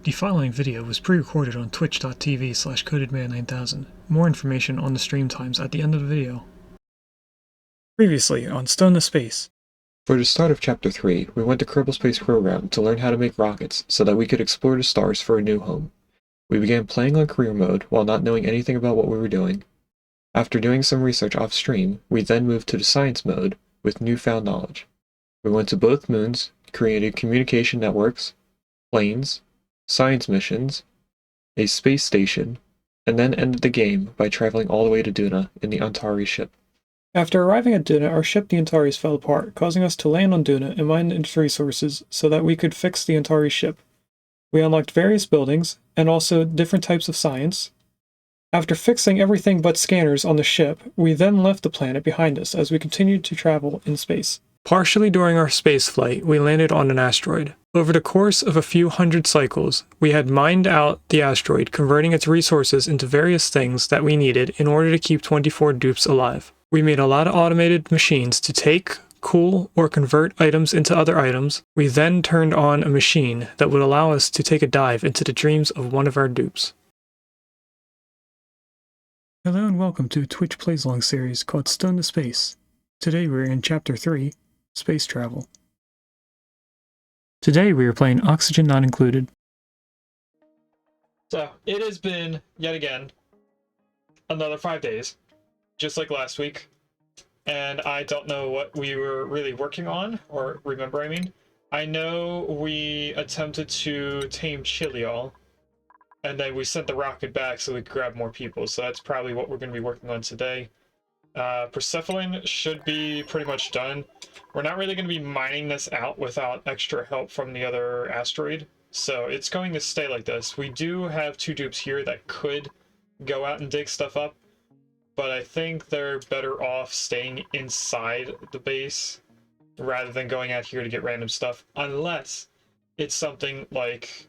The following video was pre-recorded on twitch.tv/codedman9000. More information on the stream times at the end of the video. Previously on Stone to Space. For the start of Chapter 3, we went to Kerbal Space Program to learn how to make rockets so that we could explore the stars for a new home. We began playing on career mode while not knowing anything about what we were doing. After doing some research off-stream, we then moved to the science mode with newfound knowledge. We went to both moons, created communication networks, planes, science missions, a space station, and then ended the game by traveling all the way to Duna in the Antari ship. After arriving at Duna, our ship the Antares fell apart, causing us to land on Duna and mine its resources so that we could fix the Antari ship. We unlocked various buildings, and also different types of science. After fixing everything but scanners on the ship, we then left the planet behind us as we continued to travel in space. Partially during our space flight, we landed on an asteroid. Over the course of a few hundred cycles, we had mined out the asteroid, converting its resources into various things that we needed in order to keep 24 dupes alive. We made a lot of automated machines to take, cool, or convert items into other items. We then turned on a machine that would allow us to take a dive into the dreams of one of our dupes. Hello and welcome to a Twitch Plays Along series called Stone to Space. Today we're in Chapter 3, Space Travel. Today we are playing Oxygen Not Included. So, it has been, yet again, another 5 days, just like last week, and I don't know what we were really working on, or remember, I mean. I know we attempted to tame Chiliol, and then we sent the rocket back so we could grab more people, so that's probably what we're going to be working on today. Persephone should be pretty much done. We're not really going to be mining this out without extra help from the other asteroid, so it's going to stay like this. We do have 2 dupes here that could go out and dig stuff up, but I think they're better off staying inside the base rather than going out here to get random stuff, unless it's something like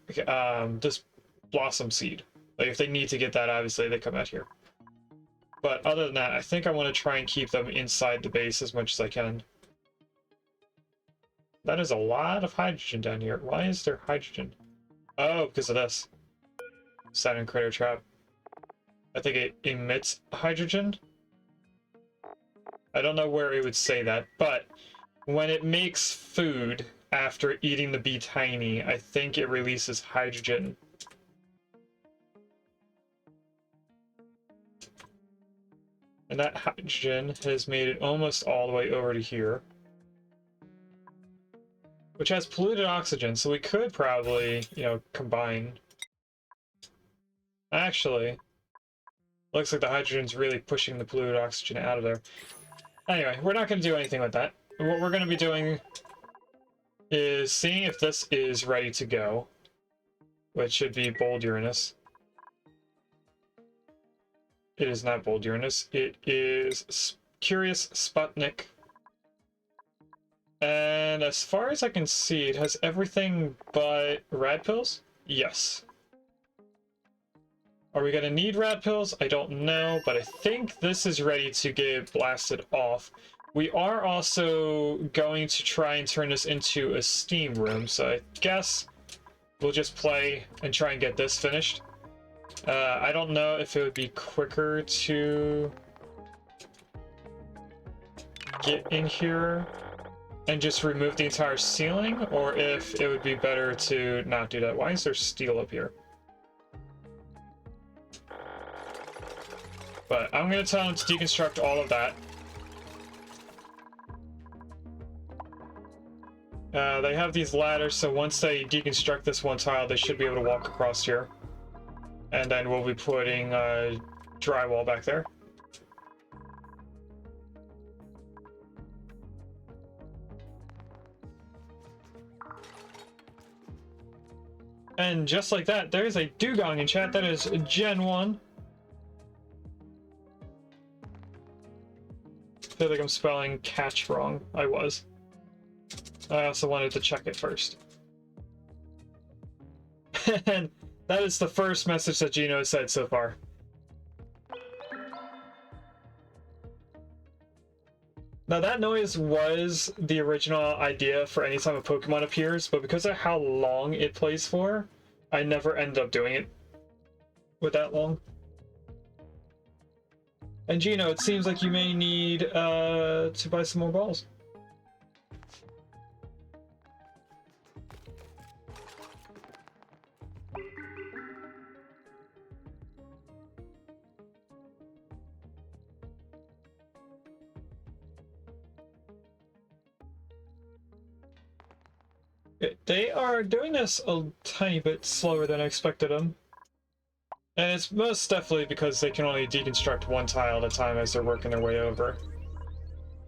this blossom seed. Like if they need to get that, obviously they come out here. But other than that, I think I want to try and keep them inside the base as much as I can. That is a lot of hydrogen down here. Why is there hydrogen? Oh, because of this. Saturn crater trap. I think it emits hydrogen. I don't know where it would say that, but when it makes food after eating the bee tiny, I think it releases hydrogen. And that hydrogen has made it almost all the way over to here, which has polluted oxygen, so we could probably, combine. Actually, looks like the hydrogen's really pushing the polluted oxygen out of there. Anyway, we're not going to do anything with that. What we're going to be doing is seeing if this is ready to go, which should be bold Uranus. It is not bold Uranus. It is Curious Sputnik. And as far as I can see, it has everything but rad pills? Yes. Are we going to need rad pills? I don't know, but I think this is ready to get blasted off. We are also going to try and turn this into a steam room, so I guess we'll just play and try and get this finished. I don't know if it would be quicker to get in here and just remove the entire ceiling, or if it would be better to not do that. Why is there steel up here? But I'm going to tell them to deconstruct all of that. They have these ladders, so once they deconstruct this one tile, they should be able to walk across here. And then we'll be putting drywall back there. And just like that, there's a dugong in chat. That is Gen 1. I feel like I'm spelling catch wrong. I was. I also wanted to check it first. And that is the first message that Gino has said so far. Now that noise was the original idea for any time a Pokemon appears, but because of how long it plays for, I never end up doing it with that long. And Gino, it seems like you may need to buy some more balls. They are doing this a tiny bit slower than I expected them. And it's most definitely because they can only deconstruct one tile at a time as they're working their way over.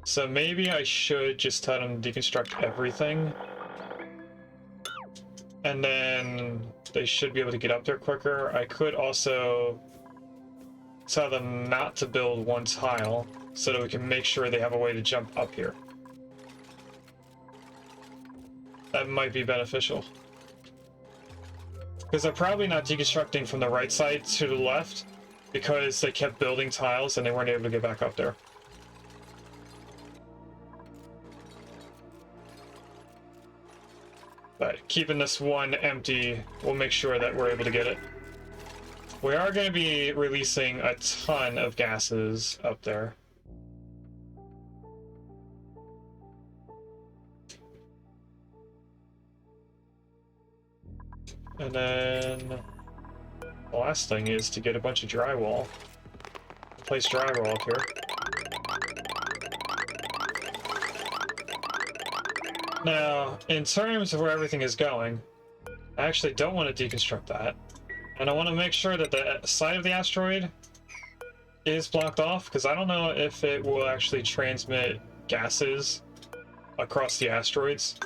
So maybe I should just tell them to deconstruct everything. And then they should be able to get up there quicker. I could also tell them not to build one tile so that we can make sure they have a way to jump up here. That might be beneficial. Because they're probably not deconstructing from the right side to the left because they kept building tiles and they weren't able to get back up there. But keeping this one empty will make sure that we're able to get it. We are going to be releasing a ton of gases up there. And then the last thing is to get a bunch of drywall. Place drywall up here. Now, in terms of where everything is going, I actually don't want to deconstruct that. And I want to make sure that the side of the asteroid is blocked off, because I don't know if it will actually transmit gases across the asteroids.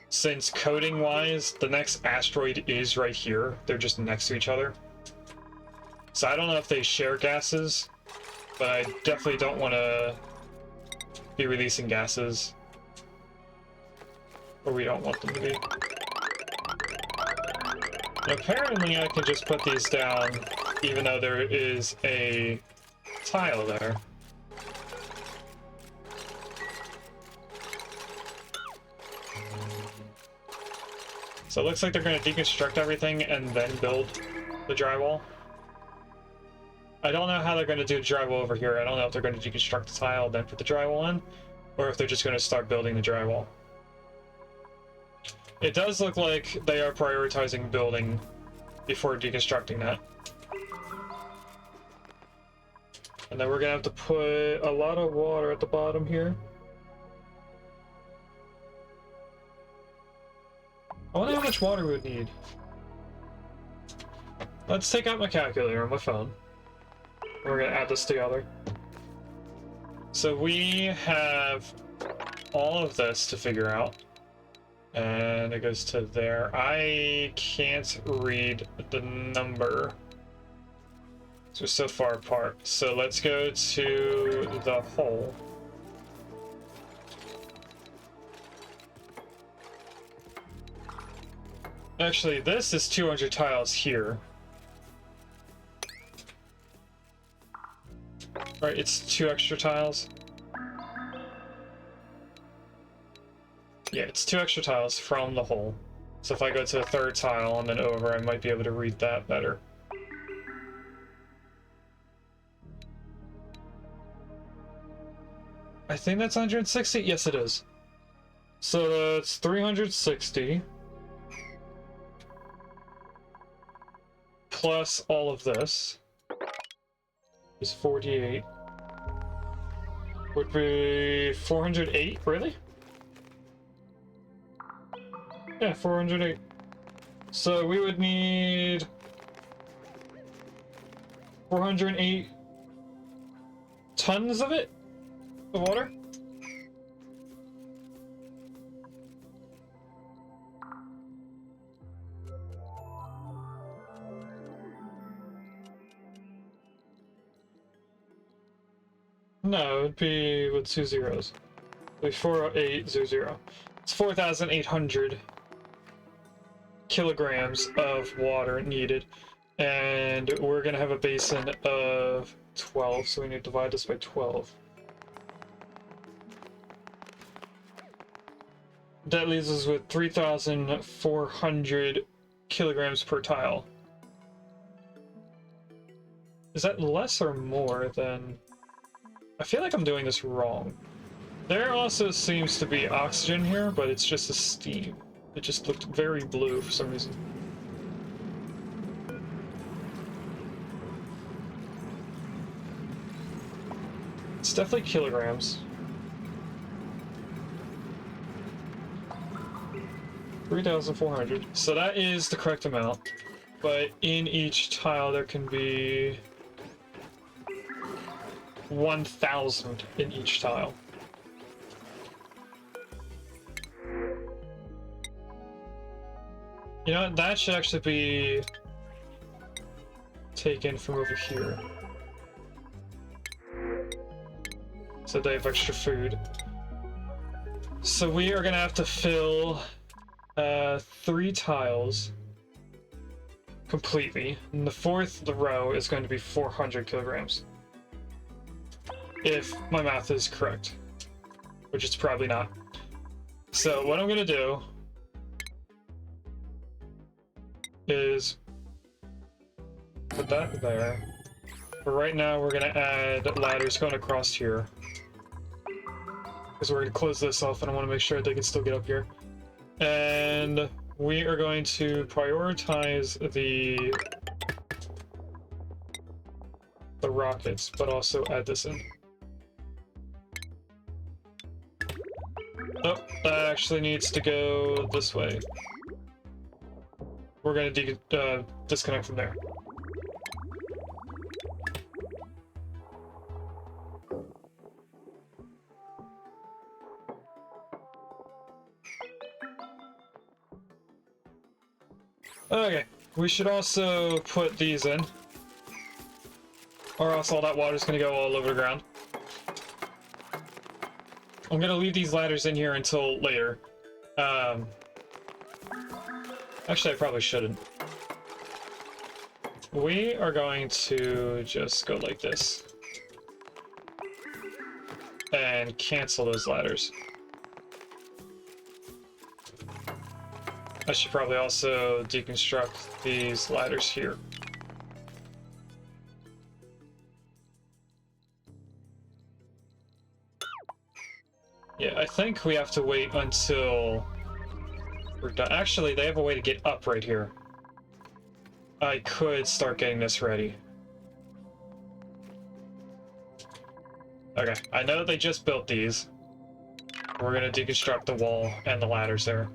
Since coding-wise, the next asteroid is right here. They're just next to each other. So I don't know if they share gases, but I definitely don't want to be releasing gases. Or we don't want them to be. And apparently I can just put these down, even though there is a tile there. So it looks like they're going to deconstruct everything and then build the drywall. I don't know how they're going to do drywall over here. I don't know if they're going to deconstruct the tile, then put the drywall in, or if they're just going to start building the drywall. It does look like they are prioritizing building before deconstructing that. And then we're going to have to put a lot of water at the bottom here. I wonder how much water we would need. Let's take out my calculator on my phone. We're going to add this together. So we have all of this to figure out. And it goes to there. I can't read the number. So we're so far apart. So let's go to the hole. Actually, this is 200 tiles here. Right, it's 2 extra tiles. Yeah, it's 2 extra tiles from the hole. So if I go to the 3rd tile and then over, I might be able to read that better. I think that's 160. Yes, it is. So that's 360. Plus all of this is 48. Would be 408, really? Yeah, 408. So we would need 408 tons of it? Of water? No, it would be with 2 zeros. It would be 40800. It's 4,800 kilograms of water needed. And we're going to have a basin of 12, so we need to divide this by 12. That leaves us with 3,400 kilograms per tile. Is that less or more than... I feel like I'm doing this wrong. There also seems to be oxygen here, but it's just a steam. It just looked very blue for some reason. It's definitely kilograms. 3,400. So that is the correct amount. But in each tile there can be 1,000 in each tile. You know what? That should actually be taken from over here. So they have extra food. So we are gonna have to fill 3 tiles completely. And the 4th row is going to be 400 kilograms. If my math is correct. Which it's probably not. So what I'm gonna do is put that there. But right now we're gonna add ladders going across here. Because we're gonna close this off and I want to make sure they can still get up here. And we are going to prioritize the rockets, but also add this in. Oh, that actually needs to go this way. We're going to disconnect from there. Okay, we should also put these in, or else all that water is going to go all over the ground. I'm going to leave these ladders in here until later. Actually, I probably shouldn't. We are going to just go like this and cancel those ladders. I should probably also deconstruct these ladders here. Yeah, I think we have to wait until we're done. Actually, they have a way to get up right here. I could start getting this ready. Okay, I know they just built these. We're gonna deconstruct the wall and the ladders there.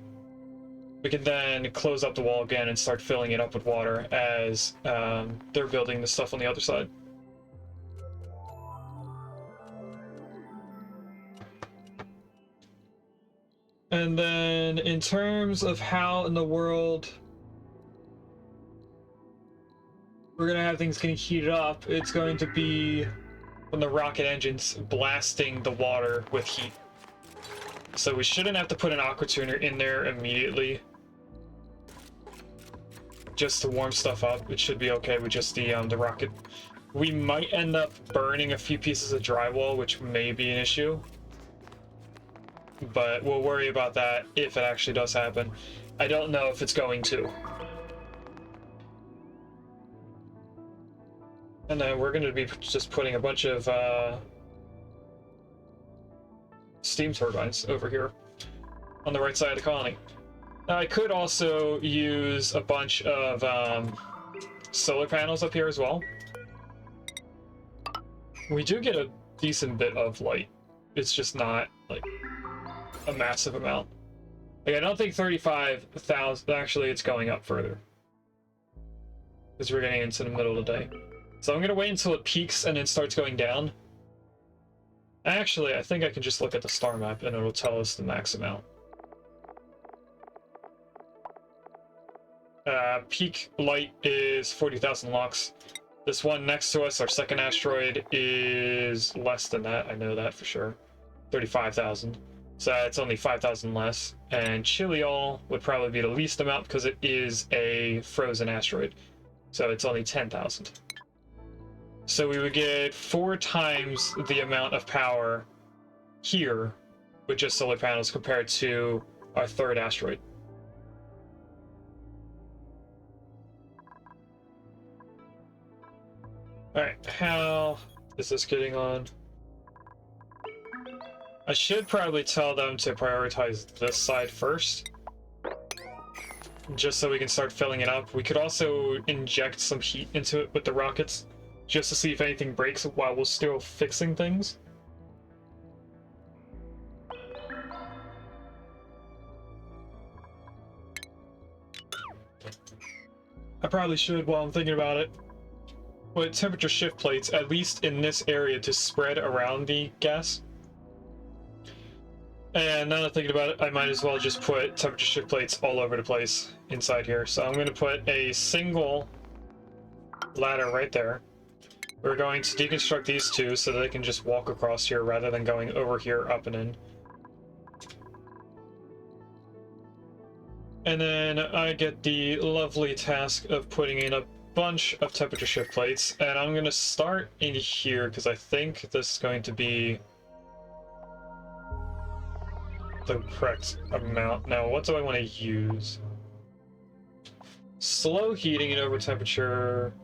We can then close up the wall again and start filling it up with water as they're building the stuff on the other side. And then in terms of how in the world we're going to have things getting heated up, it's going to be when the rocket engine's blasting the water with heat. So we shouldn't have to put an aqua tuner in there immediately. Just to warm stuff up. It should be okay with just the rocket. We might end up burning a few pieces of drywall, which may be an issue. But we'll worry about that if it actually does happen. I don't know if it's going to. And then we're going to be just putting a bunch of steam turbines over here on the right side of the colony. Now, I could also use a bunch of solar panels up here as well. We do get a decent bit of light. It's just not, like, a massive amount. Like, I don't think 35,000... Actually, it's going up further. Because we're getting into the middle of the day. So I'm going to wait until it peaks and then starts going down. Actually, I think I can just look at the star map and it'll tell us the max amount. Peak light is 40,000 lux. This one next to us, our second asteroid, is less than that. I know that for sure. 35,000. So it's only 5,000 less. And Chiliol would probably be the least amount because it is a frozen asteroid. So it's only 10,000. So we would get 4 times the amount of power here with just solar panels compared to our third asteroid. Alright, how is this getting on? I should probably tell them to prioritize this side first, just so we can start filling it up. We could also inject some heat into it with the rockets, just to see if anything breaks while we're still fixing things. I probably should while I'm thinking about it. Put temperature shift plates, at least in this area, to spread around the gas. And now that I'm thinking about it, I might as well just put temperature shift plates all over the place inside here. So I'm going to put a single ladder right there. We're going to deconstruct these two so that they can just walk across here rather than going over here, up and in. And then I get the lovely task of putting in a bunch of temperature shift plates, and I'm going to start in here because I think this is going to be the correct amount. Now, what do I want to use? Slow heating and over temperature.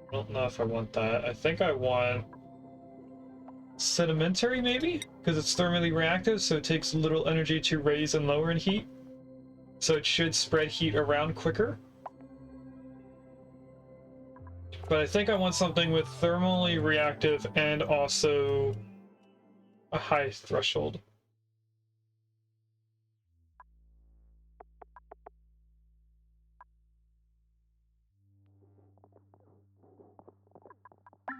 I don't know if I want that. I think I want sedimentary, maybe? Because it's thermally reactive, so it takes little energy to raise and lower in heat. So it should spread heat around quicker. But I think I want something with thermally reactive and also a high threshold.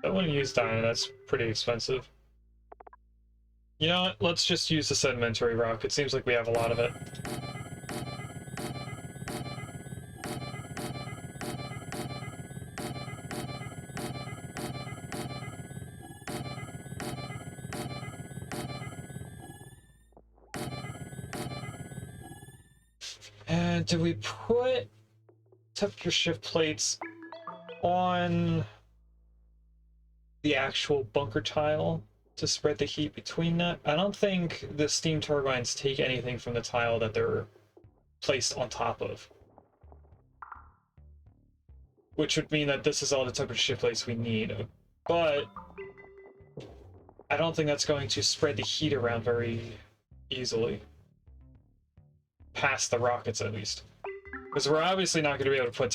I want to use Dyna, that's pretty expensive. You know what, let's just use the sedimentary rock. It seems like we have a lot of it. And do we put temperature shift plates on the actual bunker tile to spread the heat between that? I don't think the steam turbines take anything from the tile that they're placed on top of. Which would mean that this is all the temperature shift plates we need. But I don't think that's going to spread the heat around very easily. Past the rockets, at least. Because we're obviously not going to be able to put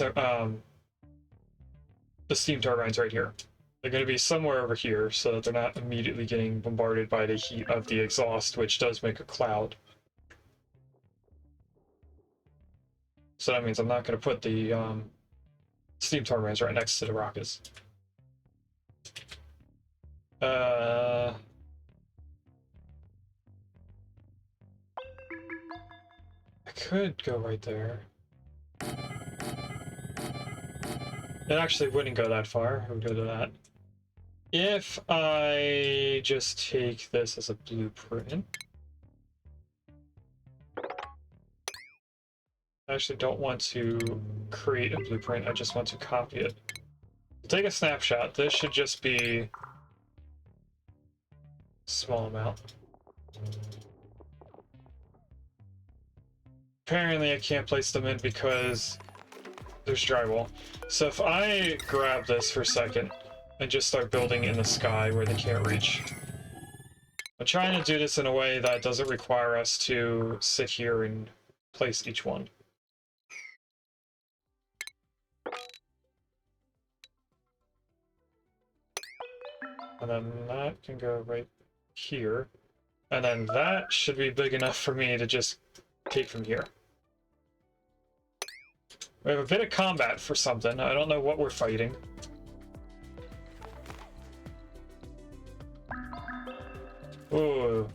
the steam turbines right here. They're going to be somewhere over here so that they're not immediately getting bombarded by the heat of the exhaust, which does make a cloud. So that means I'm not going to put the steam turbines right next to the rockets. I could go right there. It actually wouldn't go that far. It would go to that. If I just take this as a blueprint. I actually don't want to create a blueprint, I just want to copy it. Take a snapshot. This should just be a small amount. Apparently I can't place them in because there's drywall. So if I grab this for a second and just start building in the sky where they can't reach. I'm trying to do this in a way that doesn't require us to sit here and place each one. And then that can go right here. And then that should be big enough for me to just take from here. We have a bit of combat for something. I don't know what we're fighting. Ooh.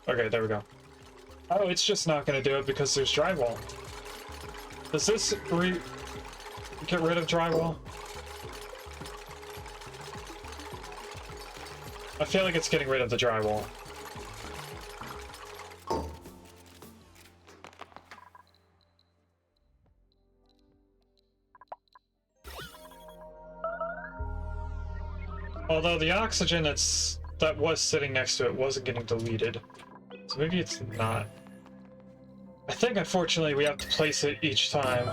Okay, there we go. Oh, it's just not going to do it because there's drywall. Does this get rid of drywall? I feel like it's getting rid of the drywall. Although the oxygen that was sitting next to it wasn't getting deleted. So maybe it's not. I think unfortunately we have to place it each time.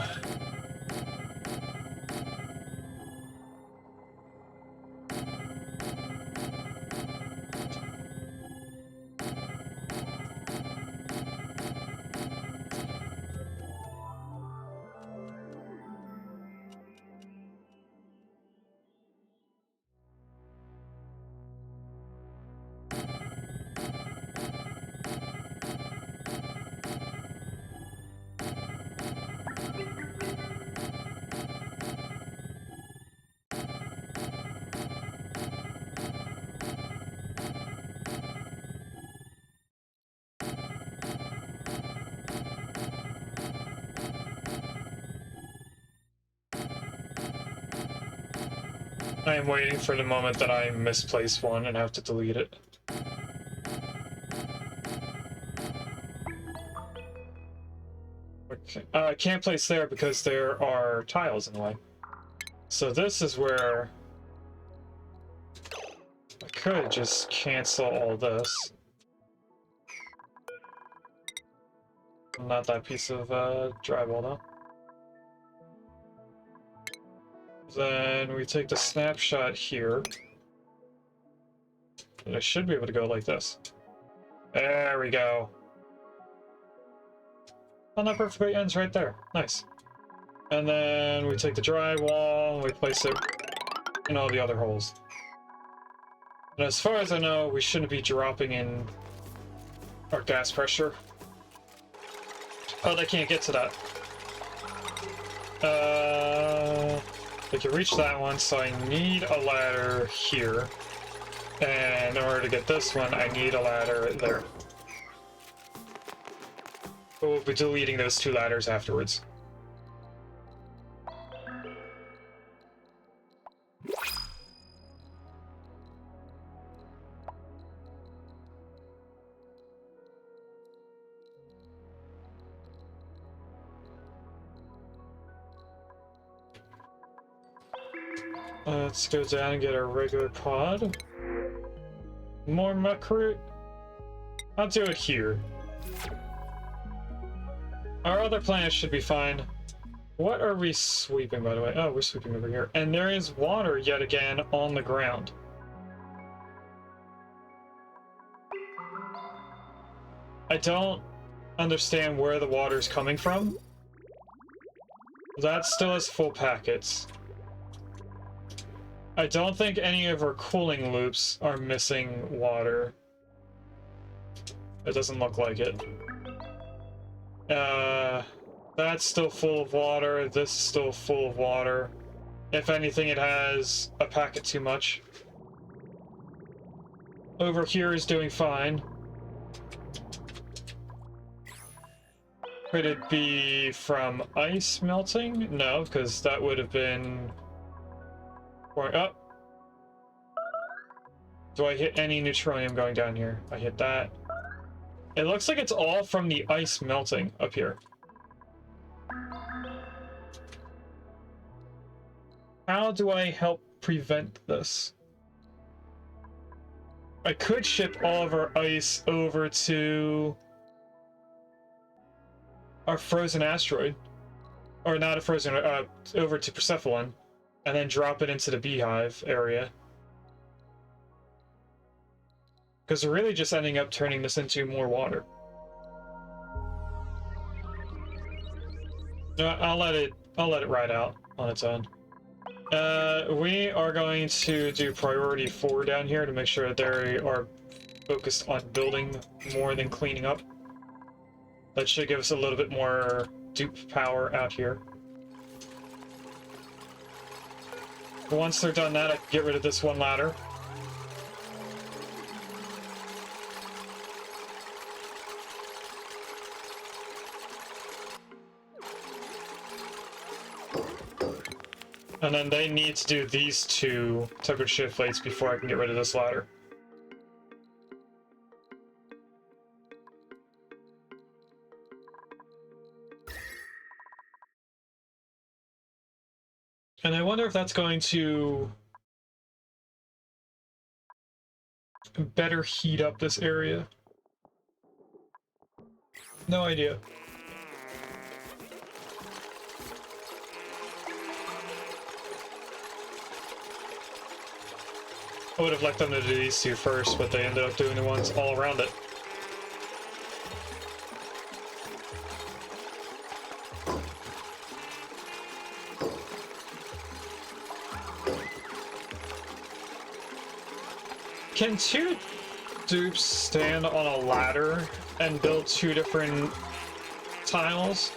I am waiting for the moment that I misplace one and have to delete it. Okay. I can't place there because there are tiles in the way. So this is where I could just cancel all this. Not that piece of drywall though. Then we take the snapshot here. And I should be able to go like this. There we go. And that perfectly ends right there. Nice. And then we take the drywall and we place it in all the other holes. And as far as I know, we shouldn't be dropping in our gas pressure. Oh, they can't get to that. They can reach that one, so I need a ladder here. And in order to get this one, I need a ladder there. But we'll be deleting those two ladders afterwards. Let's go down and get our regular pod. More muckroot. I'll do it here. Our other planets should be fine. What are we sweeping, by the way? Oh, we're sweeping over here. And there is water yet again on the ground. I don't understand where the water's coming from. That still has full packets. I don't think any of our cooling loops are missing water. It doesn't look like it. That's still full of water. This is still full of water. If anything, it has a packet too much. Over here is doing fine. Could it be from ice melting? No, because that would have been... Up. Do I hit any neutronium going down here? I hit that. It looks like it's all from the ice melting up here. How do I help prevent this? I could ship all of our ice over to our frozen asteroid. Or not a frozen, over to Persephone. And then drop it into the beehive area. Because we're really just ending up turning this into more water. No, I'll let it ride out on its own. We are going to do priority 4 down here to make sure that they are focused on building more than cleaning up. That should give us a little bit more dupe power out here. Once they're done that, I can get rid of this one ladder. And then they need to do these two temperature shift plates before I can get rid of this ladder. And I wonder if that's going to better heat up this area. No idea. I would have liked them to do these two first, but they ended up doing the ones all around it. Can two dupes stand on a ladder and build two different tiles?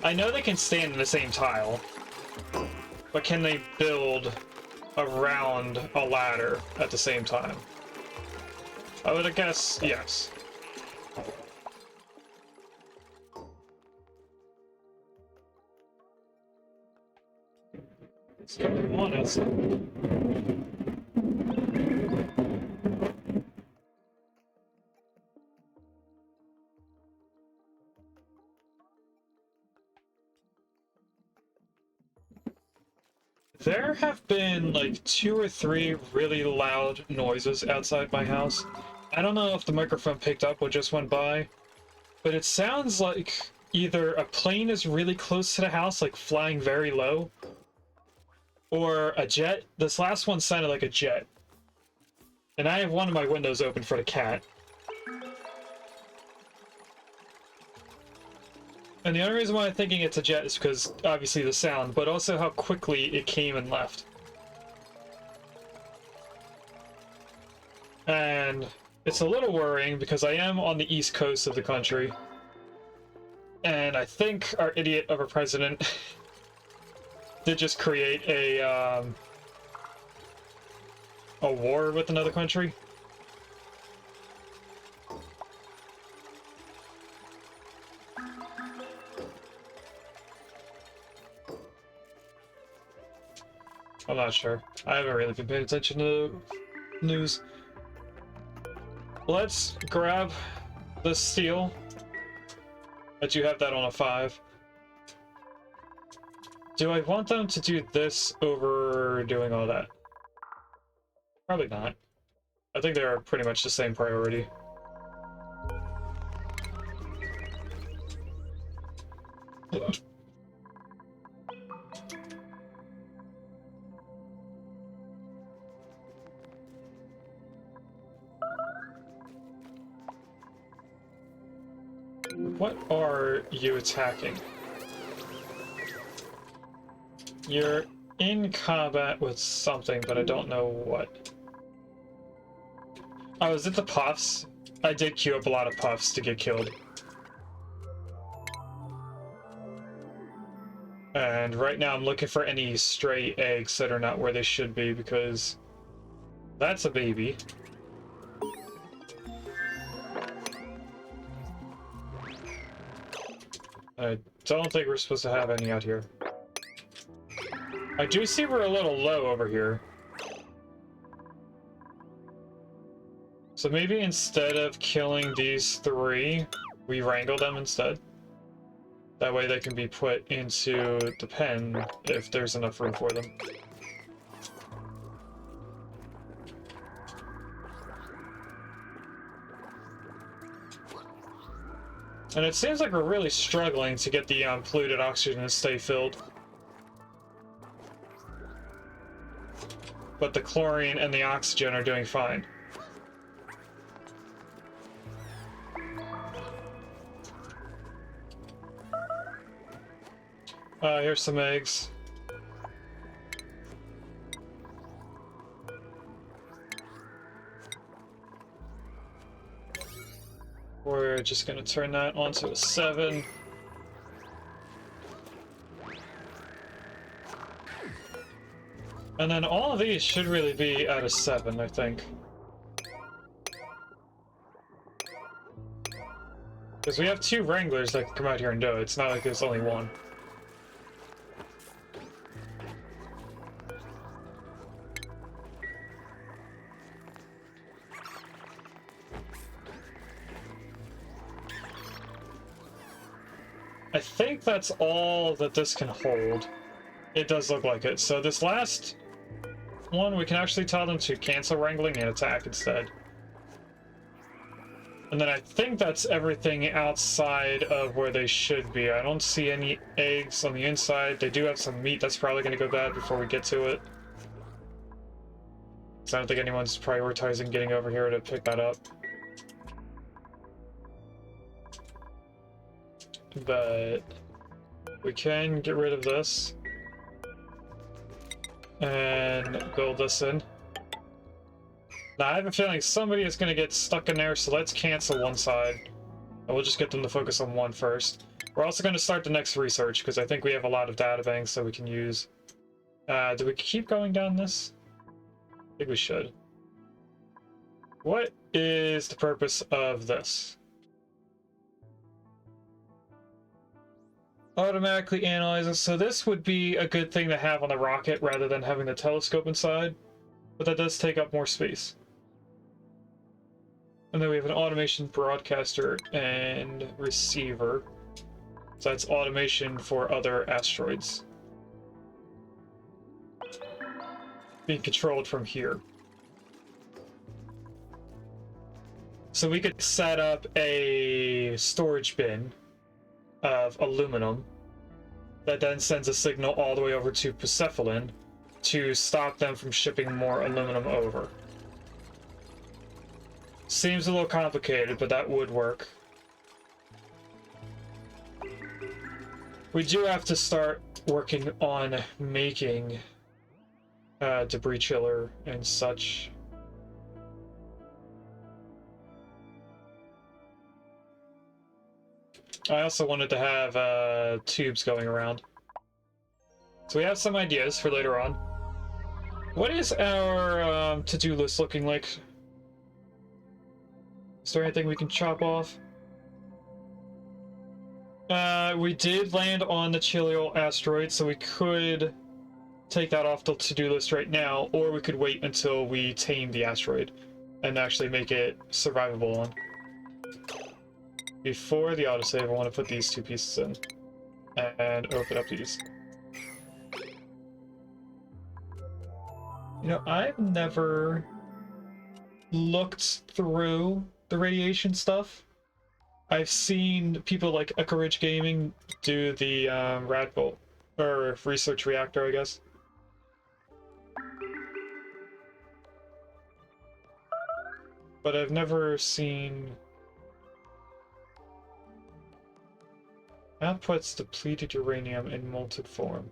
I know they can stand in the same tile, but can they build around a ladder at the same time? I would guess yes. What's going on outside? There have been like 2 or 3 really loud noises outside my house. I don't know if the microphone picked up what just went by, but it sounds like either a plane is really close to the house, like flying very low, or a jet. This last one sounded like a jet. And I have one of my windows open for the cat. And the only reason why I'm thinking it's a jet is because, obviously, the sound, but also how quickly it came and left. And it's a little worrying because I am on the east coast of the country. And I think our idiot of a president did just create a war with another country. I'm not sure. I haven't really been paying attention to news. Let's grab the steel. But you have that on a 5. Do I want them to do this over doing all that? Probably not. I think they're pretty much the same priority. What are you attacking? You're in combat with something, but I don't know what. Oh, is it the puffs? I did queue up a lot of puffs to get killed. And right now I'm looking for any stray eggs that are not where they should be, because that's a baby. I don't think we're supposed to have any out here. I do see we're a little low over here. So maybe instead of killing these 3, we wrangle them instead. That way they can be put into the pen if there's enough room for them. And it seems like we're really struggling to get the polluted oxygen to stay filled. But the chlorine and the oxygen are doing fine. Here's some eggs. We're just gonna turn that onto a 7. And then all of these should really be at a 7, I think. Because we have 2 Wranglers that can come out here and do it. It's not like there's only 1. I think that's all that this can hold. It does look like it. So this last one, we can actually tell them to cancel wrangling and attack instead. And then I think that's everything outside of where they should be. I don't see any eggs on the inside. They do have some meat that's probably going to go bad before we get to it. So I don't think anyone's prioritizing getting over here to pick that up. But we can get rid of this and build this in. Now I have a feeling somebody is going to get stuck in there, so let's cancel one side. And we'll just get them to focus on one first. We're also going to start the next research because I think we have a lot of data banks that we can use. Do we keep going down this? I think we should. What is the purpose of this? Automatically analyzes. So this would be a good thing to have on the rocket rather than having the telescope inside, but that does take up more space. And then we have an automation broadcaster and receiver. So that's automation for other asteroids. Being controlled from here. So we could set up a storage bin of aluminum that then sends a signal all the way over to Persephone to stop them from shipping more aluminum over. Seems a little complicated, but that would work. We do have to start working on making debris chiller and such. I also wanted to have tubes going around. So we have some ideas for later on. What is our to-do list looking like? Is there anything we can chop off? We did land on the Chiliol asteroid, so we could take that off the to-do list right now, or we could wait until we tame the asteroid and actually make it survivable on. Before the autosave, I want to put these two pieces in and open up these. You know, I've never looked through the radiation stuff. I've seen people like Echo Ridge Gaming do the Radbolt, or research reactor, I guess. But I've never seen outputs depleted uranium in molten form.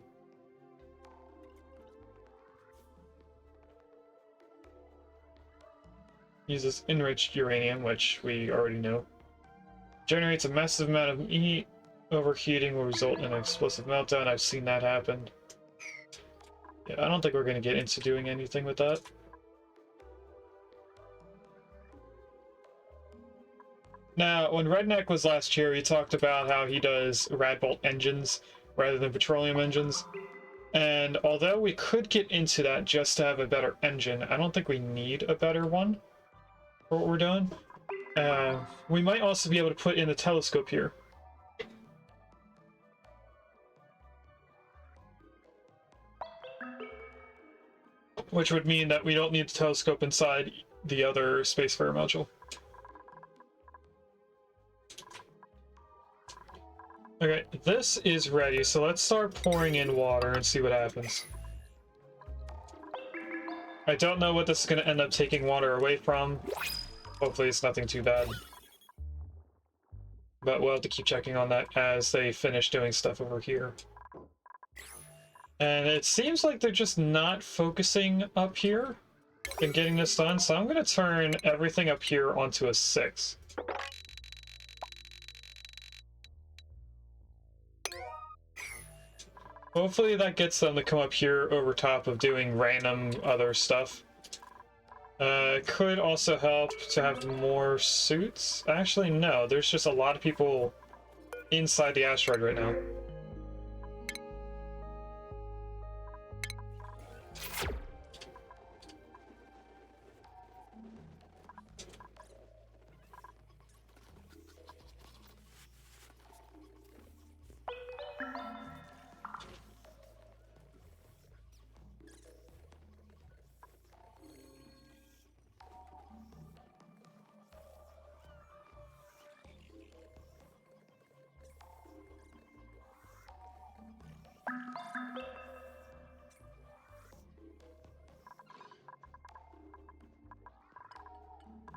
Uses enriched uranium, which we already know. Generates a massive amount of heat. Overheating will result in an explosive meltdown. I've seen that happen. Yeah, I don't think we're going to get into doing anything with that. Now, when Redneck was last here, he talked about how he does Radbolt engines rather than petroleum engines. And although we could get into that just to have a better engine, I don't think we need a better one for what we're doing. We might also be able to put in a telescope here. Which would mean that we don't need the telescope inside the other Spacefarer module. Okay, this is ready, so let's start pouring in water and see what happens. I don't know what this is going to end up taking water away from. Hopefully it's nothing too bad. But we'll have to keep checking on that as they finish doing stuff over here. And it seems like they're just not focusing up here and getting this done, so I'm going to turn everything up here onto a 6. Hopefully that gets them to come up here over top of doing random other stuff. Could also help to have more suits. Actually, no, there's just a lot of people inside the asteroid right now.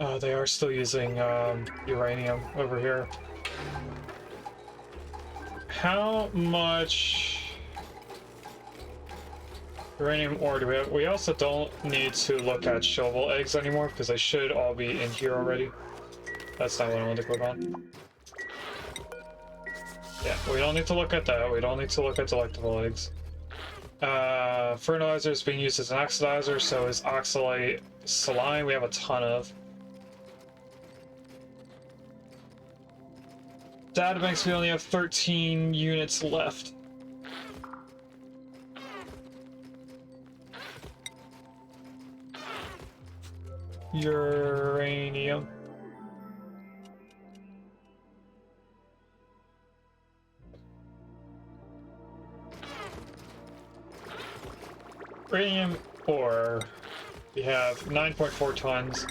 Oh, they are still using uranium over here. How much uranium ore do we have? We also don't need to look at shovel eggs anymore because they should all be in here already. That's not what I wanted to click on. Yeah, we don't need to look at that. We don't need to look at delectable eggs. Fertilizer is being used as an oxidizer, so is oxalate saline. We have a ton of. Databanks, we only have 13 units left. Uranium. Uranium ore. We have 9.4 tons.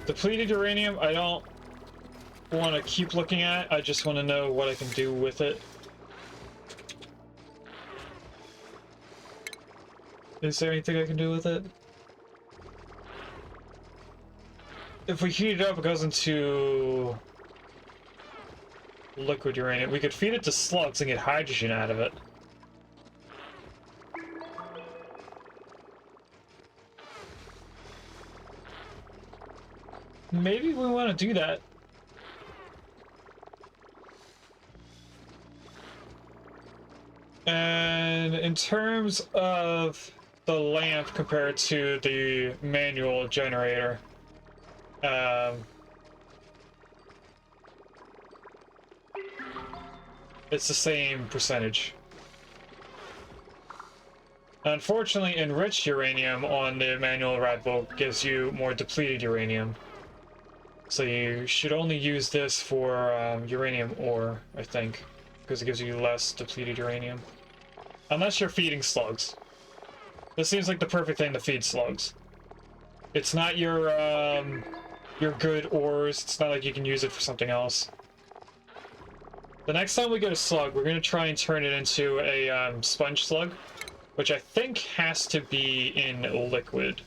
Depleted uranium, I don't want to keep looking at. I just want to know what I can do with it. Is there anything I can do with it? If we heat it up, it goes into liquid uranium. We could feed it to slugs and get hydrogen out of it. Maybe we want to do that. And in terms of the lamp compared to the manual generator, it's the same percentage. Unfortunately, enriched uranium on the manual Radbolt gives you more depleted uranium. So you should only use this for uranium ore, I think, because it gives you less depleted uranium. Unless you're feeding slugs. This seems like the perfect thing to feed slugs. It's not your good ores. It's not like you can use it for something else. The next time we get a slug, we're going to try and turn it into a sponge slug, which I think has to be in liquid.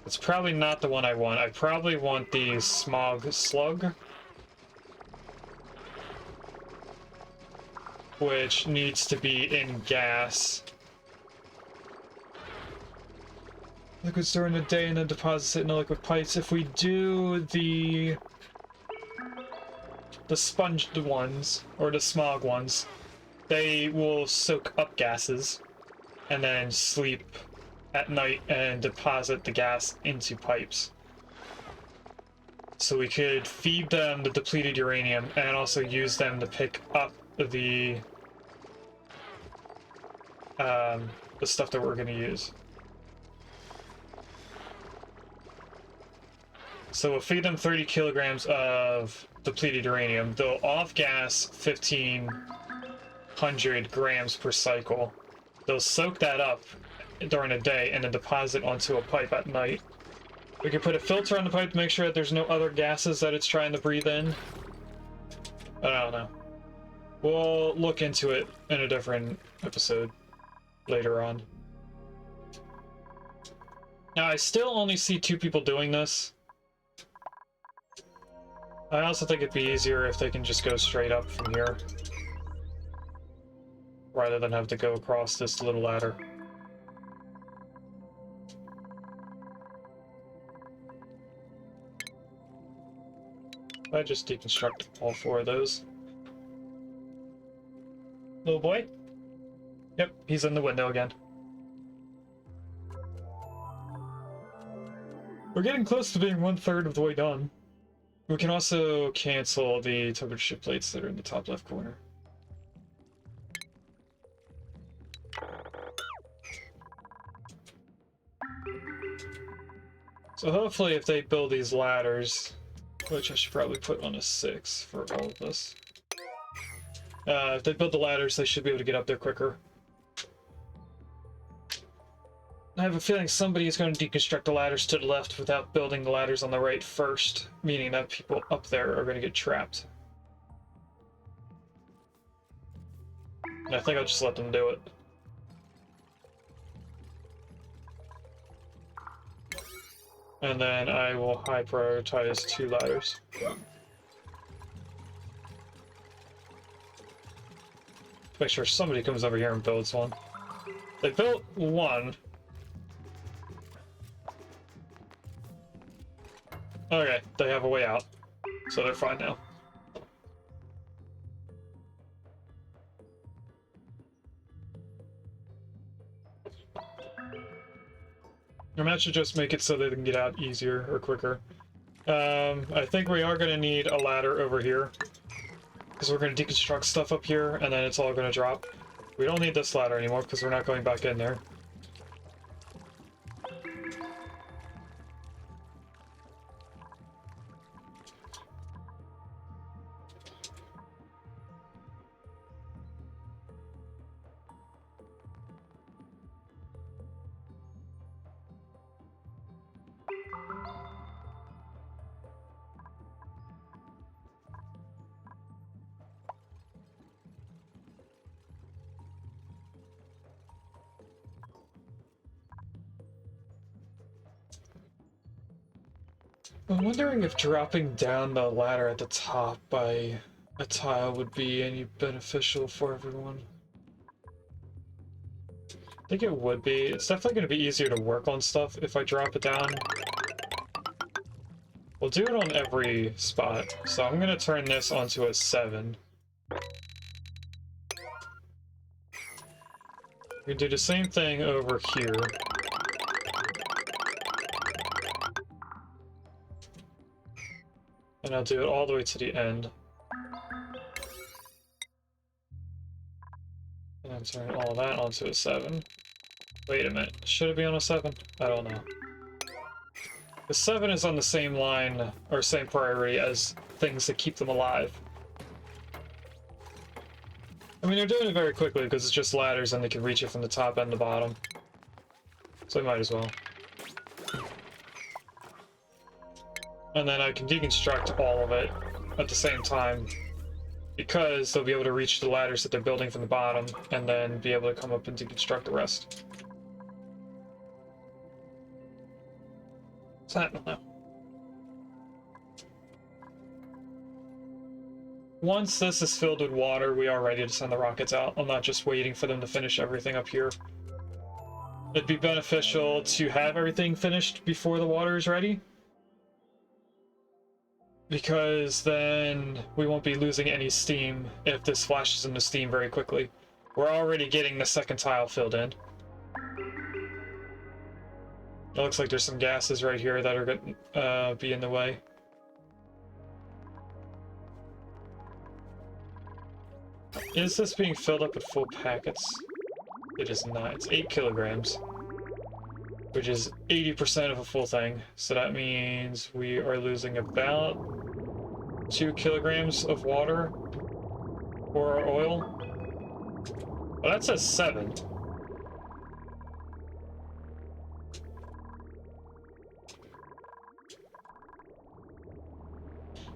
It's probably not the one I want. I probably want the smog slug, which needs to be in gas. Liquids during the day and then deposits it in the liquid pipes. If we do the sponged ones, or the smog ones, they will soak up gases and then sleep at night and deposit the gas into pipes. So we could feed them the depleted uranium and also use them to pick up the stuff that we're going to use. So we'll feed them 30 kilograms of depleted uranium. They'll off-gas 1,500 grams per cycle. They'll soak that up during the day and then deposit onto a pipe at night. We can put a filter on the pipe to make sure that there's no other gases that it's trying to breathe in. But I don't know. We'll look into it in a different episode later on. Now, I still only see 2 people doing this. I also think it'd be easier if they can just go straight up from here, rather than have to go across this little ladder. I just deconstruct all 4 of those. Little boy? Yep, he's in the window again. We're getting close to being 1/3 of the way done. We can also cancel the temperature plates that are in the top left corner. So hopefully if they build these ladders, which I should probably put on a 6 for all of this. If they build the ladders, they should be able to get up there quicker. I have a feeling somebody is going to deconstruct the ladders to the left without building the ladders on the right first, meaning that people up there are going to get trapped. And I think I'll just let them do it. And then I will high prioritize 2 ladders. Make sure somebody comes over here and builds one. They built one. Okay, they have a way out, so they're fine now. I might should just make it so they can get out easier or quicker. I think we are going to need a ladder over here, because we're going to deconstruct stuff up here, and then it's all going to drop. We don't need this ladder anymore, because we're not going back in there. I'm wondering if dropping down the ladder at the top by a tile would be any beneficial for everyone. I think it would be. It's definitely going to be easier to work on stuff if I drop it down. We'll do it on every spot. So I'm going to turn this onto a 7. We can do the same thing over here. And I'll do it all the way to the end. And then turn all that onto a 7. Wait a minute, should it be on a 7? I don't know. The 7 is on the same line, or same priority as things that keep them alive. I mean, they're doing it very quickly because it's just ladders and they can reach it from the top and the bottom. So I might as well. And then I can deconstruct all of it at the same time, because they'll be able to reach the ladders that they're building from the bottom and then be able to come up and deconstruct the rest. So I don't know. Once this is filled with water, we are ready to send the rockets out. I'm not just waiting for them to finish everything up here. It'd be beneficial to have everything finished before the water is ready, because then we won't be losing any steam if this flashes into steam very quickly. We're already getting the second tile filled in. It looks like there's some gases right here that are going to be in the way. Is this being filled up with full packets? It is not. It's 8 kilograms, which is 80% of a full thing. So that means we are losing about 2 kilograms of water for our oil. Well, that says 7.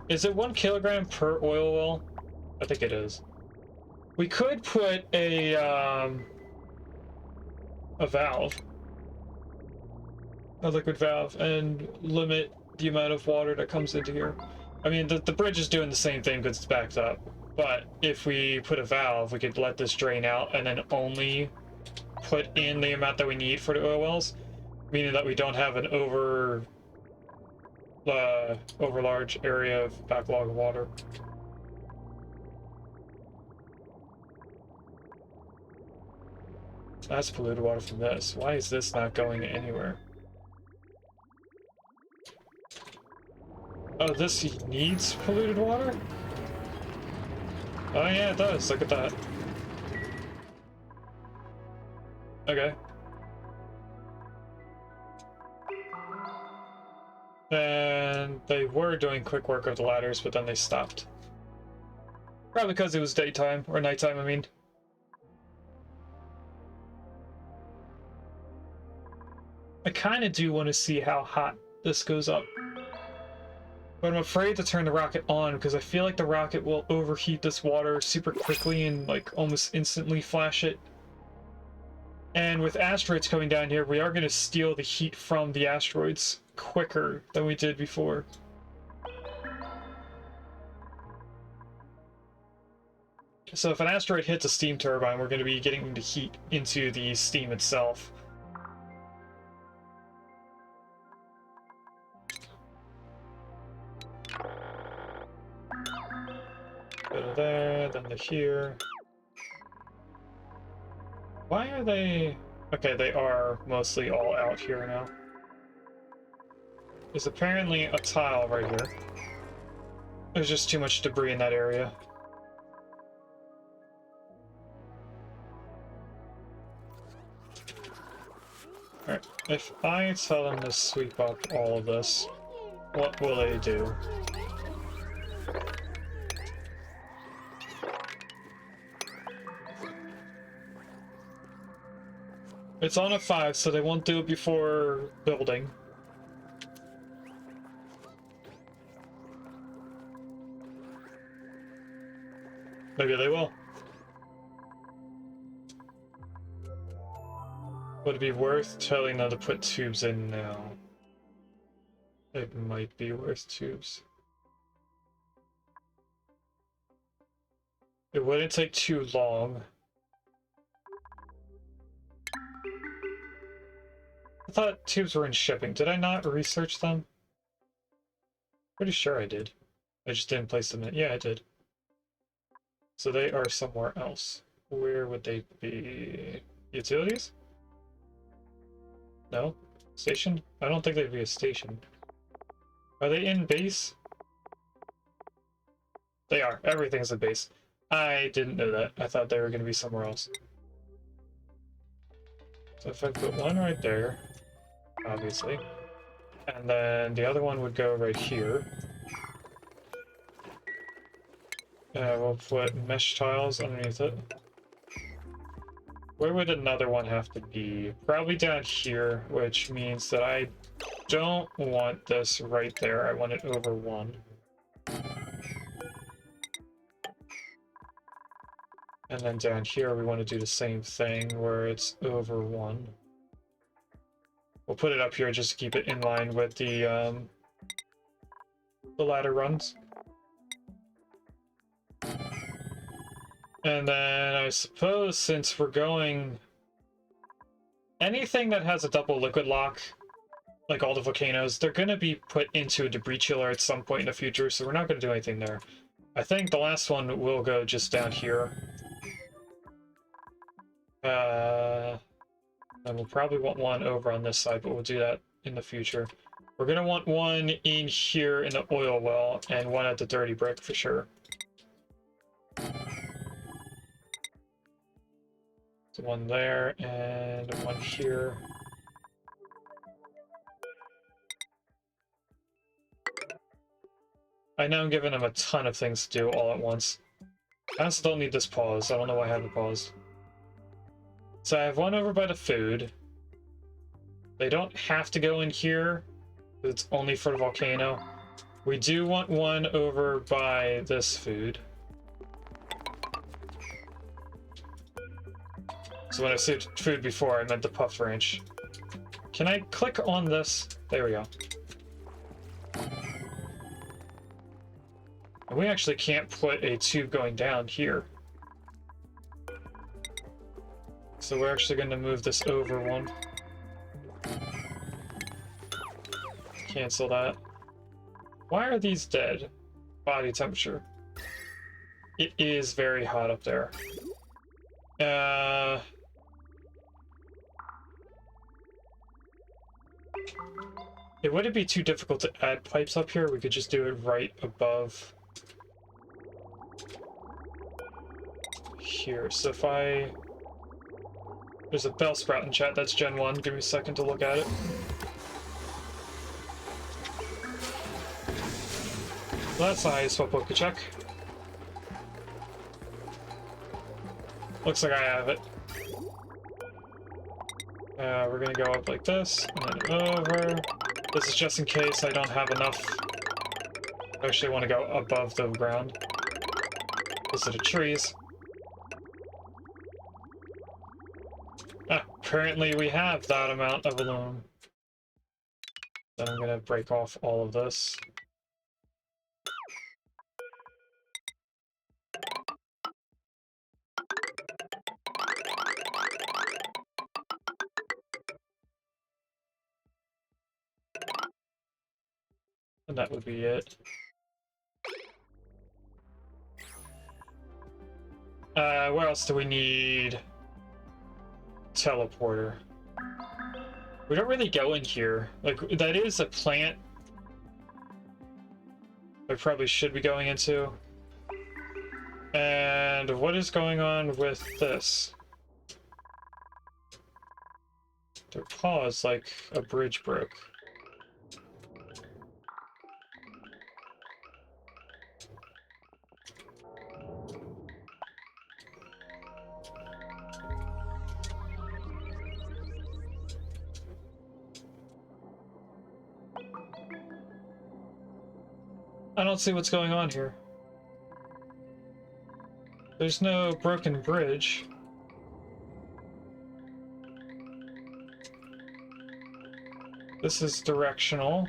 Is it 1 kilogram per oil well? I think it is. We could put a valve, a liquid valve, and limit the amount of water that comes into here. I mean, the bridge is doing the same thing because it's backed up. But if we put a valve, we could let this drain out and then only put in the amount that we need for the oil wells, meaning that we don't have an over large area of backlog of water. That's polluted water from this. Why is this not going anywhere? Oh, this needs polluted water? Oh yeah, it does. Look at that. Okay. And they were doing quick work of the ladders, but then they stopped. Probably because it was daytime, or nighttime, I mean. I kind of do want to see how hot this goes up. But I'm afraid to turn the rocket on because I feel like the rocket will overheat this water super quickly and like almost instantly flash it. And with asteroids coming down here, we are going to steal the heat from the asteroids quicker than we did before. So if an asteroid hits a steam turbine, we're going to be getting the heat into the steam itself. Go to there, then to here. Why are they... Okay, they are mostly all out here now. is apparently a tile right here. There's just too much debris in that area. Alright, if I tell them to sweep up all of this, what will they do? It's on a 5, so they won't do it before building. Maybe they will. Would it be worth telling them to put tubes in now? It might be worth tubes. It wouldn't take too long. I thought tubes were in shipping. Did I not research them? Pretty sure I did. I just didn't place them in. Yeah, I did. So they are somewhere else. Where would they be? Utilities? No? Station? I don't think they'd be a station. Are they in base? They are. Everything's in base. I didn't know that. I thought they were going to be somewhere else. So if I put one right there, obviously, and then the other one would go right here. We'll put mesh tiles underneath it. Where would another one have to be? Probably down here, which means that I don't want this right there. I want it over 1. And then down here, we want to do the same thing where it's over 1. We'll put it up here just to keep it in line with the ladder runs. And then I suppose since we're going... anything that has a double liquid lock, like all the volcanoes, they're going to be put into a debris chiller at some point in the future, so we're not going to do anything there. I think the last one will go just down here. And we'll probably want one over on this side, but we'll do that in the future. We're going to want one in here in the oil well, and one at the dirty brick for sure. So one there, and one here. I know I'm giving them a ton of things to do all at once. I also don't need this pause. I don't know why I have the pause. So I have one over by the food. They don't have to go in here. It's only for the volcano. We do want one over by this food. So when I said food before, I meant the puff ranch. Can I click on this? There we go. And we actually can't put a tube going down here. So we're actually going to move this over 1. Cancel that. Why are these dead? Body temperature. It is very hot up there. It wouldn't be too difficult to add pipes up here. We could just do it right above here. So if I... there's a bell sprout in chat. That's Gen 1. Give me a second to look at it. Well, that's the highest Poke check. Looks like I have it. We're gonna go up like this, and then over. This is just in case I don't have enough. I actually want to go above the ground. Those are the trees. Apparently we have that amount of aluminum. Then I'm gonna break off all of this. And that would be it. Where else do we need? Teleporter. We don't really go in here. Like, that is a plant I probably should be going into. And what is going on with this? Their paw is like a bridge broke. I don't see what's going on here. There's no broken bridge. This is directional.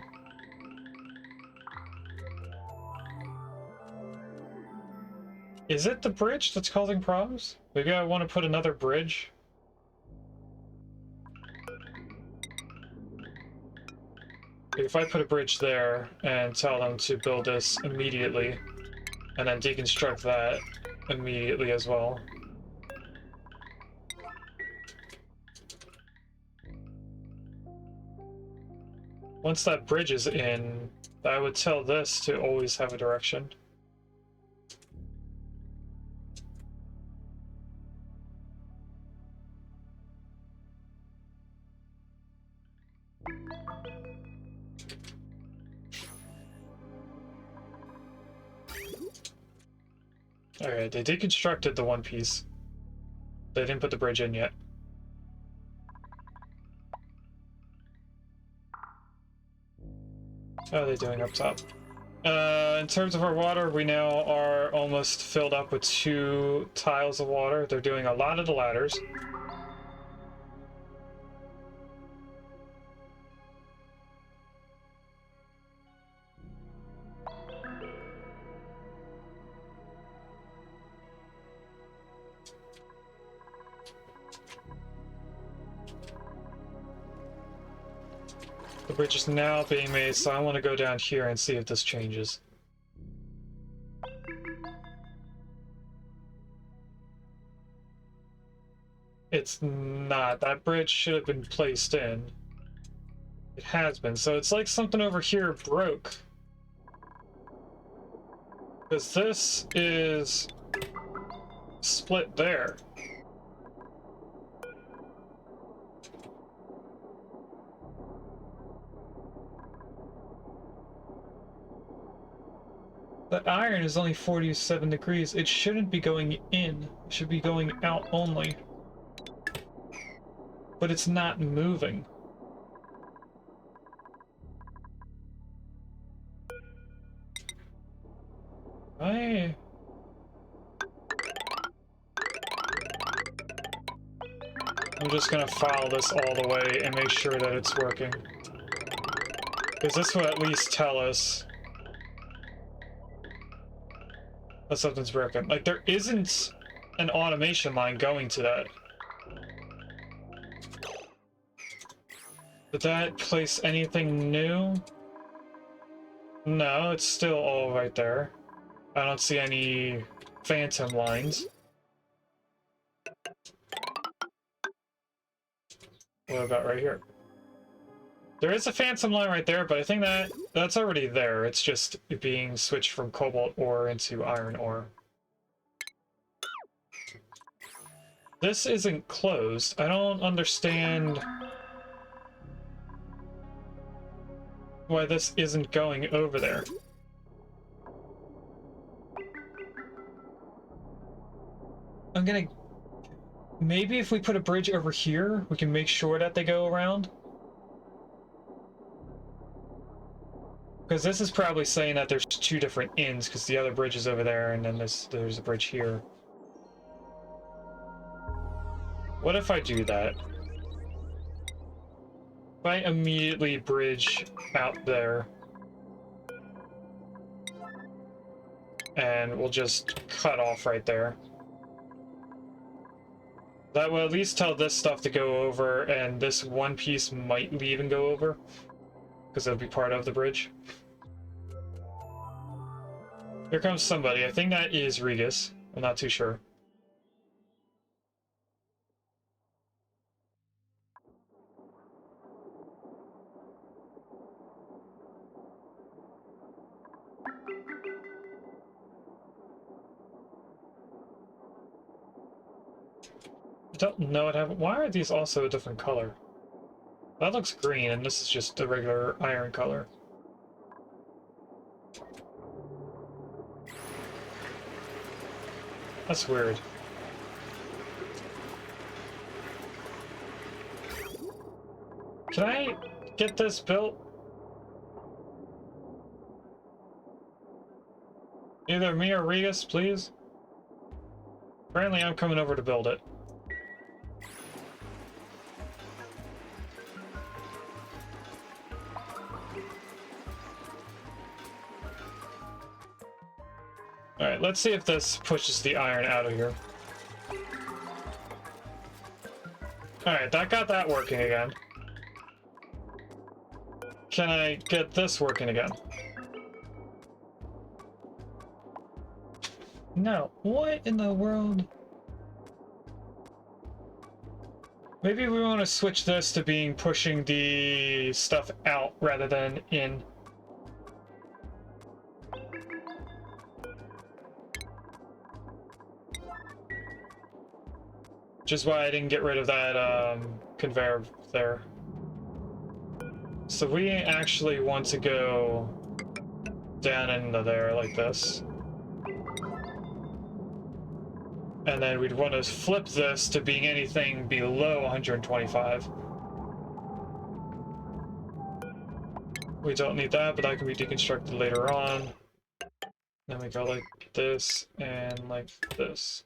Is it the bridge that's causing problems? Maybe I want to put another bridge. If I put a bridge there and tell them to build this immediately, and then deconstruct that immediately as well. Once that bridge is in, I would tell this to always have a direction. Alright, they deconstructed the one piece. They didn't put the bridge in yet. How are they doing up top? In terms of our water, we now are almost filled up with 2 tiles of water. They're doing a lot of the ladders. The bridge is now being made, so I want to go down here and see if this changes. It's not. That bridge should have been placed in. It has been, so it's like something over here broke. Because this is split there. The iron is only 47 degrees. It shouldn't be going in. It should be going out only. But it's not moving. I'm just gonna file this all the way and make sure that it's working. Because this will at least tell us that something's broken. Like, there isn't an automation line going to that. Did that place anything new? No, it's still all right there. I don't see any phantom lines. What about right here? There is a phantom line right there, but I think that's already there. It's just being switched from cobalt ore into iron ore. This isn't closed. I don't understand why this isn't going over there. I'm gonna... Maybe if we put a bridge over here, we can make sure that they go around. Because this is probably saying that there's 2 different ends, because the other bridge is over there, and then there's a bridge here. What if I do that? If I immediately bridge out there, and we'll just cut off right there. That will at least tell this stuff to go over, and this one piece might leave and go over, because it'll be part of the bridge. Here comes somebody. I think that is Regis. I'm not too sure. don't know what happened. Why are these also a different color? That looks green, and this is just a regular iron color. That's weird. Can I get this built? Either me or Regus, please? Apparently I'm coming over to build it. Alright, let's see if this pushes the iron out of here. Alright, that got that working again. Can I get this working again? No. What in the world? Maybe we want to switch this to being pushing the stuff out rather than in. Which is why I didn't get rid of that conveyor there. So we actually want to go down into there like this. And then we'd want to flip this to being anything below 125. We don't need that, but that can be deconstructed later on. Then we go like this and like this.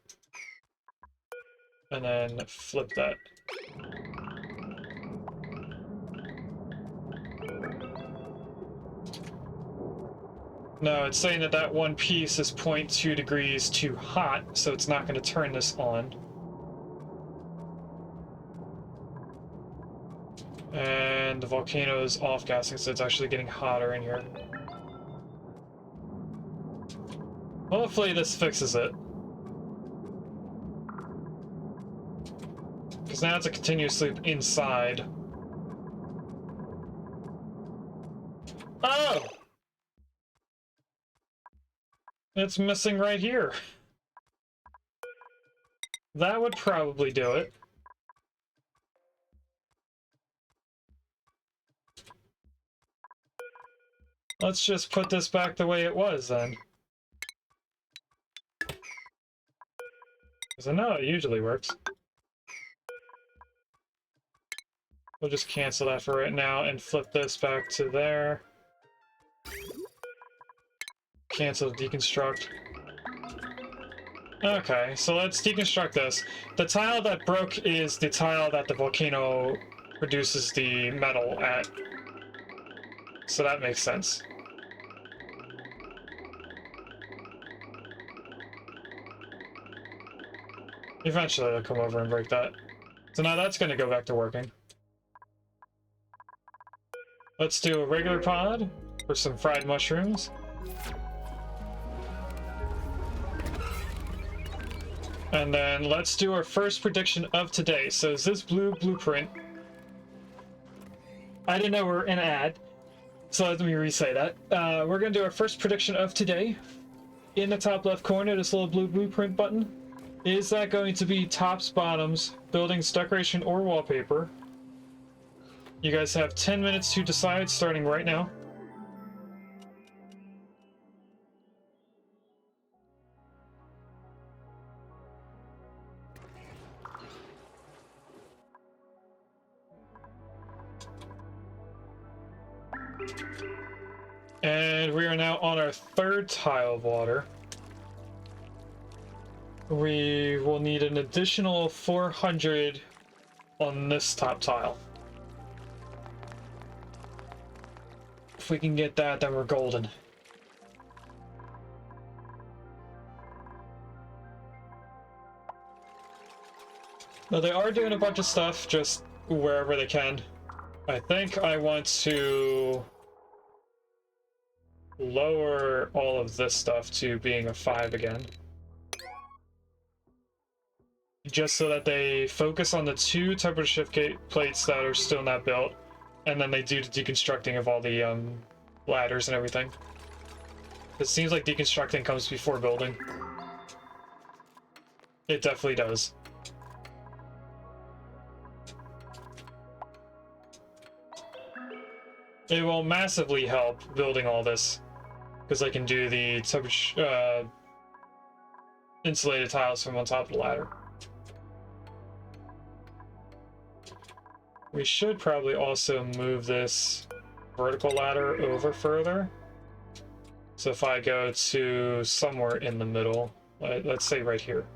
And then flip that. No, it's saying that that one piece is 0.2 degrees too hot, so it's not going to turn this on. And the volcano is off-gassing, so it's actually getting hotter in here. Hopefully this fixes it. Because now it's a continuous loop inside. Oh! It's missing right here. That would probably do it. Let's just put this back the way it was then. Because I know it usually works. We'll just cancel that for right now and flip this back to there. Cancel deconstruct. Okay, so let's deconstruct this. The tile that broke is the tile that the volcano produces the metal at. So that makes sense. Eventually they'll come over and break that. So now that's going to go back to working. Let's do a regular pod for some fried mushrooms. And then let's do our first prediction of today. So is this blue blueprint? I didn't know we were in an ad, so let me re-say that. We're going to do our first prediction of today. In the top left corner, this little blue blueprint button. Is that going to be tops, bottoms, buildings, decoration, or wallpaper? You guys have 10 minutes to decide, starting right now. And we are now on our third tile of water. We will need an additional 400 on this top tile. If we can get that, then we're golden. Now they are doing a bunch of stuff just wherever they can. I think I want to lower all of this stuff to being a 5 again. Just so that they focus on the 2 temperature shift gate plates that are still not built, and then they do the deconstructing of all the ladders and everything. It seems like deconstructing comes before building. It definitely does. It will massively help building all this, because I can do the insulated tiles from on top of the ladder. We should probably also move this vertical ladder over further. So if I go to somewhere in the middle, let's say right here.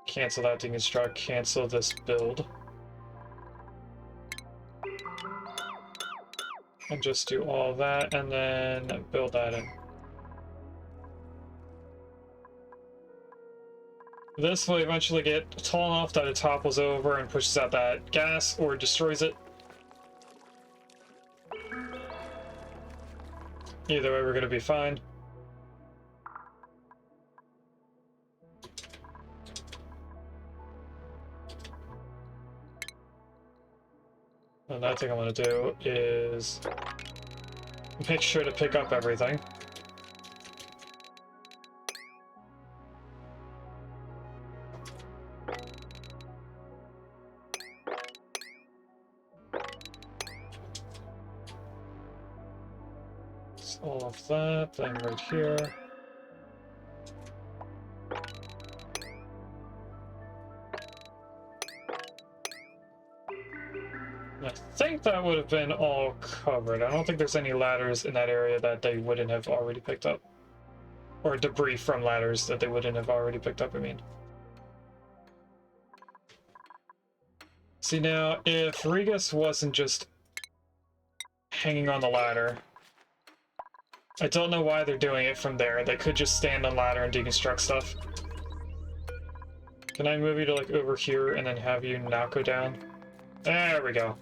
Cancel that deconstruct, cancel this build. And just do all that, and then build that in. This will eventually get tall enough that it topples over and pushes out that gas, or destroys it. Either way, we're going to be fine. Another thing I want to do is make sure to pick up everything. It's all of that, then right here. I think that would have been all covered. I don't think there's any ladders in that area that they wouldn't have already picked up. Or debris from ladders that they wouldn't have already picked up, I mean. See now, if Regus wasn't just hanging on the ladder, I don't know why they're doing it from there. They could just stand on ladder and deconstruct stuff. Can I move you to like over here and then have you now go down? There we go.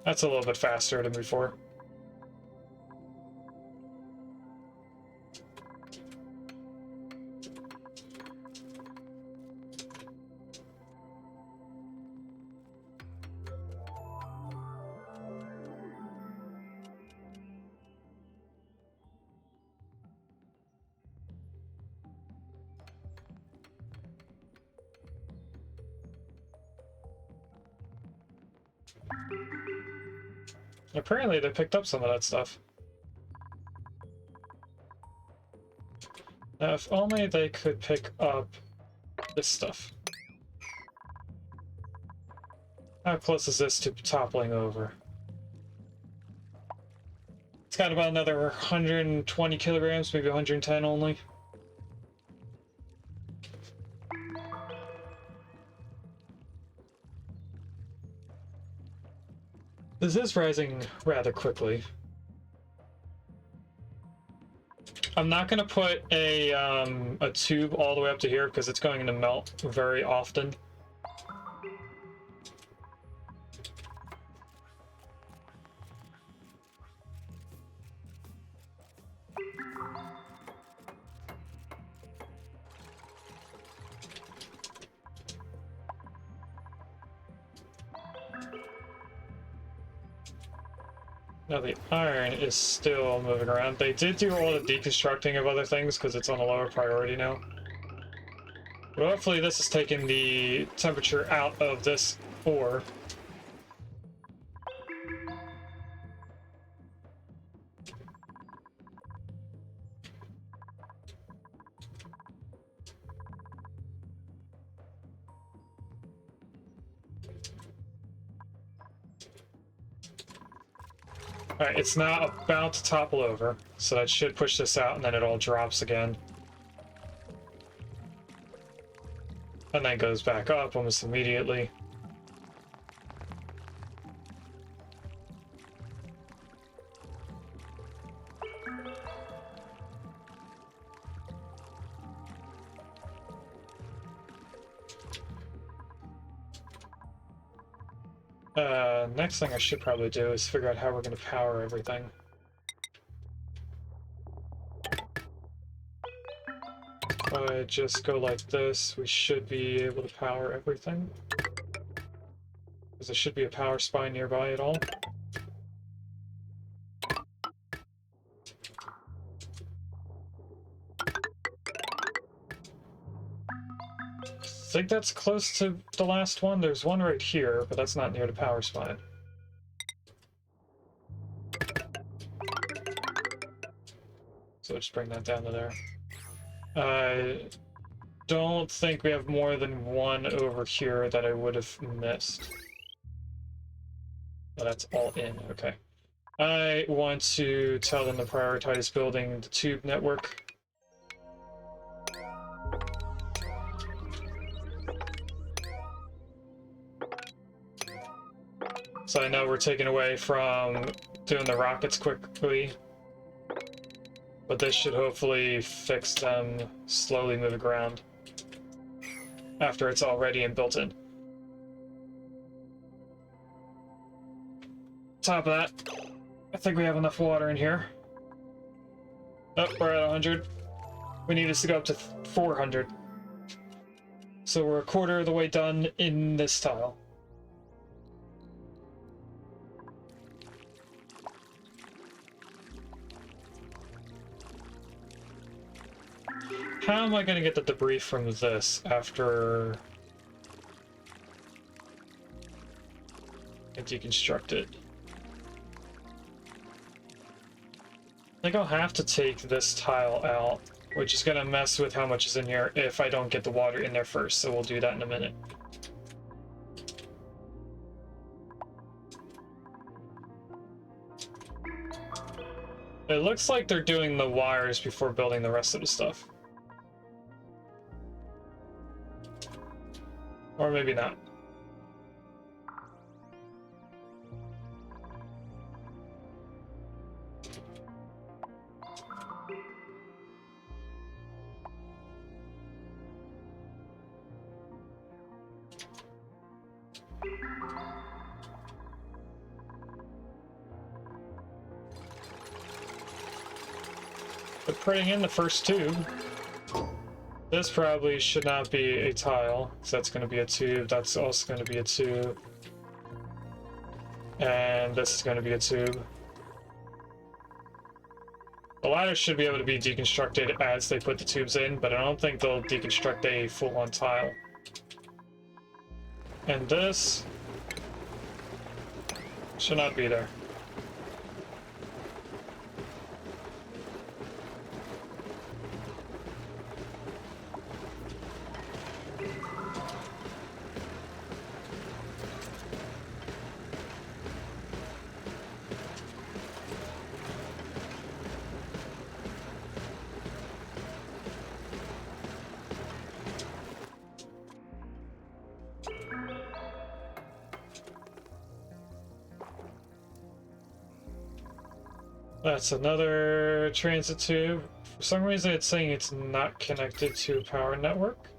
That's a little bit faster to move for. Apparently they picked up some of that stuff. Now, if only they could pick up this stuff. How close is this to toppling over? It's got about another 120 kilograms, maybe 110 only. This is rising rather quickly. I'm not going to put a tube all the way up to here because it's going to melt very often. Now the iron is still moving around. They did do all the deconstructing of other things because it's on a lower priority now. But hopefully this is taking the temperature out of this ore. Alright, it's now about to topple over, so that should push this out and then it all drops again. And then goes back up almost immediately. Next thing I should probably do is figure out how we're going to power everything. If I just go like this, we should be able to power everything. Because there should be a power spine nearby at all. I think that's close to the last one. There's one right here, but that's not near the power spine. So just bring that down to there. I don't think we have more than one over here that I would have missed. Oh, that's all in, okay. I want to tell them to prioritize building the tube network. So I know we're taking away from doing the rockets quickly, but this should hopefully fix them slowly moving around after it's all ready and built in. Top of that, I think we have enough water in here. Oh, we're at 100. We need this to go up to 400. So we're a quarter of the way done in this tile. How am I going to get the debris from this after I deconstruct it? I think I'll have to take this tile out, which is going to mess with how much is in here if I don't get the water in there first, so we'll do that in a minute. It looks like they're doing the wires before building the rest of the stuff. Or maybe not. But putting in the first tube, this probably should not be a tile, so that's going to be a tube, that's also going to be a tube, and this is going to be a tube. The ladder should be able to be deconstructed as they put the tubes in, but I don't think they'll deconstruct a full-on tile. And this should not be there. That's another transit tube. For some reason it's saying it's not connected to a power network.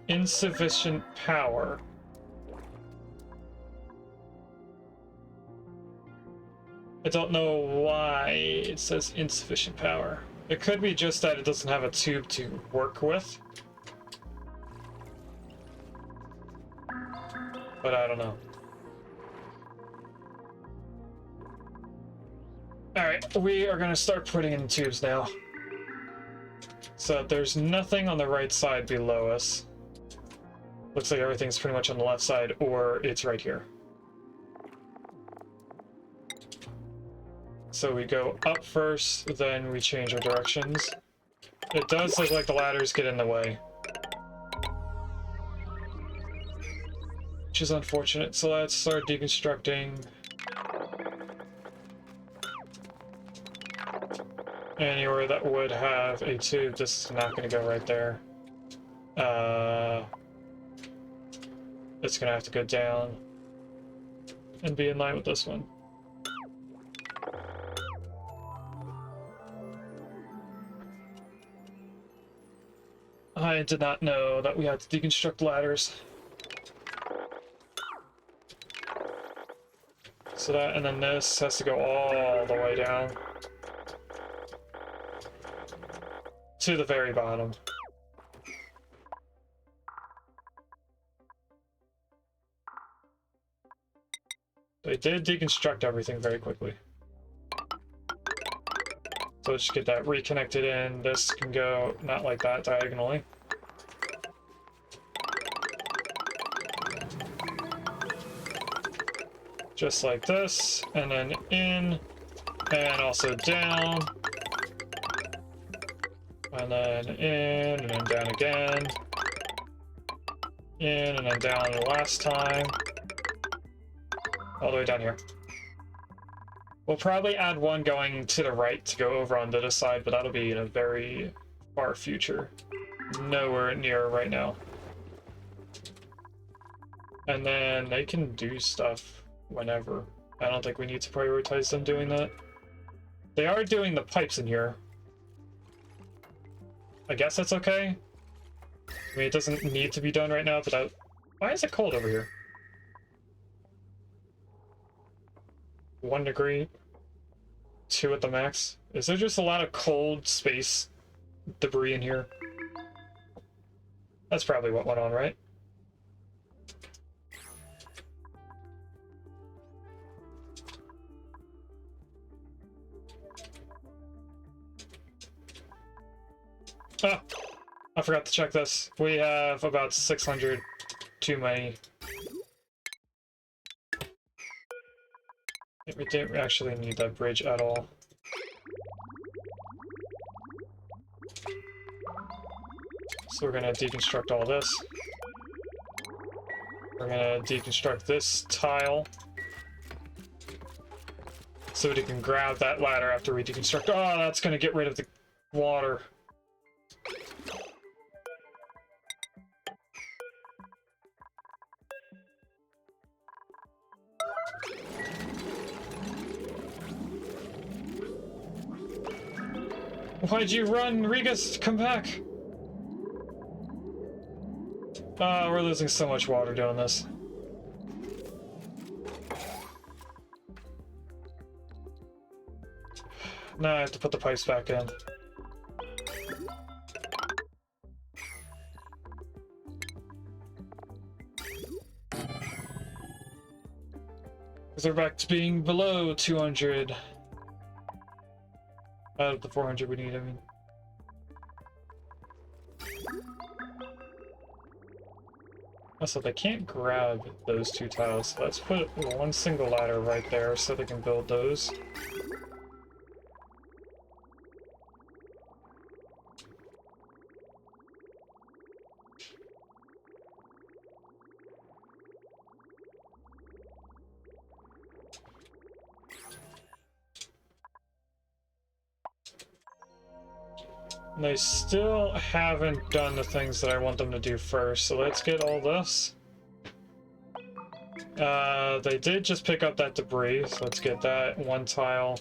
Insufficient power. I don't know why it says insufficient power. It could be just that it doesn't have a tube to work with. But I don't know. Alright, we are going to start putting in tubes now. So there's nothing on the right side below us. Looks like everything's pretty much on the left side, or it's right here. So we go up first, then we change our directions. It does look like the ladders get in the way, which is unfortunate. So let's start deconstructing. Anywhere that would have a tube, this is not going to go right there. It's going to have to go down and be in line with this one. I did not know that we had to deconstruct ladders. So that, and then this has to go all the way down to the very bottom. They did deconstruct everything very quickly. So let's just get that reconnected in. This can go not like that, diagonally. Just like this, and then in, and also down, and then in, and then down again, in, and then down the last time, all the way down here. We'll probably add one going to the right to go over on the other side, but that'll be in a very far future. Nowhere near right now. And then they can do stuff whenever. I don't think we need to prioritize them doing that. They are doing the pipes in here. I guess that's okay. I mean, it doesn't need to be done right now, but why is it cold over here? 1 degree, 2 at the max. Is there just a lot of cold space debris in here? That's probably what went on, right? Oh, I forgot to check this. We have about 600 too many. We didn't actually need that bridge at all. So we're gonna deconstruct all this. We're gonna deconstruct this tile. So we can grab that ladder after we deconstruct. Oh, that's gonna get rid of the water. Why'd you run, Regus? Come back! We're losing so much water doing this. Now I have to put the pipes back in. Because they're back to being below 200. Out of the 400 we need, I mean. Also, they can't grab those 2 tiles, so let's put one single ladder right there so they can build those. And they still haven't done the things that I want them to do first, so let's get all this. They did just pick up that debris, so let's get that 1 tile.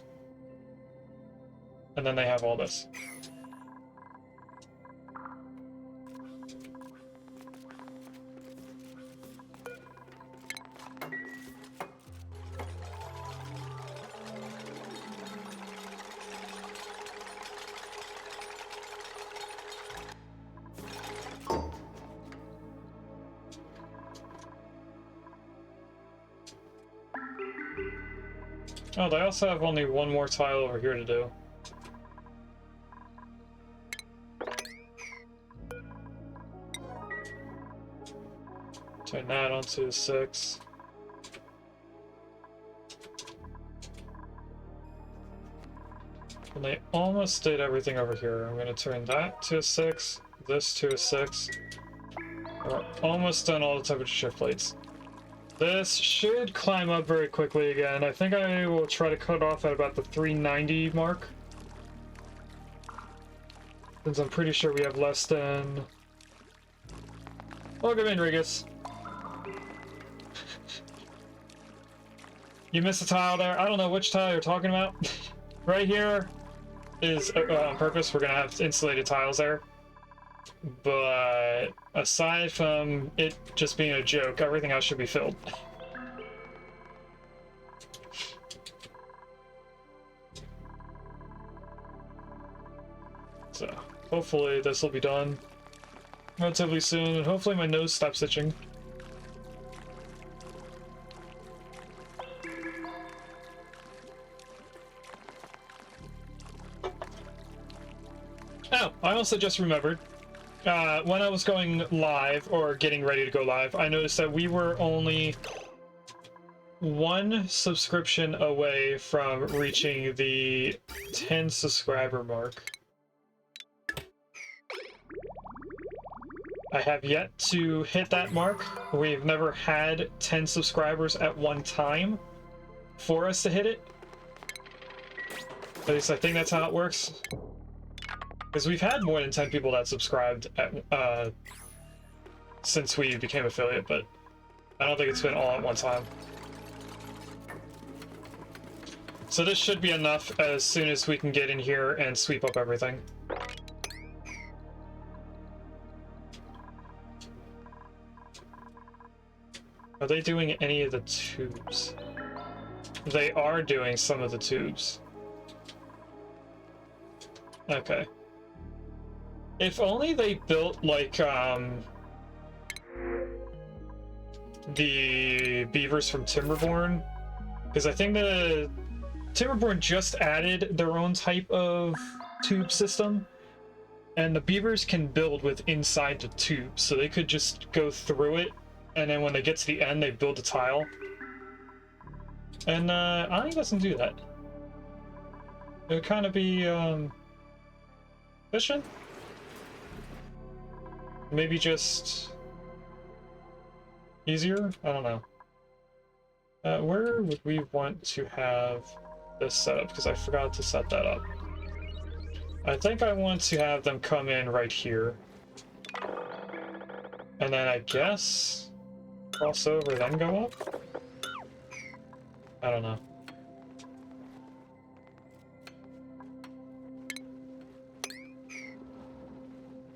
And then they have all this. Oh, they also have only 1 more tile over here to do. Turn that onto 6. And they almost did everything over here. I'm going to turn that to a 6, this to a 6. We're almost done all the temperature shift plates. This should climb up very quickly again. I think I will try to cut off at about the 390 mark. Since I'm pretty sure we have less than... Welcome in, Regus. You missed a tile there. I don't know which tile you're talking about. Right here is on purpose. We're going to have insulated tiles there. But aside from it just being a joke, everything else should be filled. So, hopefully this will be done relatively soon, and hopefully my nose stops itching. Oh, I also just remembered. When I was going live, or getting ready to go live, I noticed that we were only one subscription away from reaching the 10 subscriber mark. I have yet to hit that mark. We've never had 10 subscribers at one time for us to hit it. At least I think that's how it works. Because we've had more than 10 people that subscribed at, since we became affiliate, but I don't think it's been all at one time. So this should be enough as soon as we can get in here and sweep up everything. Are they doing any of the tubes? They are doing some of the tubes. Okay. If only they built, like, the beavers from Timberborn. Because I think the Timberborn just added their own type of tube system. And the beavers can build with inside the tube. So they could just go through it. And then when they get to the end, they build a tile. And Ani doesn't do that. It would kind of be efficient. Maybe just easier? I don't know. Where would we want to have this set up? Because I forgot to set that up. I think I want to have them come in right here. And then I guess cross over, then go up? I don't know.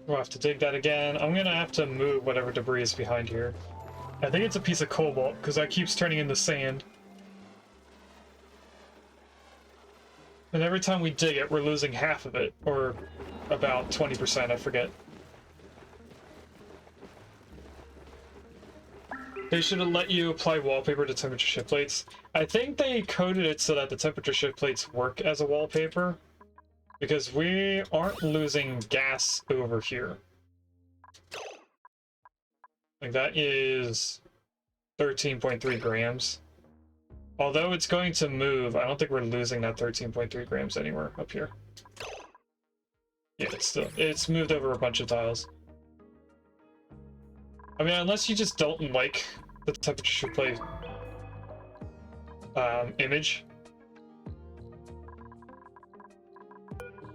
We'll have to dig that again. I'm gonna have to move whatever debris is behind here. I think it's a piece of cobalt, because that keeps turning into sand. And every time we dig it, we're losing half of it, or about 20%, I forget. They should have let you apply wallpaper to temperature shift plates. I think they coded it so that the temperature shift plates work as a wallpaper, because we aren't losing gas over here. Like, that is 13.3 grams. Although it's going to move, I don't think we're losing that 13.3 grams anywhere up here. Yeah, it's moved over a bunch of tiles. I mean, unless you just don't like the temperature shift plate image.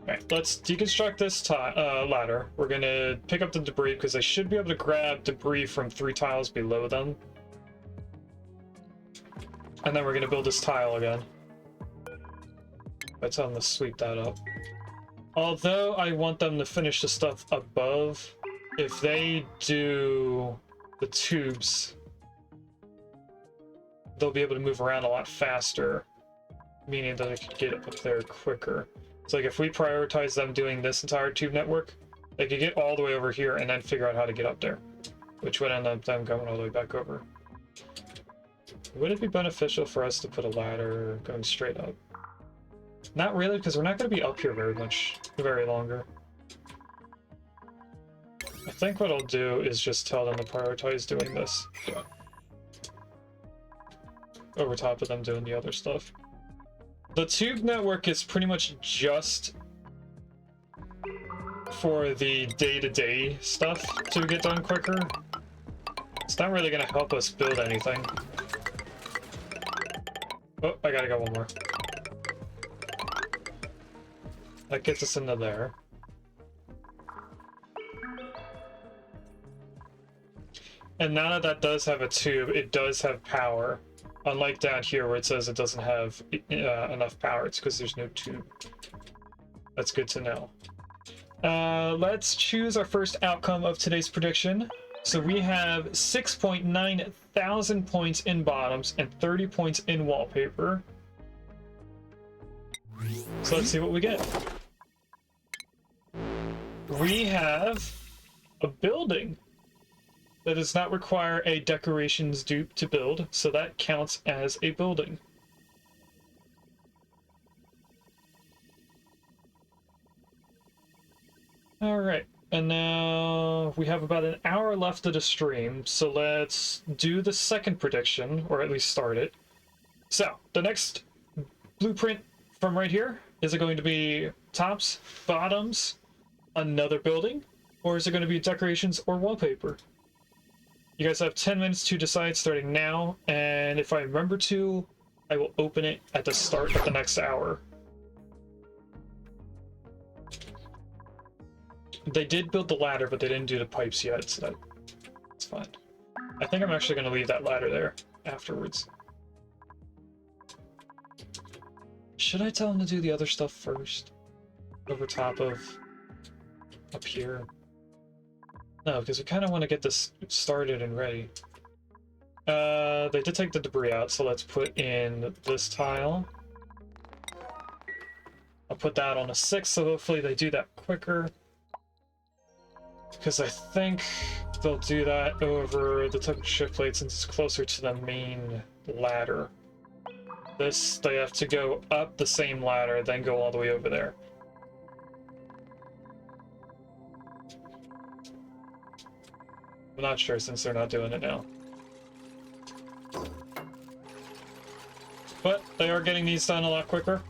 Alright, let's deconstruct this ladder. We're gonna pick up the debris because they should be able to grab debris from 3 tiles below them. And then we're gonna build this tile again. I tell them to sweep that up. Although I want them to finish the stuff above, if they do the tubes, they'll be able to move around a lot faster, meaning that they could get up there quicker. So like if we prioritize them doing this entire tube network, they could get all the way over here and then figure out how to get up there, which would end up them going all the way back over. Would it be beneficial for us to put a ladder going straight up? Not really, because we're not going to be up here very longer. I think what I'll do is just tell them to prioritize doing this over top of them doing the other stuff. The tube network is pretty much just for the day-to-day stuff to get done quicker. It's not really going to help us build anything. Oh, I gotta go one more. That gets us into there. And now that that does have a tube, it does have power. Unlike down here where it says it doesn't have enough power, it's because there's no tube. That's good to know. Let's choose our first outcome of today's prediction. So we have 6.9 thousand points in bottoms and 30 points in wallpaper. So let's see what we get. We have a building that does not require a decorations dupe to build, so that counts as a building. Alright, and now we have about an hour left of the stream, so let's do the second prediction, or at least start it. So, the next blueprint from right here, is it going to be tops, bottoms, another building, or is it going to be decorations or wallpaper? You guys have 10 minutes to decide starting now, and if I remember to, I will open it at the start of the next hour. They did build the ladder, but they didn't do the pipes yet, so that's fine. I think I'm actually going to leave that ladder there afterwards. Should I tell them to do the other stuff first? Over top of up here? No, because we kind of want to get this started and ready. They did take the debris out, so let's put in this tile. I'll put that on a 6, so hopefully they do that quicker. Because I think they'll do that over the temperature shift plate since it's closer to the main ladder. This, they have to go up the same ladder, then go all the way over there. I'm not sure since they're not doing it now. But they are getting these done a lot quicker.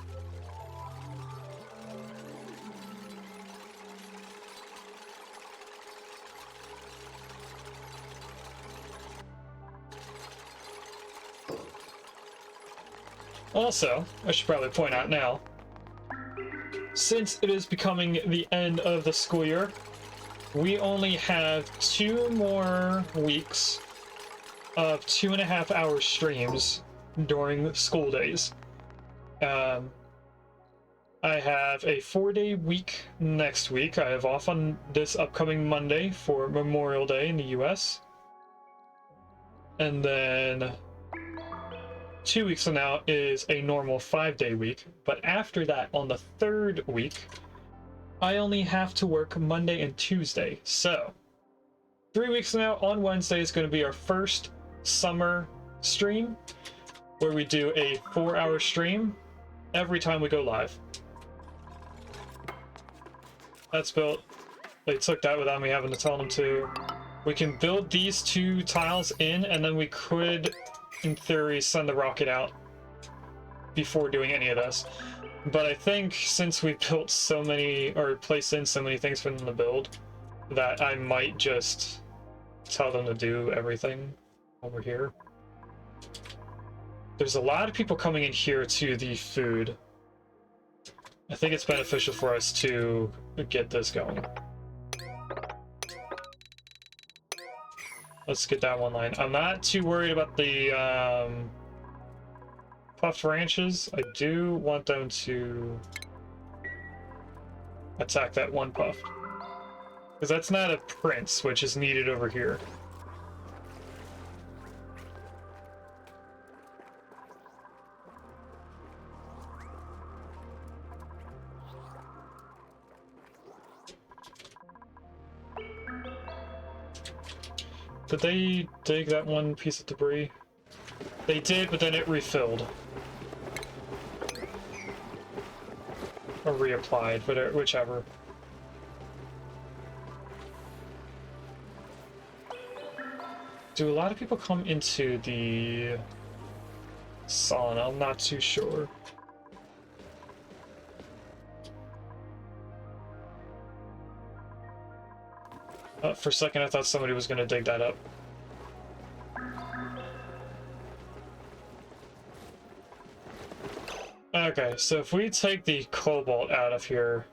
Also, I should probably point out now, since it is becoming the end of the school year, we only have 2 more weeks of 2.5-hour streams during school days. I have a 4-day week next week. I have off on this upcoming Monday for Memorial Day in the US. And then 2 weeks from now is a normal 5-day week. But after that, on the 3rd week, I only have to work Monday and Tuesday. So 3 weeks from now, on Wednesday, is going to be our first summer stream, where we do a 4-hour stream every time we go live. That's built. They took that without me having to tell them to. We can build these 2 tiles in, and then we could, in theory, send the rocket out before doing any of this. But I think since we built so many, or placed in so many things for them to build, that I might just tell them to do everything over here. There's a lot of people coming in here to the food. I think it's beneficial for us to get this going. Let's get that one line. I'm not too worried about the puffed ranches. I do want them to attack that one puff, because that's not a prince, which is needed over here. Did they dig that one piece of debris? They did, but then it refilled. Or reapplied, but whichever. Do a lot of people come into the sauna? I'm not too sure. For a second, I thought somebody was going to dig that up. Okay, so if we take the cobalt out of here,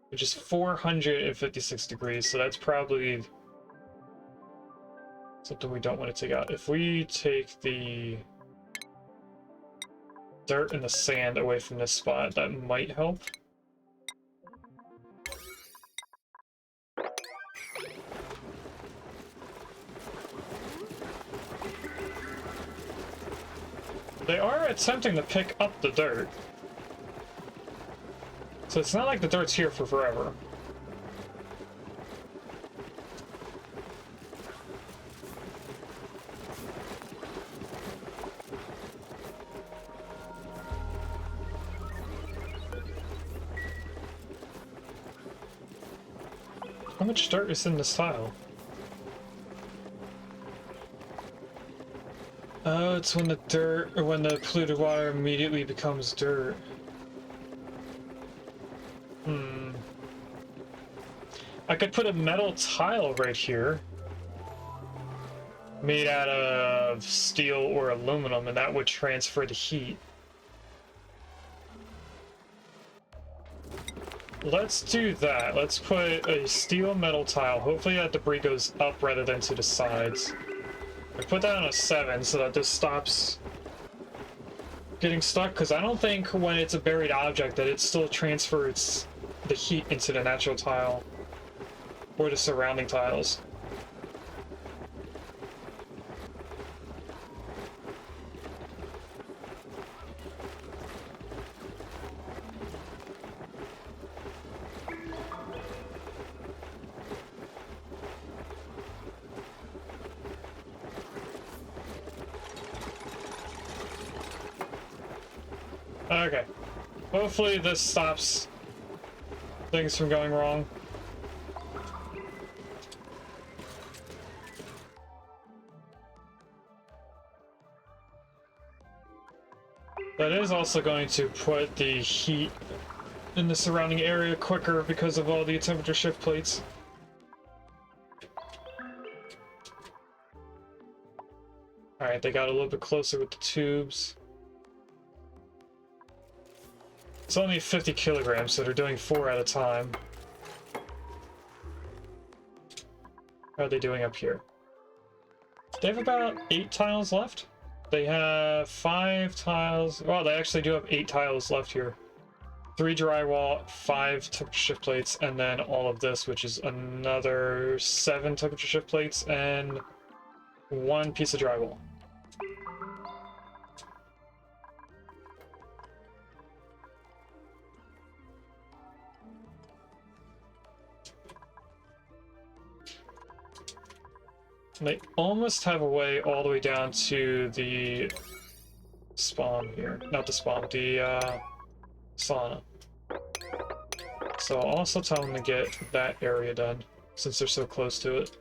which is 456 degrees, so that's probably something we don't want to take out. If we take the dirt and the sand away from this spot, that might help. They are attempting to pick up the dirt. So it's not like the dirt's here for forever. How much dirt is in this tile? Oh, it's when the dirt, or when the polluted water immediately becomes dirt. I could put a metal tile right here, made out of steel or aluminum, and that would transfer the heat. Let's do that. Let's put a steel metal tile. Hopefully that debris goes up rather than to the sides. I put that on a 7 so that this stops getting stuck, because I don't think when it's a buried object that it still transfers the heat into the natural tile or the surrounding tiles. Okay. Hopefully this stops things from going wrong. That is also going to put the heat in the surrounding area quicker because of all the temperature shift plates. Alright, they got a little bit closer with the tubes. It's only 50 kilograms, so they're doing 4 at a time. How are they doing up here? They have about 8 tiles left. They have 5 tiles. Well, they actually do have 8 tiles left here. 3 drywall, 5 temperature shift plates, and then all of this, which is another 7 temperature shift plates and 1 piece of drywall. And they almost have a way all the way down to the spawn here. Not the spawn, the sauna. So I'll also tell them to get that area done, since they're so close to it.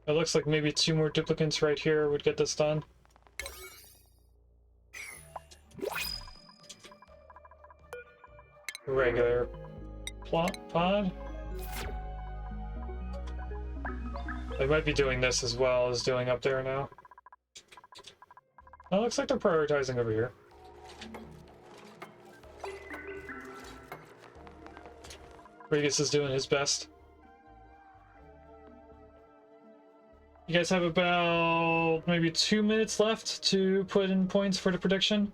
It looks like maybe 2 more duplicates right here would get this done. Regular plot pod. They might be doing this as well as doing up there now. Oh, looks like they're prioritizing over here. Regis is doing his best. You guys have about maybe 2 minutes left to put in points for the prediction.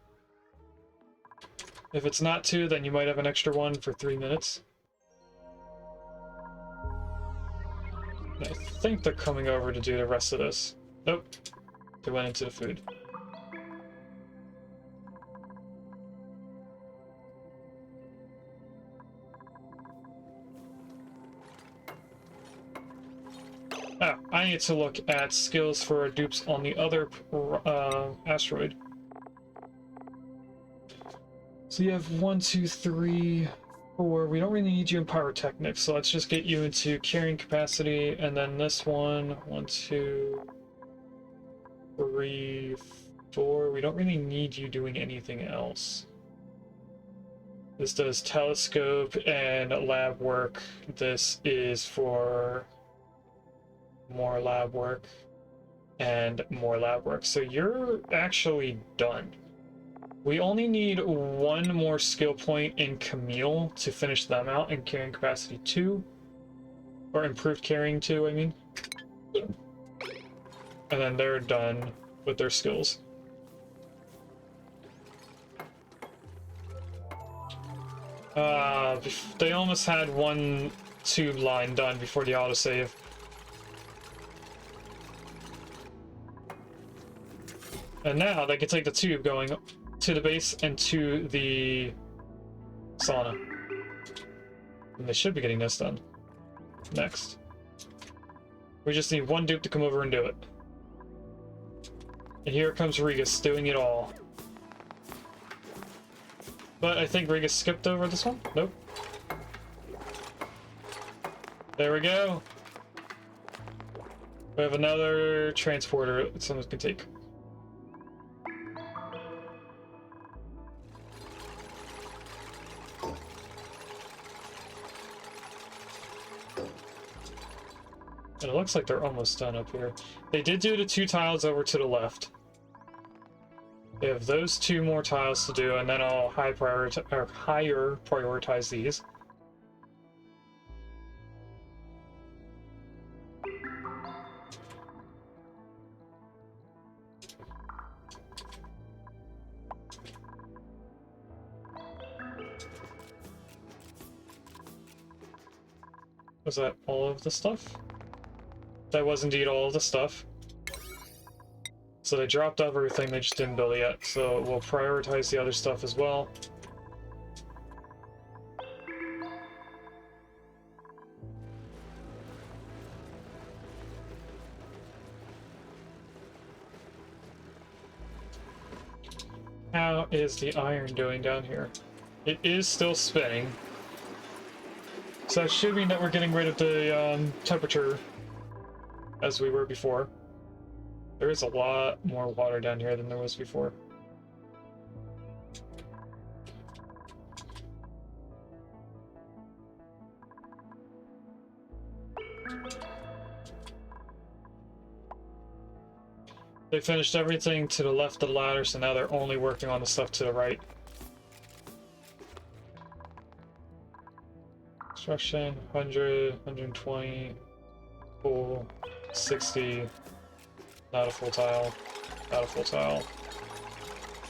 If it's not 2, then you might have an extra 1 for 3 minutes. I think they're coming over to do the rest of this. Nope. They went into the food. Oh, I need to look at skills for dupes on the other asteroid. So you have 1, 2, 3, 4. We don't really need you in pyrotechnics, so let's just get you into carrying capacity, and then this one, 1, 2, 3, 4. We don't really need you doing anything else. This does telescope and lab work. This is for more lab work and more lab work. So you're actually done. We only need 1 more skill point in Camille to finish them out in carrying capacity 2. Or improved carrying 2, I mean. And then they're done with their skills. They almost had 1 tube line done before the autosave. And now they can take the tube going to the base and to the sauna. And they should be getting this done next. We just need one dupe to come over and do it. And here comes Regus doing it all. But I think Regus skipped over this one. Nope. There we go. We have another transporter that someone can take. And it looks like they're almost done up here. They did do the 2 tiles over to the left. They have those 2 more tiles to do, and then I'll higher prioritize these. Was that all of the stuff? That was indeed all of the stuff. So they dropped off everything, they just didn't build it yet. So we'll prioritize the other stuff as well. How is the iron doing down here? It is still spinning. So that should mean that we're getting rid of the temperature as we were before. There is a lot more water down here than there was before. They finished everything to the left of the ladder, so now they're only working on the stuff to the right. Construction, 100, 120, full, 60, not a full tile, not a full tile.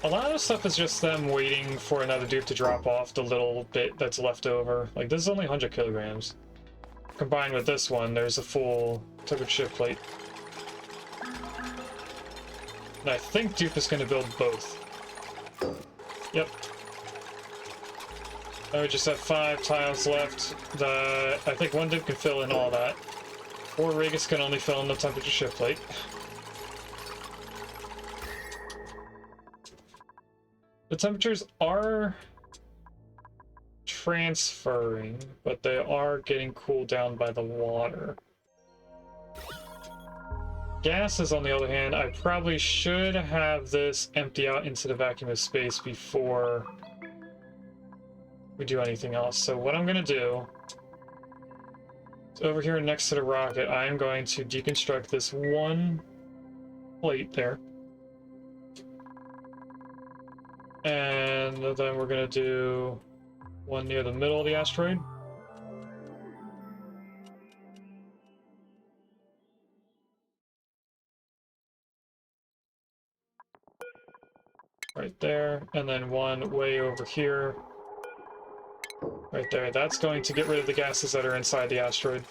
A lot of stuff is just them waiting for another dupe to drop off the little bit that's left over. Like, this is only 100 kilograms. Combined with this one, there's a full temperature shift plate. And I think dupe is going to build both. Yep. Now we just have 5 tiles left that I think one dupe can fill in all that. Or Regus can only fill in the temperature shift plate. The temperatures are transferring, but they are getting cooled down by the water. Gases, on the other hand, I probably should have this empty out into the vacuum of space before we do anything else. So what I'm going to do is over here next to the rocket, I am going to deconstruct this one plate there. And then we're going to do one near the middle of the asteroid. Right there, and then one way over here. Right there. That's going to get rid of the gases that are inside the asteroid.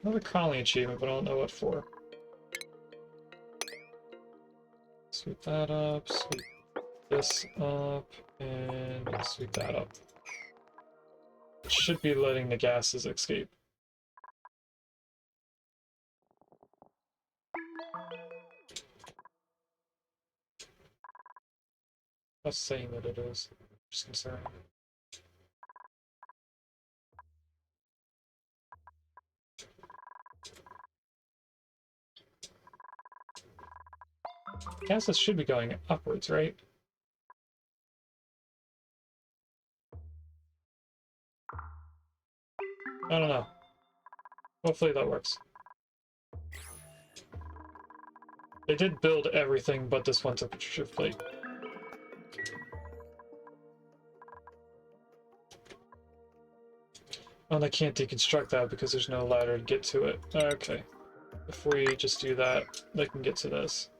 Another colony achievement, but I don't know what for. Sweep that up, sweep this up, and sweep that up. It should be letting the gases escape. That's saying that it is. Just concerned. Gases should be going upwards, right? I don't know. Hopefully that works. They did build everything but this one temperature shift plate. Oh, and I can't deconstruct that because there's no ladder to get to it. Okay. If we just do that, they can get to this.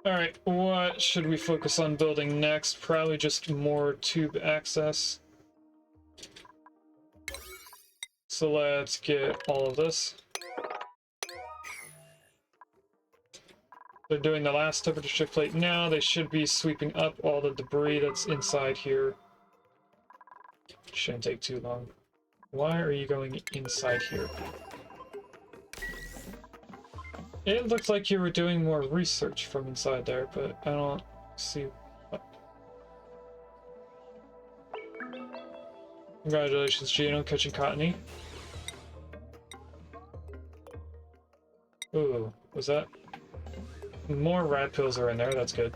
Alright, what should we focus on building next? Probably just more tube access. So let's get all of this. They're doing the last temperature shift plate now. They should be sweeping up all the debris that's inside here. Shouldn't take too long. Why are you going inside here? It looked like you were doing more research from inside there, but I don't see what. Congratulations, Gino, catching Cottony. Ooh, was that? More rat pills are in there, that's good.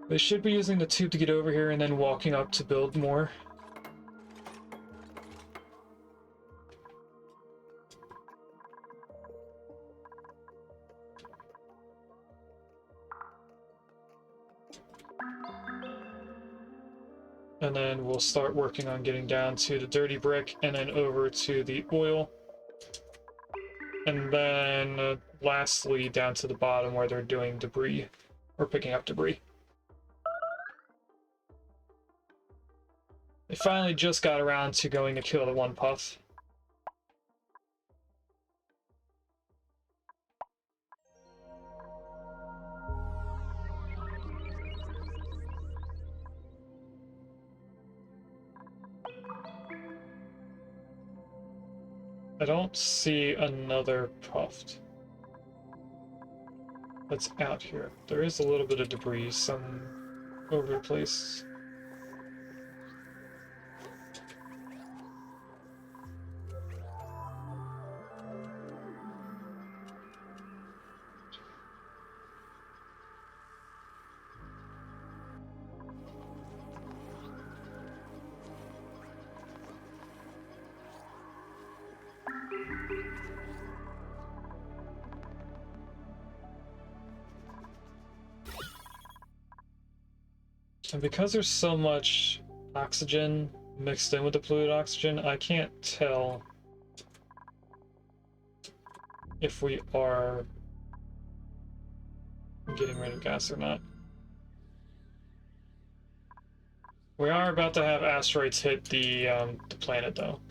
They should be using the tube to get over here and then walking up to build more. And then we'll start working on getting down to the dirty brick and then over to the oil. And then lastly down to the bottom where they're doing debris, or picking up debris. They finally just got around to going to kill the one puff. I don't see another puffed that's out here. There is a little bit of debris, some over the place. And because there's so much oxygen mixed in with the fluid oxygen, I can't tell if we are getting rid of gas or not. We are about to have asteroids hit the planet, though.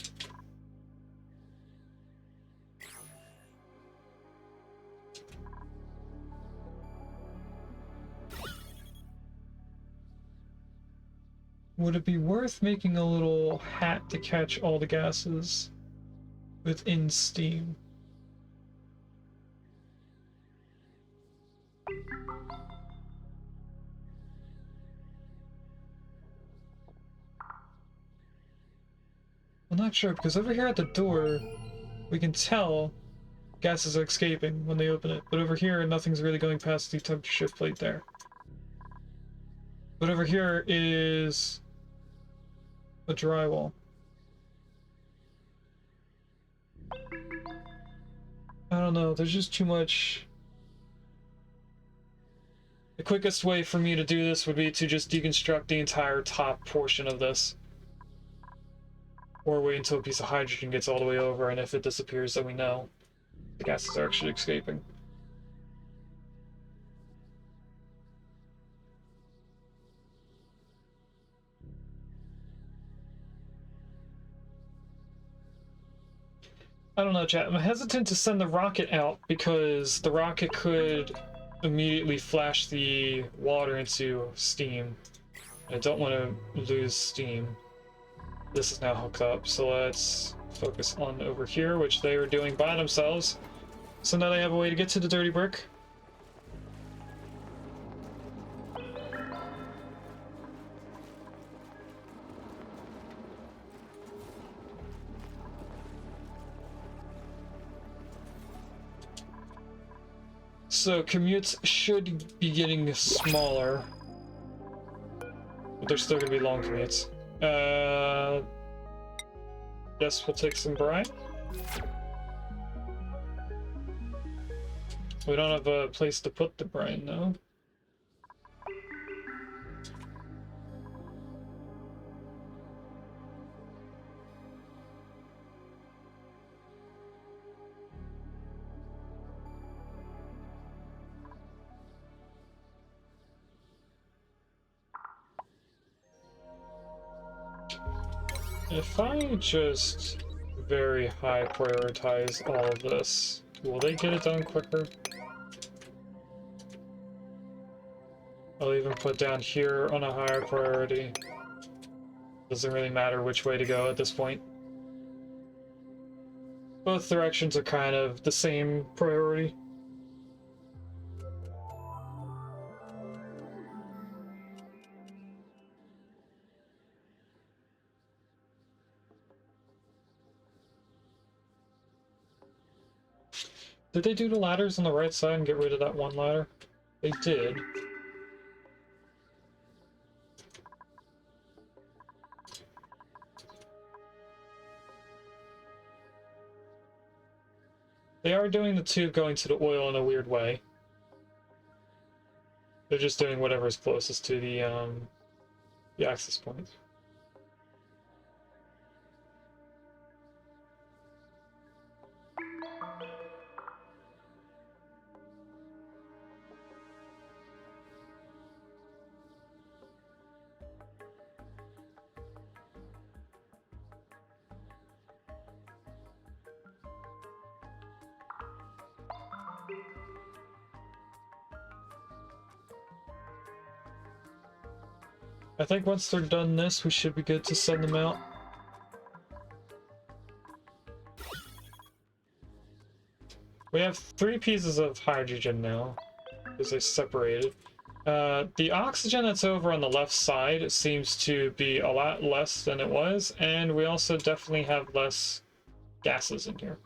Would it be worth making a little hat to catch all the gases within steam? I'm not sure, because over here at the door, we can tell gases are escaping when they open it, but over here, nothing's really going past the temperature shift plate there. But over here is a drywall. I don't know, there's just too much. The quickest way for me to do this would be to just deconstruct the entire top portion of this. Or wait until a piece of hydrogen gets all the way over, and if it disappears, then we know the gases are actually escaping. I don't know, chat. I'm hesitant to send the rocket out because the rocket could immediately flash the water into steam. I don't want to lose steam. This is now hooked up, so let's focus on over here, which they were doing by themselves. So now they have a way to get to the dirty brick. So commutes should be getting smaller, but they're still gonna be long commutes. Guess we'll take some brine. We don't have a place to put the brine, though. If I just very high prioritize all of this, will they get it done quicker? I'll even put down here on a higher priority. Doesn't really matter which way to go at this point. Both directions are kind of the same priority. Did they do the ladders on the right side and get rid of that one ladder? They did. They are doing the tube going to the oil in a weird way. They're just doing whatever's closest to the access point. I think once they're done this, we should be good to send them out. We have 3 pieces of hydrogen now, because they separated. The oxygen that's over on the left side seems to be a lot less than it was, and we also definitely have less gases in here.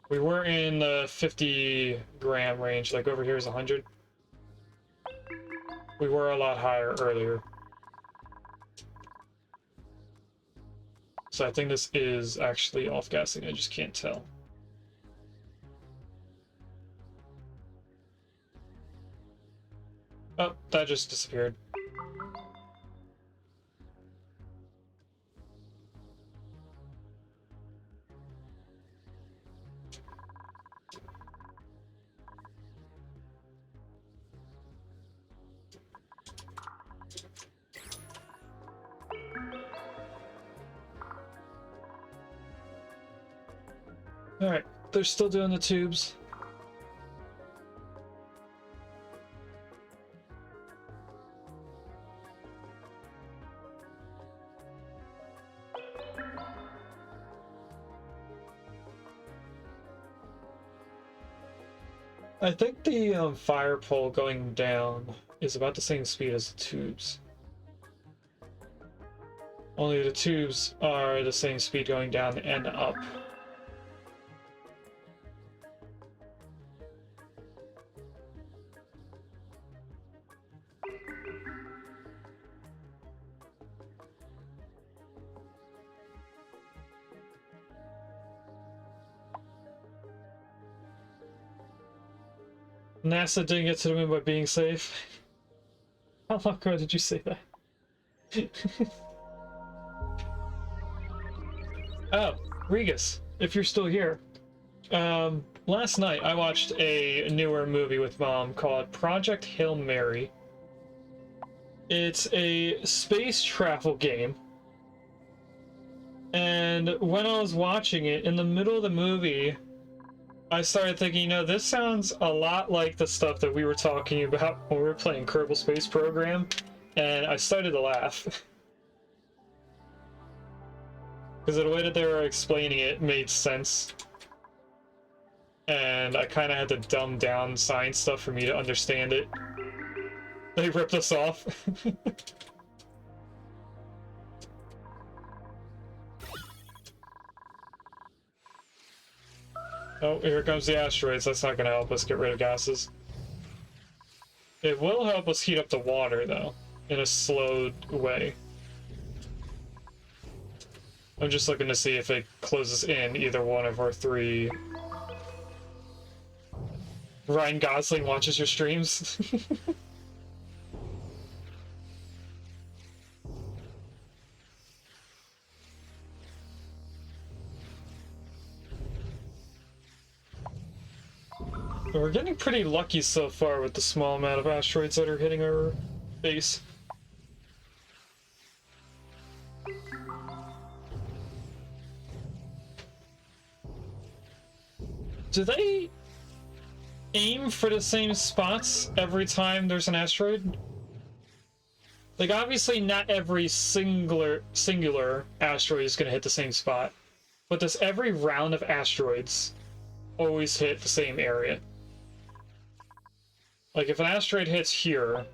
We were in the 50 gram range, like over here is 100. We were a lot higher earlier. So I think this is actually off-gassing, I just can't tell. Oh, that just disappeared. Alright, they're still doing the tubes. I think the fire pole going down is about the same speed as the tubes. Only the tubes are the same speed going down and up. NASA didn't get to the moon by being safe. How long ago did you say that? Oh, Regus, if you're still here. Last night I watched a newer movie with Mom called Project Hail Mary. It's a space travel game. And when I was watching it, in the middle of the movie, I started thinking, you know, this sounds a lot like the stuff that we were talking about when we were playing Kerbal Space Program, and I started to laugh. Because the way that they were explaining it made sense. And I kind of had to dumb down science stuff for me to understand it. They ripped us off. Oh, here comes the asteroids. That's not going to help us get rid of gases. It will help us heat up the water, though, in a slowed way. I'm just looking to see if it closes in either one of our 3. Ryan Gosling watches your streams. We're getting pretty lucky so far with the small amount of asteroids that are hitting our base. Do they aim for the same spots every time there's an asteroid? Like, obviously not every singular asteroid is going to hit the same spot, but does every round of asteroids always hit the same area? Like, if an asteroid hits here,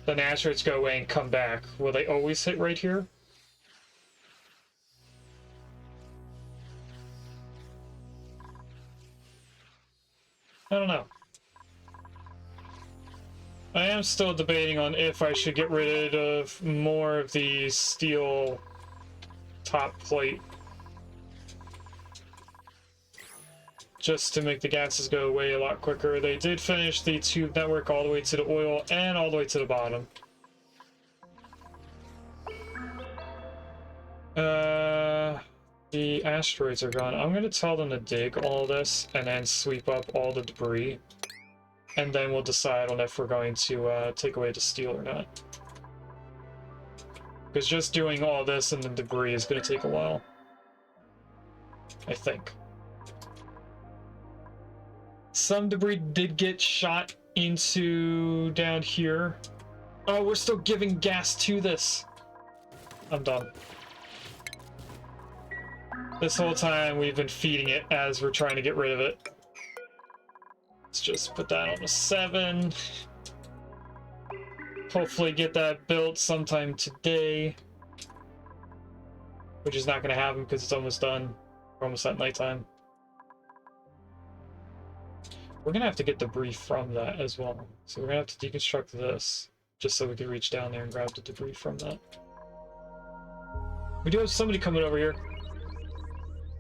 then asteroids go away and come back. Will they always hit right here? I don't know. I am still debating on if I should get rid of more of the steel top plate, just to make the gases go away a lot quicker. They did finish the tube network all the way to the oil and all the way to the bottom. The asteroids are gone. I'm gonna tell them to dig all this and then sweep up all the debris. And then we'll decide on if we're going to take away the steel or not. Because just doing all this and the debris is going to take a while. I think. Some debris did get shot into down here. Oh, we're still giving gas to this. I'm done. This whole time we've been feeding it as we're trying to get rid of it. Let's just put that on a 7. Hopefully get that built sometime today. Which is not going to happen because it's almost done. We're almost at nighttime. We're going to have to get debris from that as well. So we're going to have to deconstruct this. Just so we can reach down there and grab the debris from that. We do have somebody coming over here.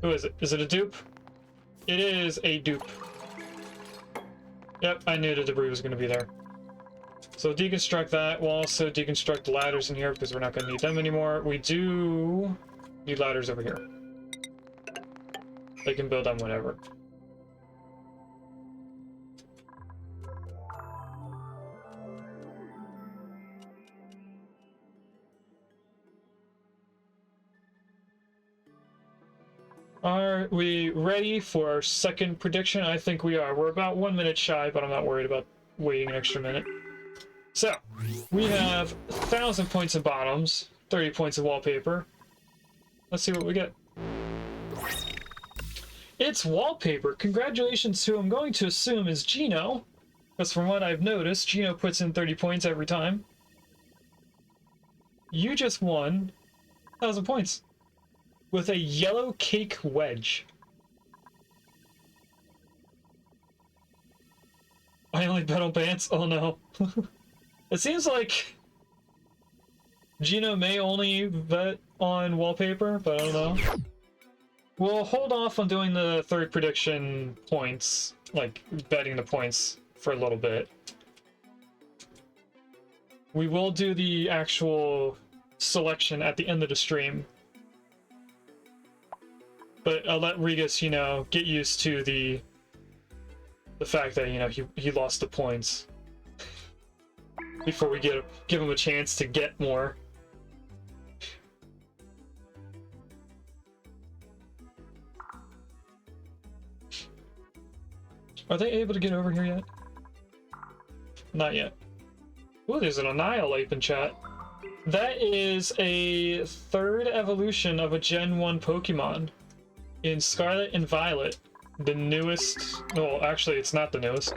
Who is it? Is it a dupe? It is a dupe. Yep, I knew the debris was going to be there. So deconstruct that. We'll also deconstruct the ladders in here because we're not going to need them anymore. We do need ladders over here. They can build them whenever. Are we ready for our second prediction? I think we are. We're about 1 minute shy, but I'm not worried about waiting an extra minute. So, we have 1,000 points in bottoms, 30 points in wallpaper. Let's see what we get. It's wallpaper. Congratulations to, I'm going to assume, is Gino. Because from what I've noticed, Gino puts in 30 points every time. You just won 1,000 points. With a yellow cake wedge. I only bet on pants? Oh no. It seems like Gino may only bet on wallpaper, but I don't know. We'll hold off on doing the third prediction points, like betting the points, for a little bit. We will do the actual selection at the end of the stream. But I'll let Regus, you know, get used to the fact that, you know, he lost the points before we give him a chance to get more. Are they able to get over here yet? Not yet. Oh, there's an Annihilate in chat. That is a third evolution of a Gen 1 Pokemon. In Scarlet and Violet, the newest... Well, actually, it's not the newest.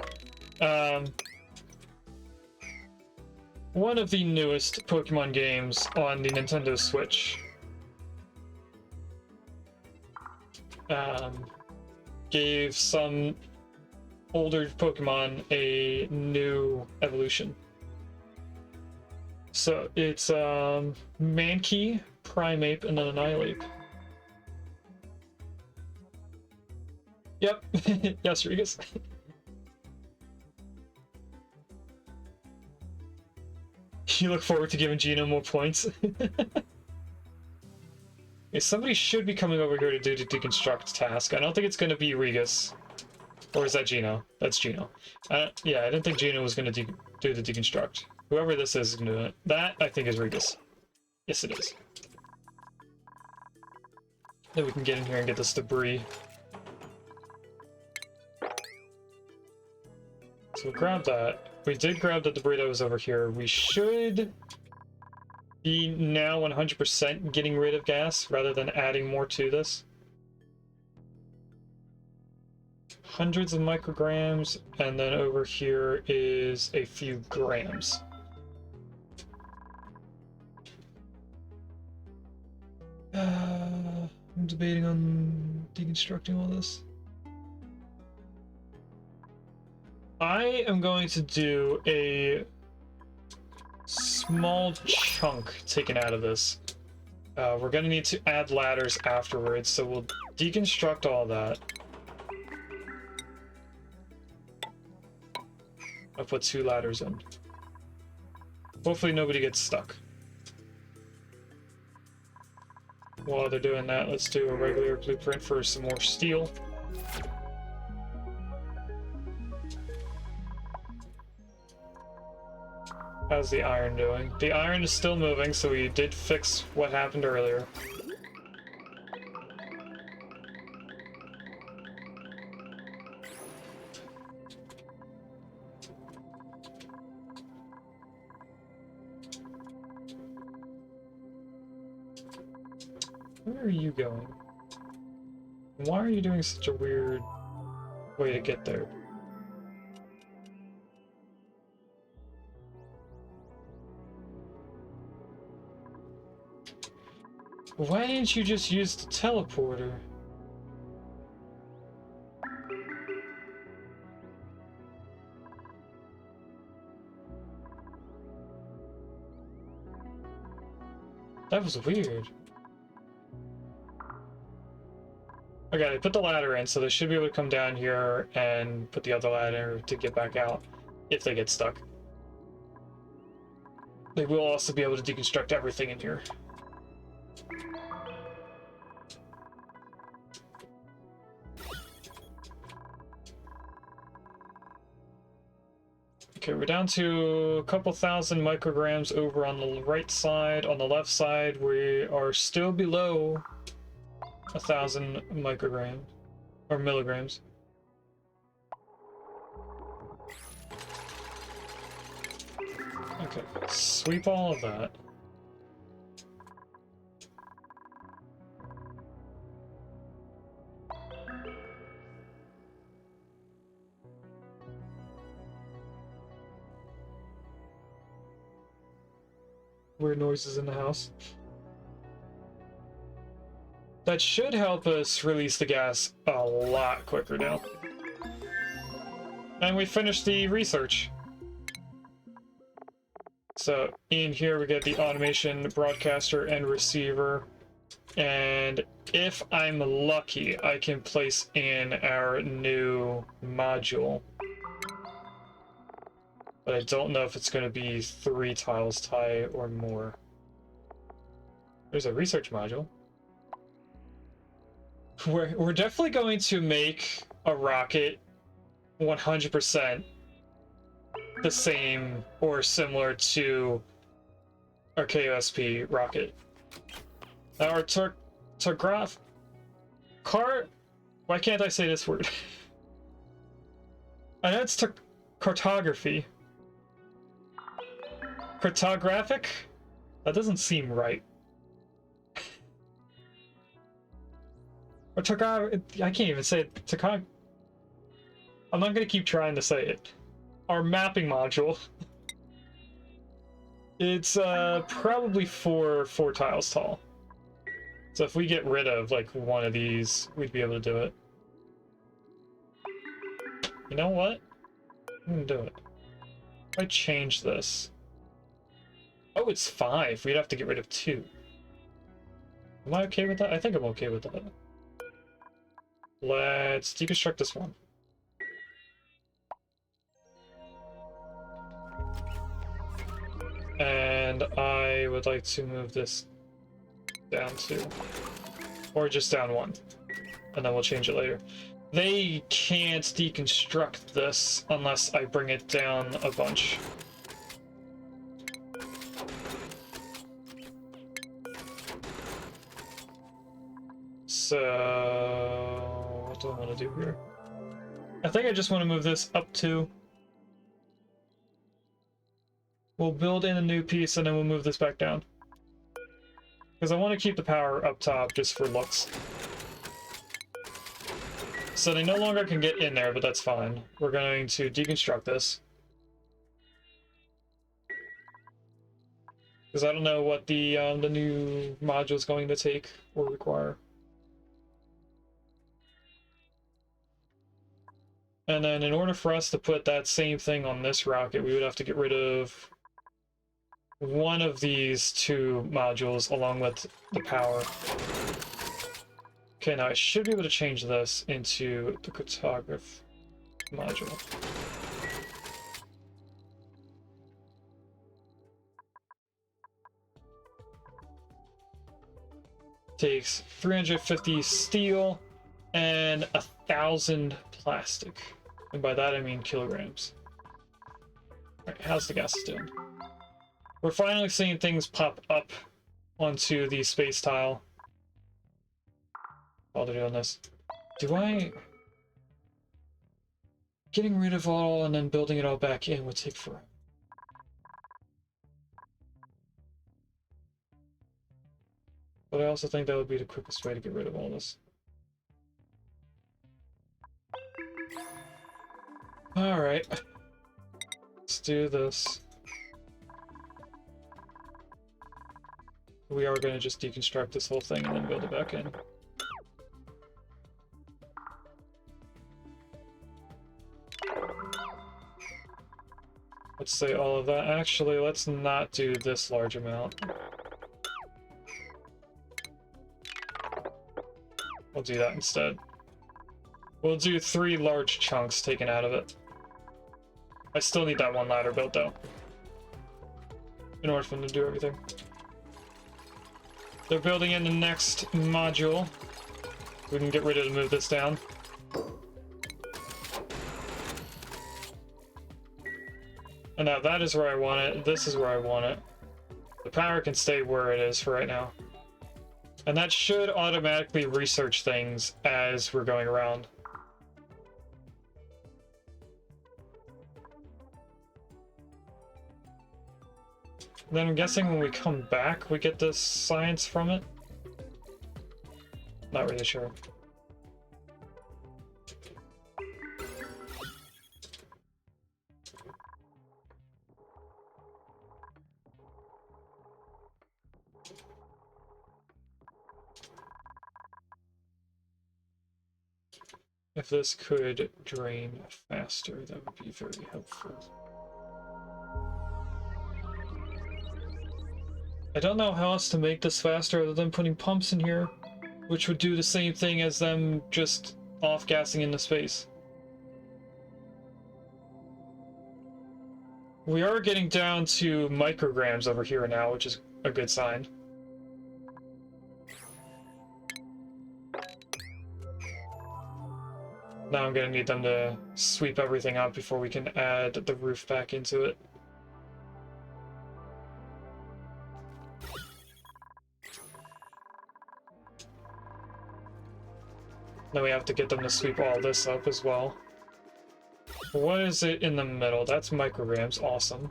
One of the newest Pokemon games on the Nintendo Switch. Gave some older Pokemon a new evolution. So, it's Mankey, Primeape, and then Annihilate. Yep. Yes, Regus. You look forward to giving Gino more points. Okay, somebody should be coming over here to do the deconstruct task. I don't think it's going to be Regus. Or is that Gino? That's Gino. Yeah, I didn't think Gino was going to do the deconstruct. Whoever this is going to do it. That, I think, is Regus. Yes, it is. Then we can get in here and get this debris. So we'll grab that. We did grab the debris that was over here. We should be now 100% getting rid of gas rather than adding more to this. Hundreds of micrograms, and then over here is a few grams. I'm debating on deconstructing all this. I am going to do a small chunk taken out of this. We're going to need to add ladders afterwards, so we'll deconstruct all that. I'll put 2 ladders in. Hopefully nobody gets stuck. While they're doing that, let's do a regular blueprint for some more steel. How's the iron doing? The iron is still moving, so we did fix what happened earlier. Where are you going? Why are you doing such a weird way to get there? Why didn't you just use the teleporter? That was weird. Okay, I put the ladder in, so they should be able to come down here and put the other ladder to get back out if they get stuck. They will also be able to deconstruct everything in here. Okay, we're down to a couple thousand micrograms over on the right side. On the left side, we are still below 1,000 micrograms or milligrams. Okay, sweep all of that. Weird noises in the house. That should help us release the gas a lot quicker now. And we finished the research. So in here we get the automation, broadcaster, and receiver. And if I'm lucky, I can place in our new module. But I don't know if it's going to be 3 tiles high or more. There's a research module. We're definitely going to make a rocket 100% the same or similar to our KOSP rocket. Now our why can't I say this word? I know it's cartography. Cartographic? That doesn't seem right. Or I can't even say it. I'm not gonna keep trying to say it. Our mapping module. It's probably four tiles tall. So if we get rid of like one of these, we'd be able to do it. You know what? I'm gonna do it. If I change this. Oh, it's 5. We'd have to get rid of 2. Am I okay with that? I think I'm okay with that. Let's deconstruct this one. And I would like to move this down 2. Or just down 1. And then we'll change it later. They can't deconstruct this unless I bring it down a bunch. So, what do I want to do here? I think I just want to move this up 2. We'll build in a new piece and then we'll move this back down. Because I want to keep the power up top just for looks. So they no longer can get in there, but that's fine. We're going to deconstruct this. Because I don't know what the new module is going to take or require. And then in order for us to put that same thing on this rocket, we would have to get rid of one of these two modules along with the power. Okay, now I should be able to change this into the photograph module. Takes 350 steel and 1,000 plastic. And by that I mean kilograms. Alright, how's the gases doing? We're finally seeing things pop up onto the space tile while they're doing this. Getting rid of all and then building it all back in would take forever. But I also think that would be the quickest way to get rid of all this. Alright. Let's do this. We are going to just deconstruct this whole thing and then build it back in. Let's say all of that. Actually, let's not do this large amount. We'll do that instead. We'll do 3 large chunks taken out of it. I still need that one ladder built though, in order for them to do everything. They're building in the next module. We can get ready to move this down. And now that is where I want it. This is where I want it. The power can stay where it is for right now. And that should automatically research things as we're going around. Then I'm guessing when we come back, we get this science from it? Not really sure. If this could drain faster, that would be very helpful. I don't know how else to make this faster other than putting pumps in here, which would do the same thing as them just off-gassing into space. We are getting down to micrograms over here now, which is a good sign. Now I'm gonna need them to sweep everything out before we can add the roof back into it. Then we have to get them to sweep all this up as well. What is it in the middle? That's micrograms, awesome.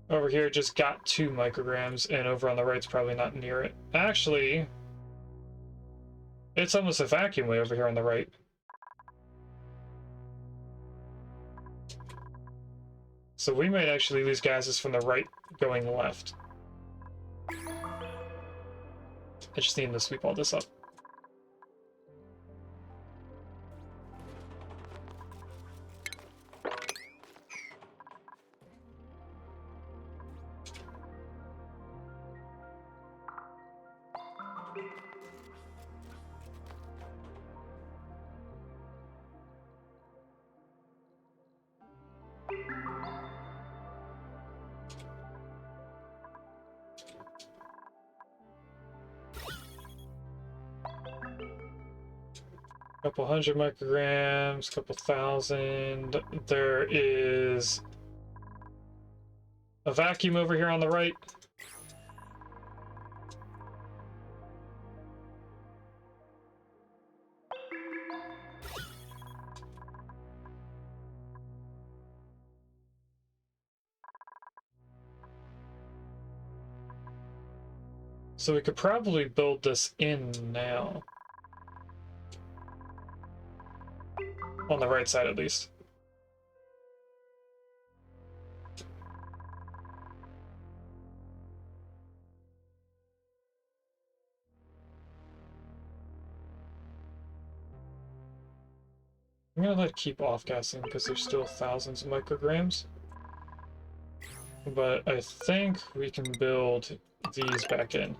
Over here just got 2 micrograms, and over on the right's probably not near it. Actually, it's almost a vacuum way over here on the right. So we might actually lose gases from the right going left. I just need to sweep all this up. Couple hundred micrograms, couple thousand. There is a vacuum over here on the right. So we could probably build this in now. On the right side, at least. I'm gonna let keep off-gassing because there's still thousands of micrograms. But I think we can build these back in.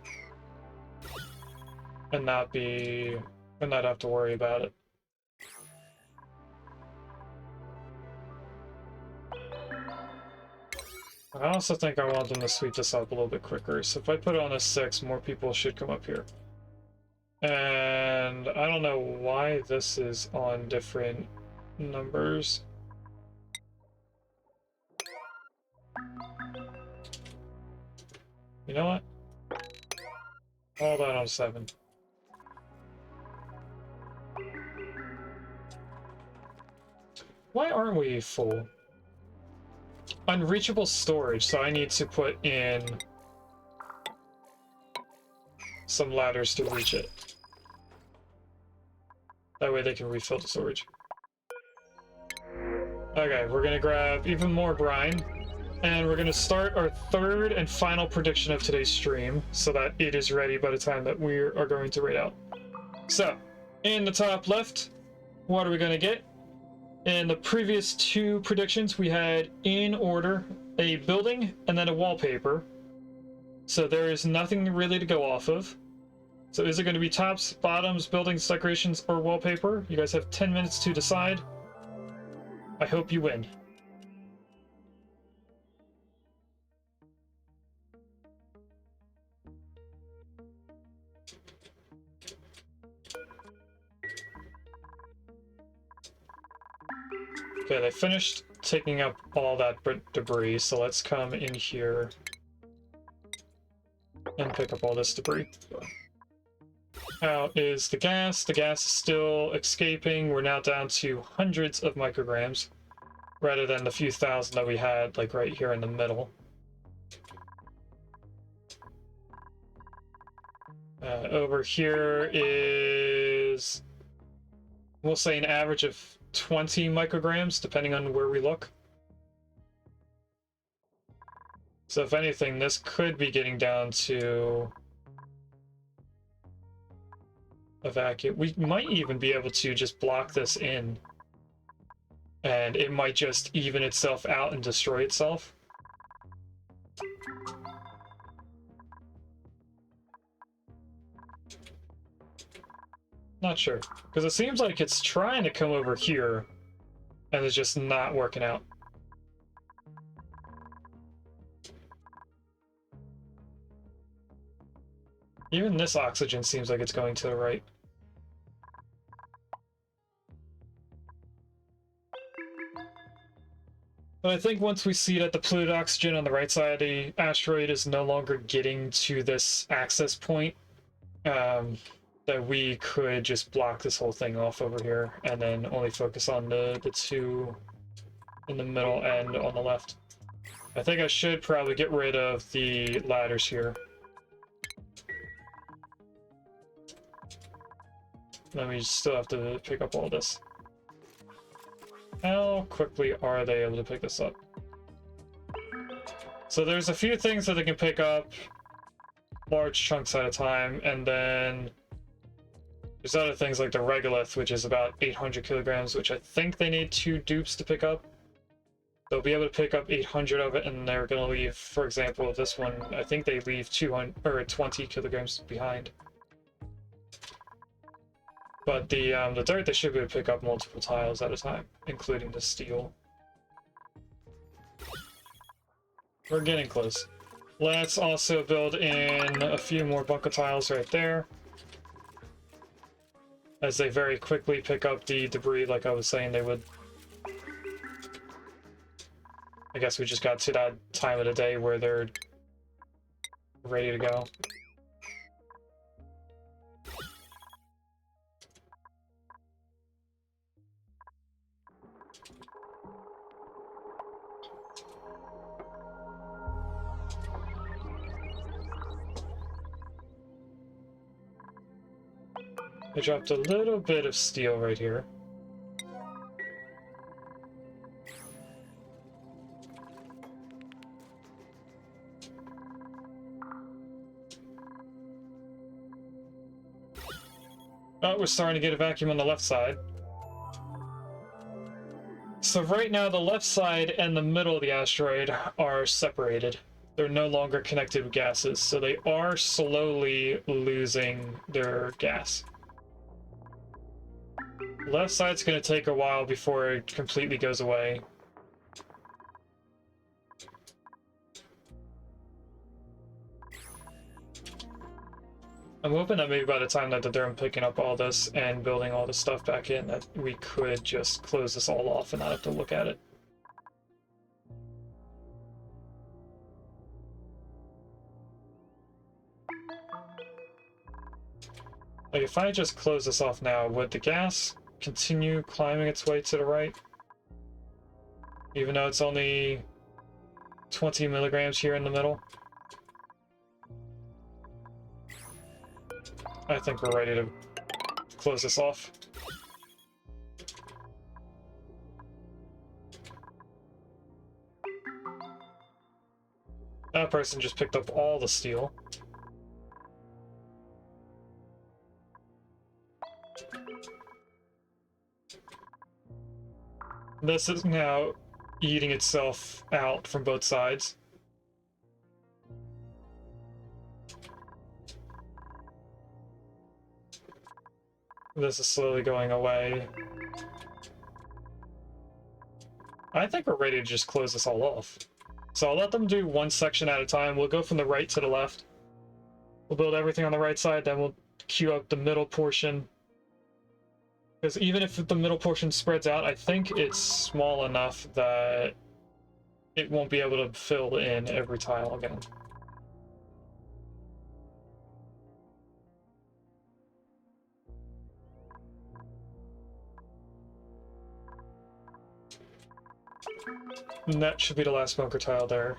And not have to worry about it. I also think I want them to sweep this up a little bit quicker, so if I put it on a 6, more people should come up here. And I don't know why this is on different numbers. You know what? All that on 7. Why aren't we full? Unreachable storage, so I need to put in some ladders to reach it. That way they can refill the storage. Okay, we're gonna grab even more brine, and we're gonna start our third and final prediction of today's stream, so that it is ready by the time that we are going to raid out. So, in the top left, what are we gonna get? In the previous 2 predictions, we had, in order, a building and then a wallpaper. So there is nothing really to go off of. So is it going to be tops, bottoms, buildings, decorations, or wallpaper? You guys have 10 minutes to decide. I hope you win. Okay, they finished taking up all that debris, so let's come in here and pick up all this debris. Out is the gas. The gas is still escaping. We're now down to hundreds of micrograms, rather than the few thousand that we had, like, right here in the middle. Over here is, we'll say, an average of 20 micrograms, depending on where we look. So if anything, this could be getting down to a vacuum. We might even be able to just block this in, and it might just even itself out and destroy itself. Not sure, because it seems like it's trying to come over here, and it's just not working out. Even this oxygen seems like it's going to the right. But I think once we see that the polluted oxygen on the right side of the asteroid is no longer getting to this access point, that we could just block this whole thing off over here and then only focus on the 2 in the middle and on the left. I think I should probably get rid of the ladders here. Then we still have to pick up all this. How quickly are they able to pick this up? So there's a few things that they can pick up, large chunks at a time, and then there's other things like the regolith, which is about 800 kilograms, which I think they need 2 dupes to pick up. They'll be able to pick up 800 of it, and they're going to leave, for example, this one, I think they leave 200 or 20 kilograms behind. But the dirt, they should be able to pick up multiple tiles at a time, including the steel. We're getting close. Let's also build in a few more bunker tiles right there, as they very quickly pick up the debris like I was saying they would. I guess we just got to that time of the day where they're ready to go. I dropped a little bit of steel right here. Oh, we're starting to get a vacuum on the left side. So right now, the left side and the middle of the asteroid are separated. They're no longer connected with gases, so they are slowly losing their gas. Left side's going to take a while before it completely goes away. I'm hoping that maybe by the time that they're done picking up all this and building all this stuff back in, that we could just close this all off and not have to look at it. Like, if I just close this off now, would the gas continue climbing its way to the right? Even though it's only 20 milligrams here in the middle? I think we're ready to close this off. That person just picked up all the steel. This is now eating itself out from both sides. This is slowly going away. I think we're ready to just close this all off. So I'll let them do one section at a time. We'll go from the right to the left. We'll build everything on the right side, then we'll queue up the middle portion. Because even if the middle portion spreads out, I think it's small enough that it won't be able to fill in every tile again. And that should be the last bunker tile there.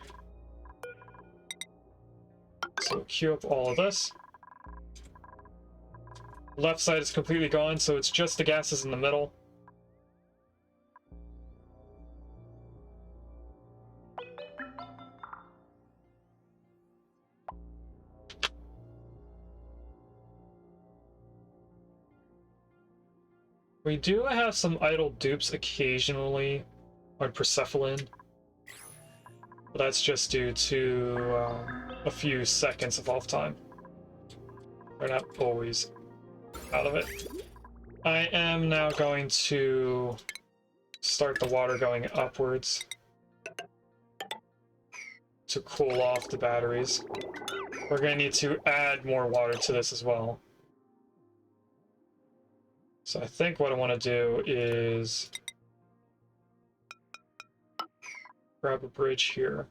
So we'll queue up all of this. Left side is completely gone, so it's just the gases in the middle. We do have some idle dupes occasionally on Persephone, but that's just due to a few seconds of off time. We're not always out of it. I am now going to start the water going upwards to cool off the batteries. We're going to need to add more water to this as well. So I think what I want to do is grab a bridge here.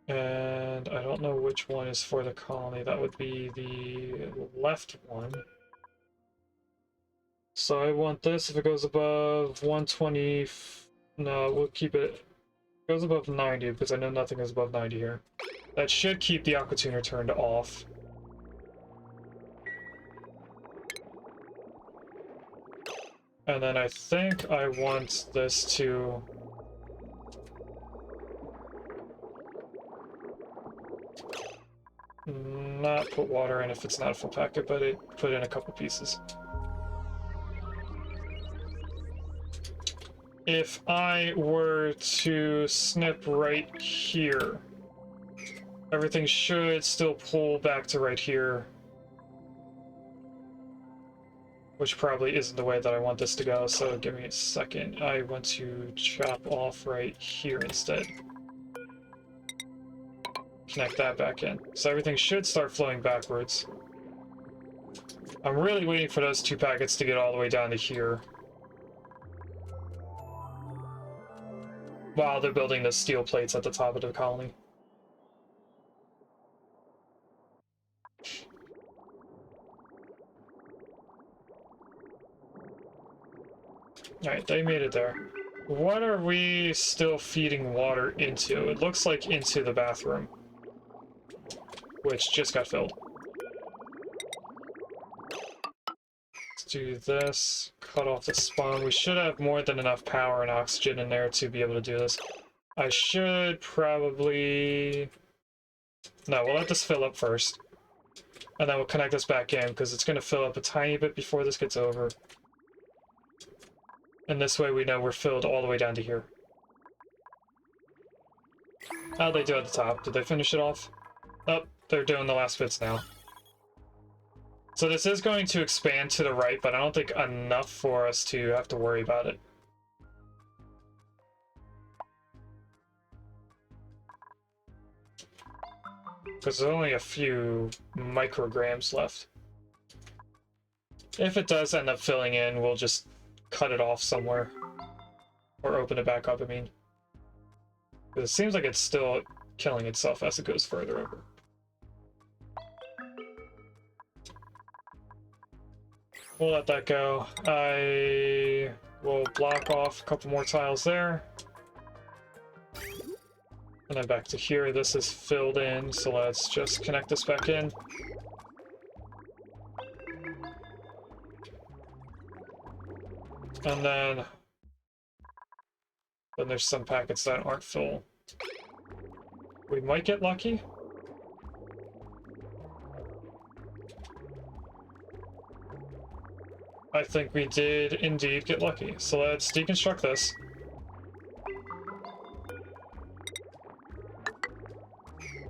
And I don't know which one is for the colony. That would be the left one. So I want this, if it goes above 120, no, we'll keep it, if it goes above 90, because I know nothing is above 90 here. That should keep the aqua tuner turned off. And then I think I want this to not put water in if it's not a full packet, but it put in a couple pieces. If I were to snip right here, everything should still pull back to right here, which probably isn't the way that I want this to go, so give me a second. I want to chop off right here instead. Connect that back in. So everything should start flowing backwards. I'm really waiting for those two packets to get all the way down to here, while they're building the steel plates at the top of the colony. Alright, they made it there. What are we still feeding water into? It looks like into the bathroom, which just got filled. do this. Cut off the spawn. We should have more than enough power and oxygen in there to be able to do this. I should probably... No, we'll let this fill up first. And then we'll connect this back in, because it's going to fill up a tiny bit before this gets over. And this way we know we're filled all the way down to here. How'd they do at the top? Did they finish it off? Oh, they're doing the last bits now. So this is going to expand to the right, but I don't think enough for us to have to worry about it. Because there's only a few micrograms left. If it does end up filling in, we'll just cut it off somewhere. Or open it back up, I mean. Because it seems like it's still killing itself as it goes further over. We'll let that go. I will block off a couple more tiles there. And then back to here, this is filled in, so let's just connect this back in. And then there's some packets that aren't full. We might get lucky. I think we did indeed get lucky. So let's deconstruct this.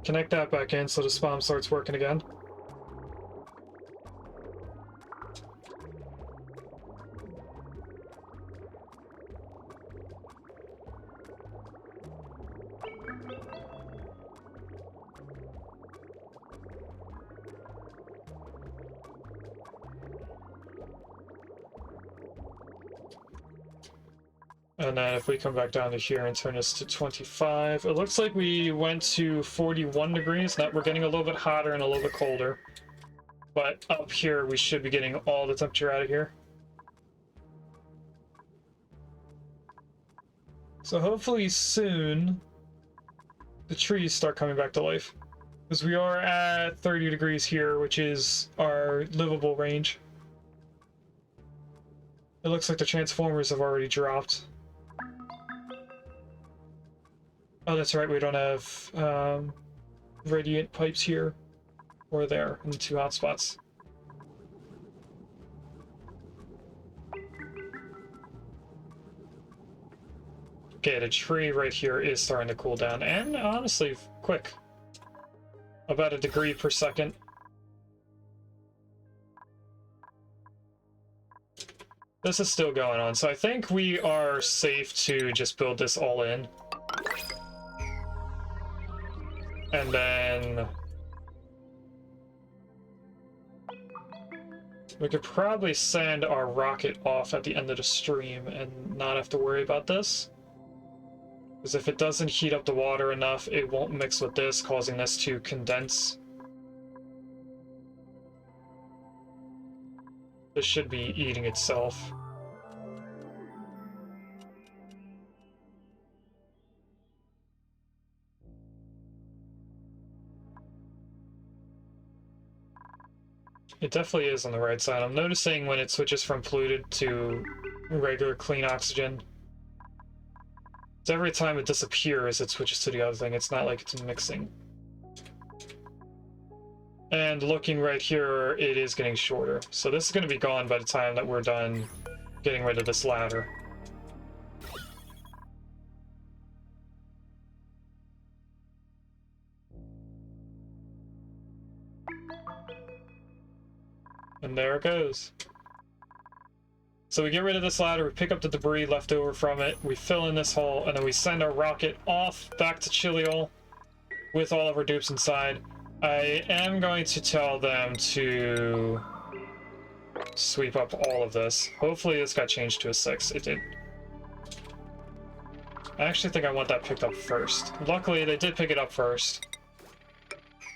Connect that back in so the spawn starts working again. And then if we come back down to here and turn this to 25, it looks like we went to 41 degrees. Now we're getting a little bit hotter and a little bit colder. But up here, we should be getting all the temperature out of here. So hopefully soon, the trees start coming back to life. Because we are at 30 degrees here, which is our livable range. It looks like the transformers have already dropped. Oh, that's right, we don't have radiant pipes here or there in the two hotspots. Okay, the tree right here is starting to cool down, and honestly, quick. About a degree per second. This is still going on, so I think we are safe to just build this all in. And then we could probably send our rocket off at the end of the stream and not have to worry about this. Because if it doesn't heat up the water enough, it won't mix with this, causing this to condense. This should be eating itself. It definitely is on the right side. I'm noticing when it switches from polluted to regular clean oxygen. So every time it disappears, it switches to the other thing. It's not like it's mixing. And looking right here, it is getting shorter. So this is going to be gone by the time that we're done getting rid of this ladder. And there it goes. So we get rid of this ladder, we pick up the debris left over from it, we fill in this hole, and then we send our rocket off back to Chiliol with all of our dupes inside. I am going to tell them to sweep up all of this. Hopefully this got changed to a 6. It did. I actually think I want that picked up first. Luckily, they did pick it up first.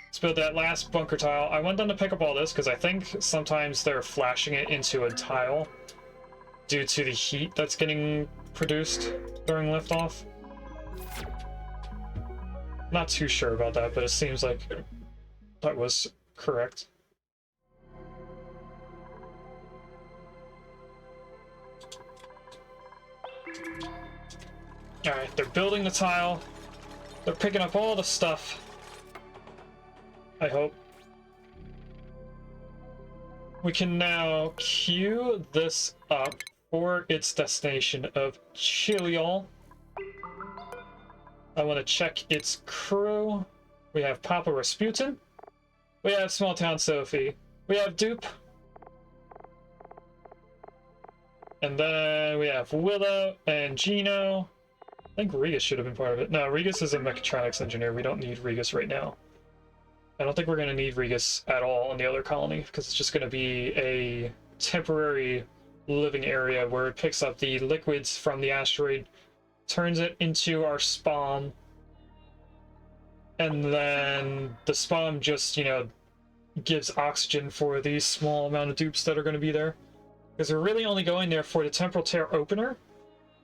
Let's build that last bunker tile. I want them to pick up all this because I think sometimes they're flashing it into a tile due to the heat that's getting produced during liftoff. Not too sure about that, but it seems like that was correct. Alright, they're building the tile. They're picking up all the stuff. I hope. We can now queue this up for its destination of Chiliol. I want to check its crew. We have Papa Rasputin. We have Small Town Sophie. We have Dupe. And then we have Willow and Gino. I think Regis should have been part of it. No, Regis is a mechatronics engineer. We don't need Regis right now. I don't think we're going to need Regis at all in the other colony, because it's just going to be a temporary living area where it picks up the liquids from the asteroid, turns it into our spawn, and then the spawn just, you know, gives oxygen for the small amount of dupes that are going to be there. Because we're really only going there for the temporal tear opener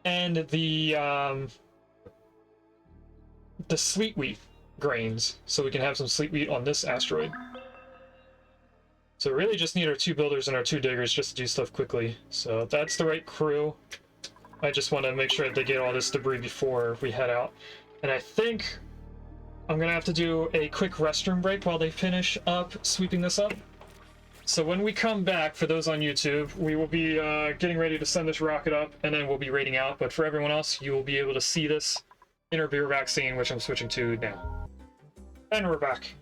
and the sweet wheat grains, so we can have some sweet wheat on this asteroid. So we really just need our 2 builders and our 2 diggers just to do stuff quickly. So that's the right crew. I just want to make sure that they get all this debris before we head out. And I think I'm gonna have to do a quick restroom break while they finish up sweeping this up. So when we come back, for those on YouTube, we will be getting ready to send this rocket up, and then we'll be raiding out. But for everyone else, you will be able to see this interview vaccine, which I'm switching to now. And we're back.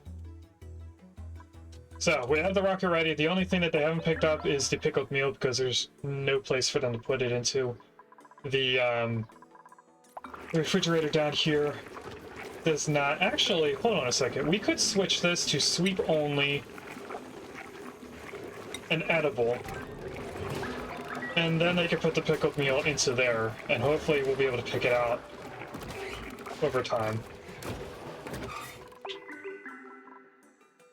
So we have the rocket ready. The only thing that they haven't picked up is the pickled meal, because there's no place for them to put it into. The refrigerator down here does not actually. Hold on a second. We could switch this to sweep only and edible, and then they can put the pickled meal into there, and hopefully we'll be able to pick it out over time.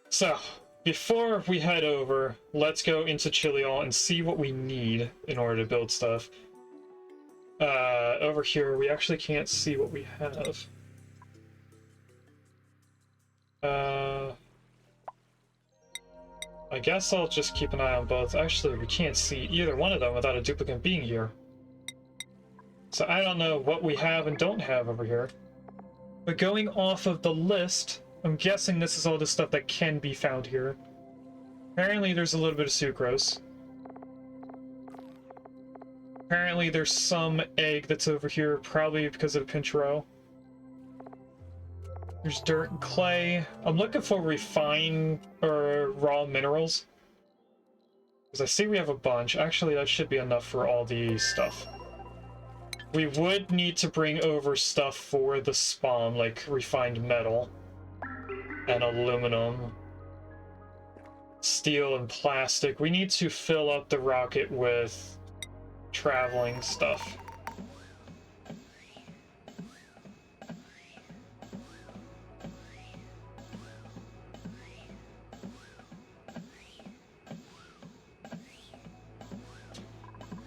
So before we head over, let's go into Chiliol and see what we need in order to build stuff. Over here, we actually can't see what we have. I guess I'll just keep an eye on both. Actually, we can't see either one of them without a duplicate being here. So I don't know what we have and don't have over here. But going off of the list, I'm guessing this is all the stuff that can be found here. Apparently there's a little bit of sucrose. Apparently there's some egg that's over here, probably because of the pinch row. There's dirt and clay. I'm looking for refined or raw minerals, because I see we have a bunch. Actually, that should be enough for all the stuff. We would need to bring over stuff for the spawn, like refined metal and aluminum, steel and plastic. We need to fill up the rocket with traveling stuff.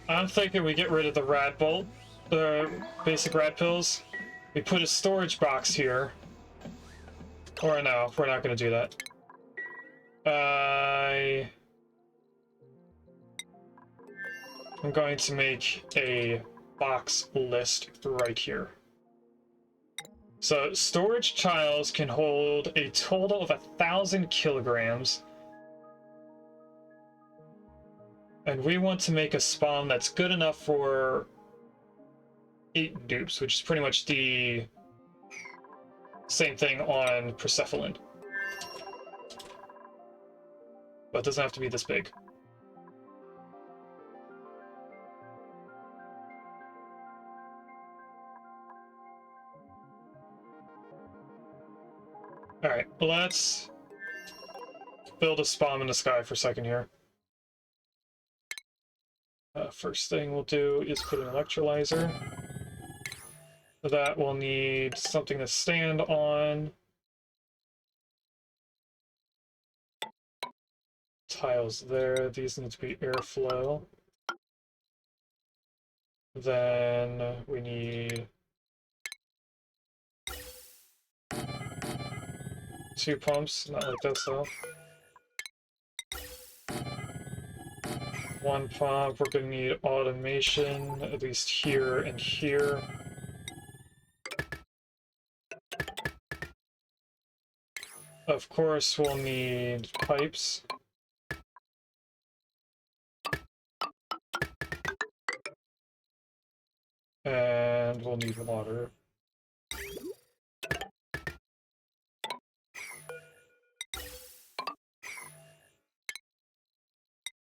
I'm thinking we get rid of the rad bolt, the basic rad pills. We put a storage box here. Or no, we're not going to do that. I'm going to make a box list right here. So storage tiles can hold a total of 1,000 kilograms. And we want to make a spawn that's good enough for 8 dupes, which is pretty much the same thing on Persephone. But it doesn't have to be this big. Alright, let's build a spawn in the sky for a second here. First thing we'll do is put an electrolyzer. For that, we'll need something to stand on. Tiles there. These need to be airflow. Then we need 2 pumps, not like this though. one pump. We're going to need automation, at least here and here. Of course, we'll need pipes. And we'll need water.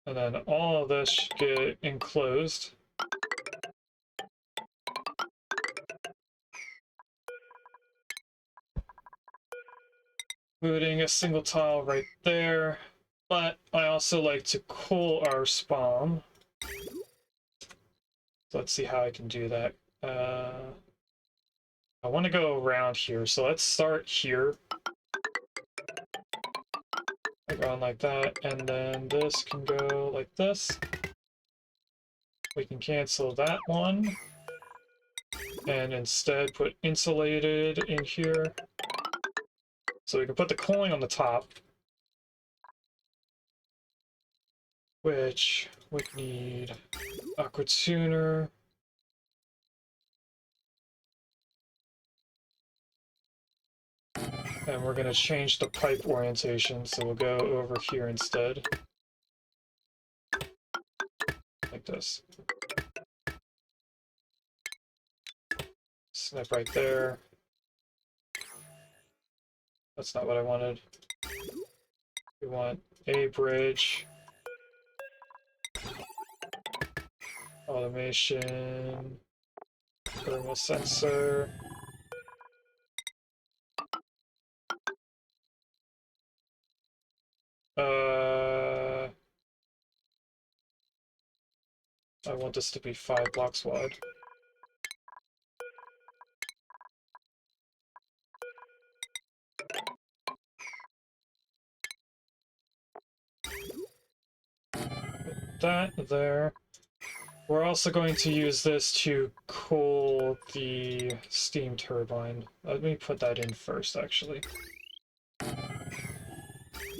And then all of this should get enclosed. Including a single tile right there. But I also like to cool our spawn. So let's see how I can do that. I want to go around here, so let's start here. Going like that, and then this can go like this. We can cancel that one. And instead put insulated in here. So we can put the cooling on the top. Which would need aqua tuner. And we're going to change the pipe orientation, so we'll go over here instead. Like this. Snip right there. That's not what I wanted. We want a bridge. Automation. Thermal sensor. I want this to be 5 blocks wide. Put that there. We're also going to use this to cool the steam turbine. Let me put that in first, actually.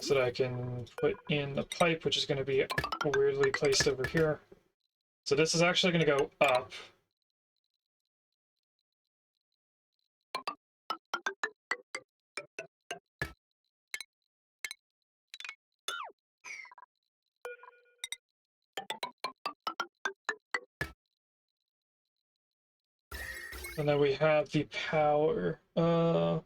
So that I can put in the pipe, which is going to be weirdly placed over here. So this is actually going to go up. And then we have the power. I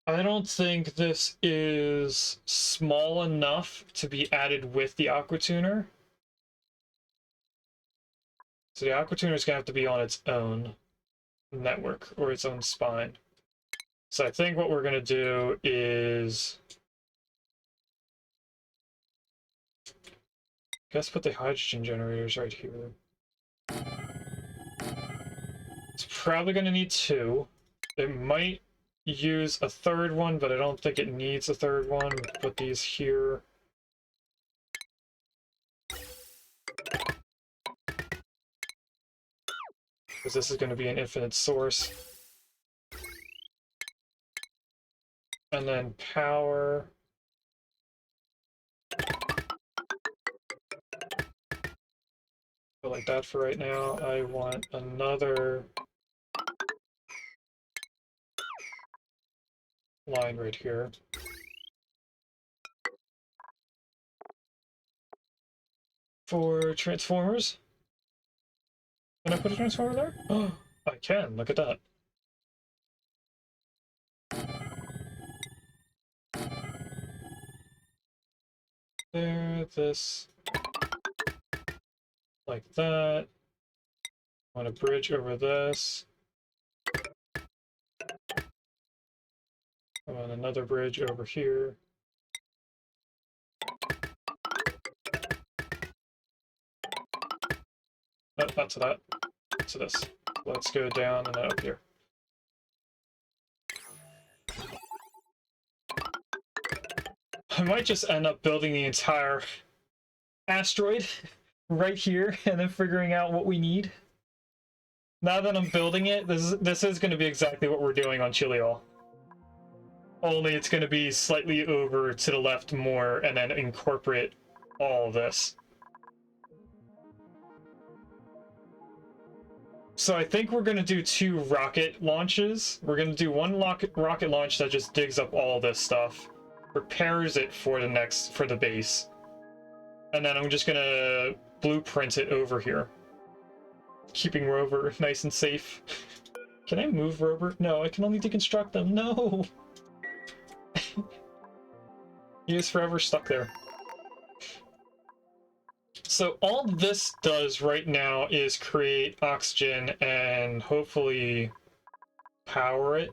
don't think this is small enough to be added with the aqua tuner. So the aqua tuner is going to have to be on its own network or its own spine. So I think what we're going to do is, I guess, put the hydrogen generators right here. It's probably going to need 2. It might use a third one, but I don't think it needs a third one. Put these here. Because this is going to be an infinite source. And then power. Go like that for right now. I want another line right here. For transformers. Can I put a transformer there? Oh, I can. Look at that. There, this. Like that. I want a bridge over this. I want another bridge over here. No, not to that. To this. Let's go down and then up here. I might just end up building the entire asteroid right here and then figuring out what we need. Now that I'm building it, this is going to be exactly what we're doing on Chiliol. Only it's going to be slightly over to the left more and then incorporate all of this. So I think we're going to do 2 rocket launches. We're going to do one rocket launch that just digs up all this stuff, prepares it for the base, and then I'm just going to blueprint it over here, keeping Rover nice and safe. Can I move Rover? No, I can only deconstruct them. No! He is forever stuck there. So all this does right now is create oxygen and hopefully power it.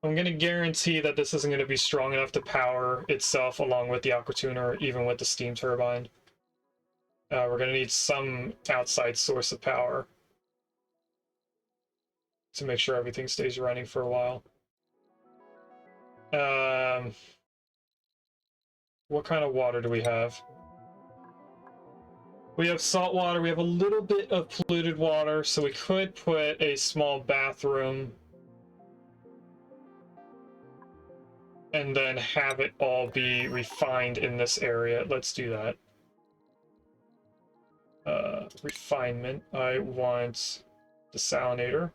I'm going to guarantee that this isn't going to be strong enough to power itself along with the aquatuner or even with the steam turbine. We're going to need some outside source of power to make sure everything stays running for a while. What kind of water do we have? We have salt water, we have a little bit of polluted water, so we could put a small bathroom and then have it all be refined in this area. Let's do that. Refinement. I want desalinator.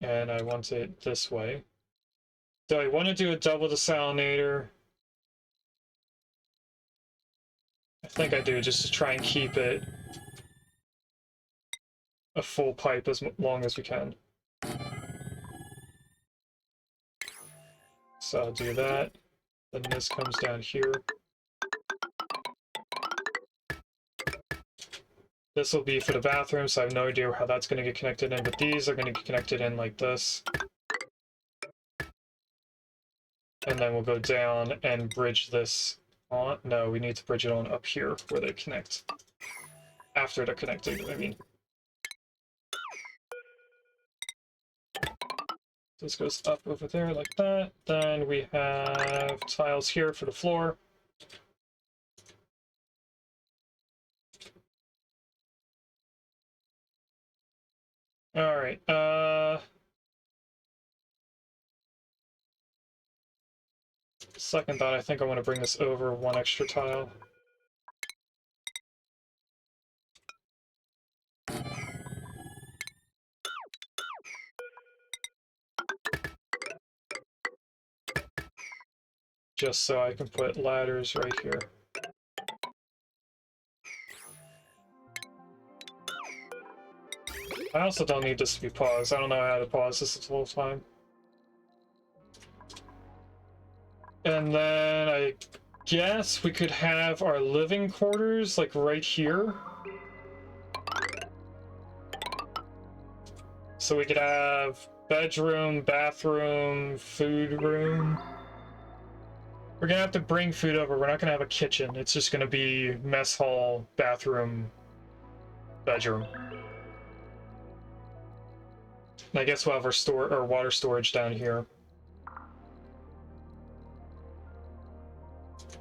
And I want it this way. So I want to do a double desalinator. I think I do, just to try and keep it a full pipe as long as we can. So I'll do that. Then this comes down here. This will be for the bathroom, so I have no idea how that's going to get connected in, but these are going to get connected in like this. And then we'll go down and bridge this on. No, we need to bridge it on up here where they connect. After they're connected, I mean. This goes up over there like that. Then we have tiles here for the floor. All right. Second thought, I think I want to bring this over 1 extra tile. Just so I can put ladders right here. I also don't need this to be paused. I don't know how to pause this the whole time. And then I guess we could have our living quarters like right here. So we could have bedroom, bathroom, food room. We're gonna have to bring food over. We're not gonna have a kitchen. It's just gonna be mess hall, bathroom, bedroom. And I guess we'll have our water storage down here,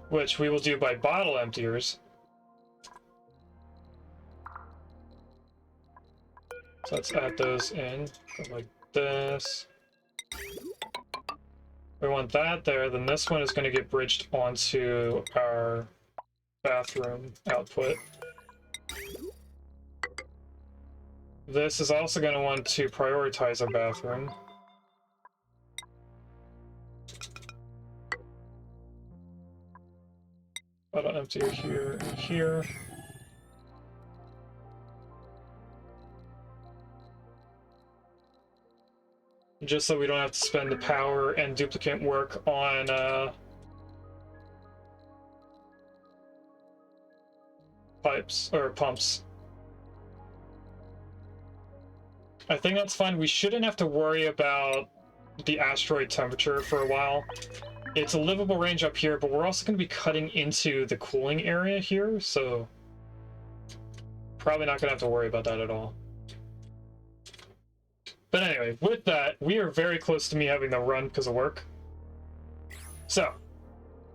which we will do by bottle emptiers. So let's add those in, like this. We want that there, then this one is going to get bridged onto our bathroom output. This is also going to want to prioritize our bathroom. Bottle emptier here and here. Just so we don't have to spend the power and duplicate work on pipes or pumps. I think that's fine. We shouldn't have to worry about the asteroid temperature for a while. It's a livable range up here, but we're also going to be cutting into the cooling area here, so probably not going to have to worry about that at all. But anyway, with that, we are very close to me having to run because of work. So,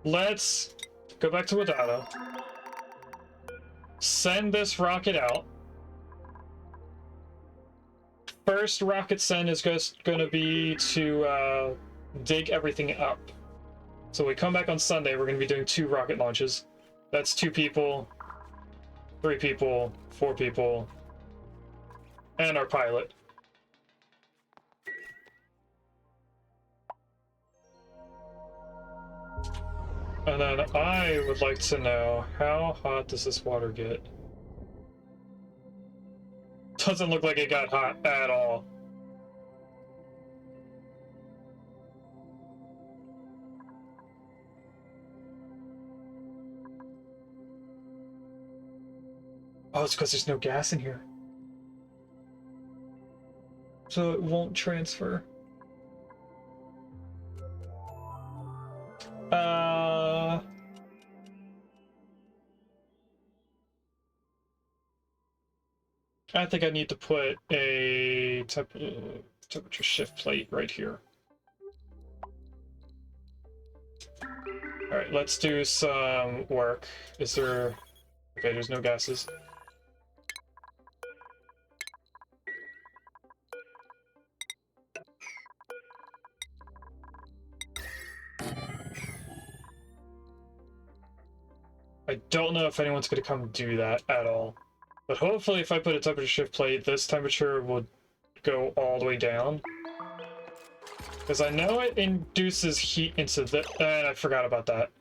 let's go back to Wadata. Send this rocket out. First rocket send is going to be to dig everything up. So we come back on Sunday, we're going to be doing 2 rocket launches. That's 2 people. 3 people, 4 people, and our pilot. And then I would like to know, how hot does this water get? Doesn't look like it got hot at all. Oh, it's because there's no gas in here. So it won't transfer. I think I need to put a temperature shift plate right here. Alright, let's do some work. Is there... Okay, there's no gases. I don't know if anyone's going to come do that at all. But hopefully if I put a temperature shift plate, this temperature will go all the way down. Because I know it induces heat into the... And I forgot about that.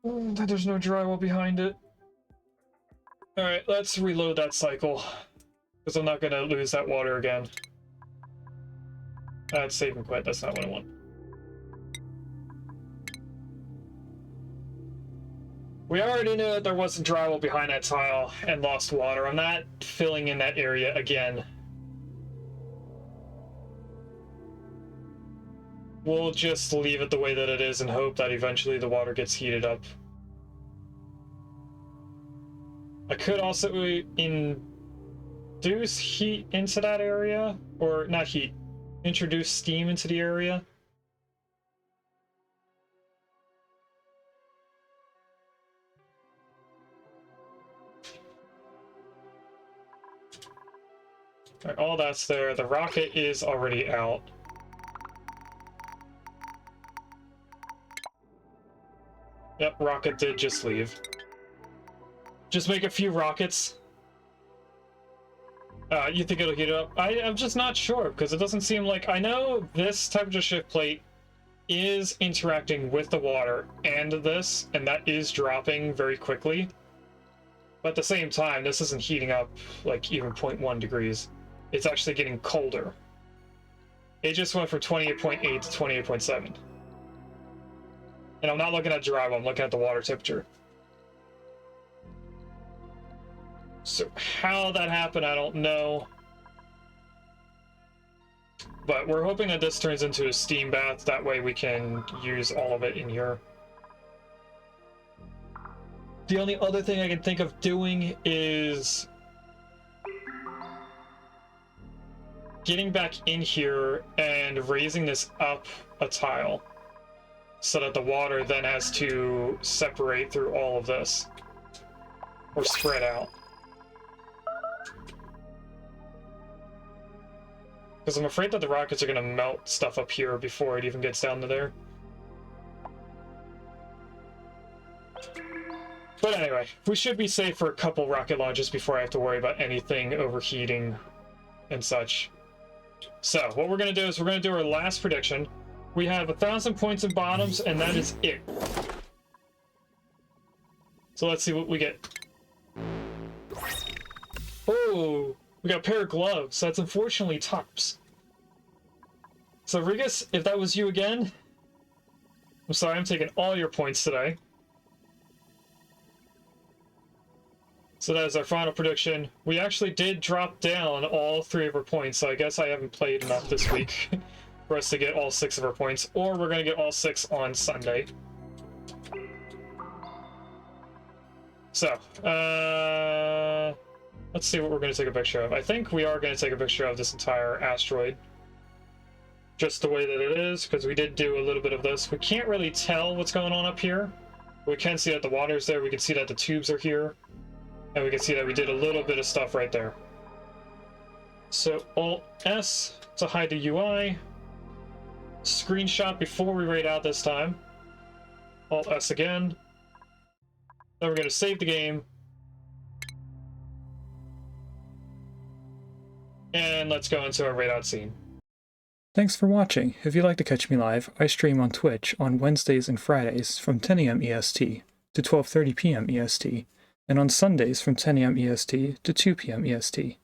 There's no drywall behind it. Alright, let's reload that cycle. Because I'm not going to lose that water again. That's save and quit, that's not what I want. We already knew that there wasn't drywall behind that tile and lost water. I'm not filling in that area again. We'll just leave it the way that it is and hope that eventually the water gets heated up. I could also induce heat into that area, or not heat, introduce steam into the area. Alright, all that's there. The rocket is already out. Yep, rocket did just leave. Just make a few rockets. You think it'll heat it up? I'm just not sure, because it doesn't seem like... I know this temperature shift plate is interacting with the water and this, and that is dropping very quickly. But at the same time, this isn't heating up like even 0.1 degrees. It's actually getting colder. It just went from 28.8 to 28.7. And I'm not looking at drywall, I'm looking at the water temperature. So how that happened, I don't know. But we're hoping that this turns into a steam bath, that way we can use all of it in here. The only other thing I can think of doing is getting back in here and raising this up a tile so that the water then has to separate through all of this or spread out. Because I'm afraid that the rockets are going to melt stuff up here before it even gets down to there. But anyway, we should be safe for a couple rocket launches before I have to worry about anything overheating and such. So, what we're going to do is we're going to do our last prediction. We have 1,000 points in bottoms, and that is it. So let's see what we get. Oh, we got a pair of gloves. That's unfortunately tops. So Regus, if that was you again, I'm sorry, I'm taking all your points today. So that is our final prediction. We actually did drop down all 3 of our points, so I guess I haven't played enough this week for us to get all 6 of our points, or we're going to get all 6 on Sunday. So, let's see what we're going to take a picture of. I think we are going to take a picture of this entire asteroid. Just the way that it is, because we did do a little bit of this. We can't really tell what's going on up here. We can see that the water's there, we can see that the tubes are here. And we can see that we did a little bit of stuff right there. So Alt-S to hide the UI. Screenshot before we raid out this time. Alt-S again. Then we're going to save the game. And let's go into our raid-out scene. Thanks for watching. If you'd like to catch me live, I stream on Twitch on Wednesdays and Fridays from 10 a.m. EST to 12:30 p.m. EST, and on Sundays from 10 a.m. EST to 2 p.m. EST.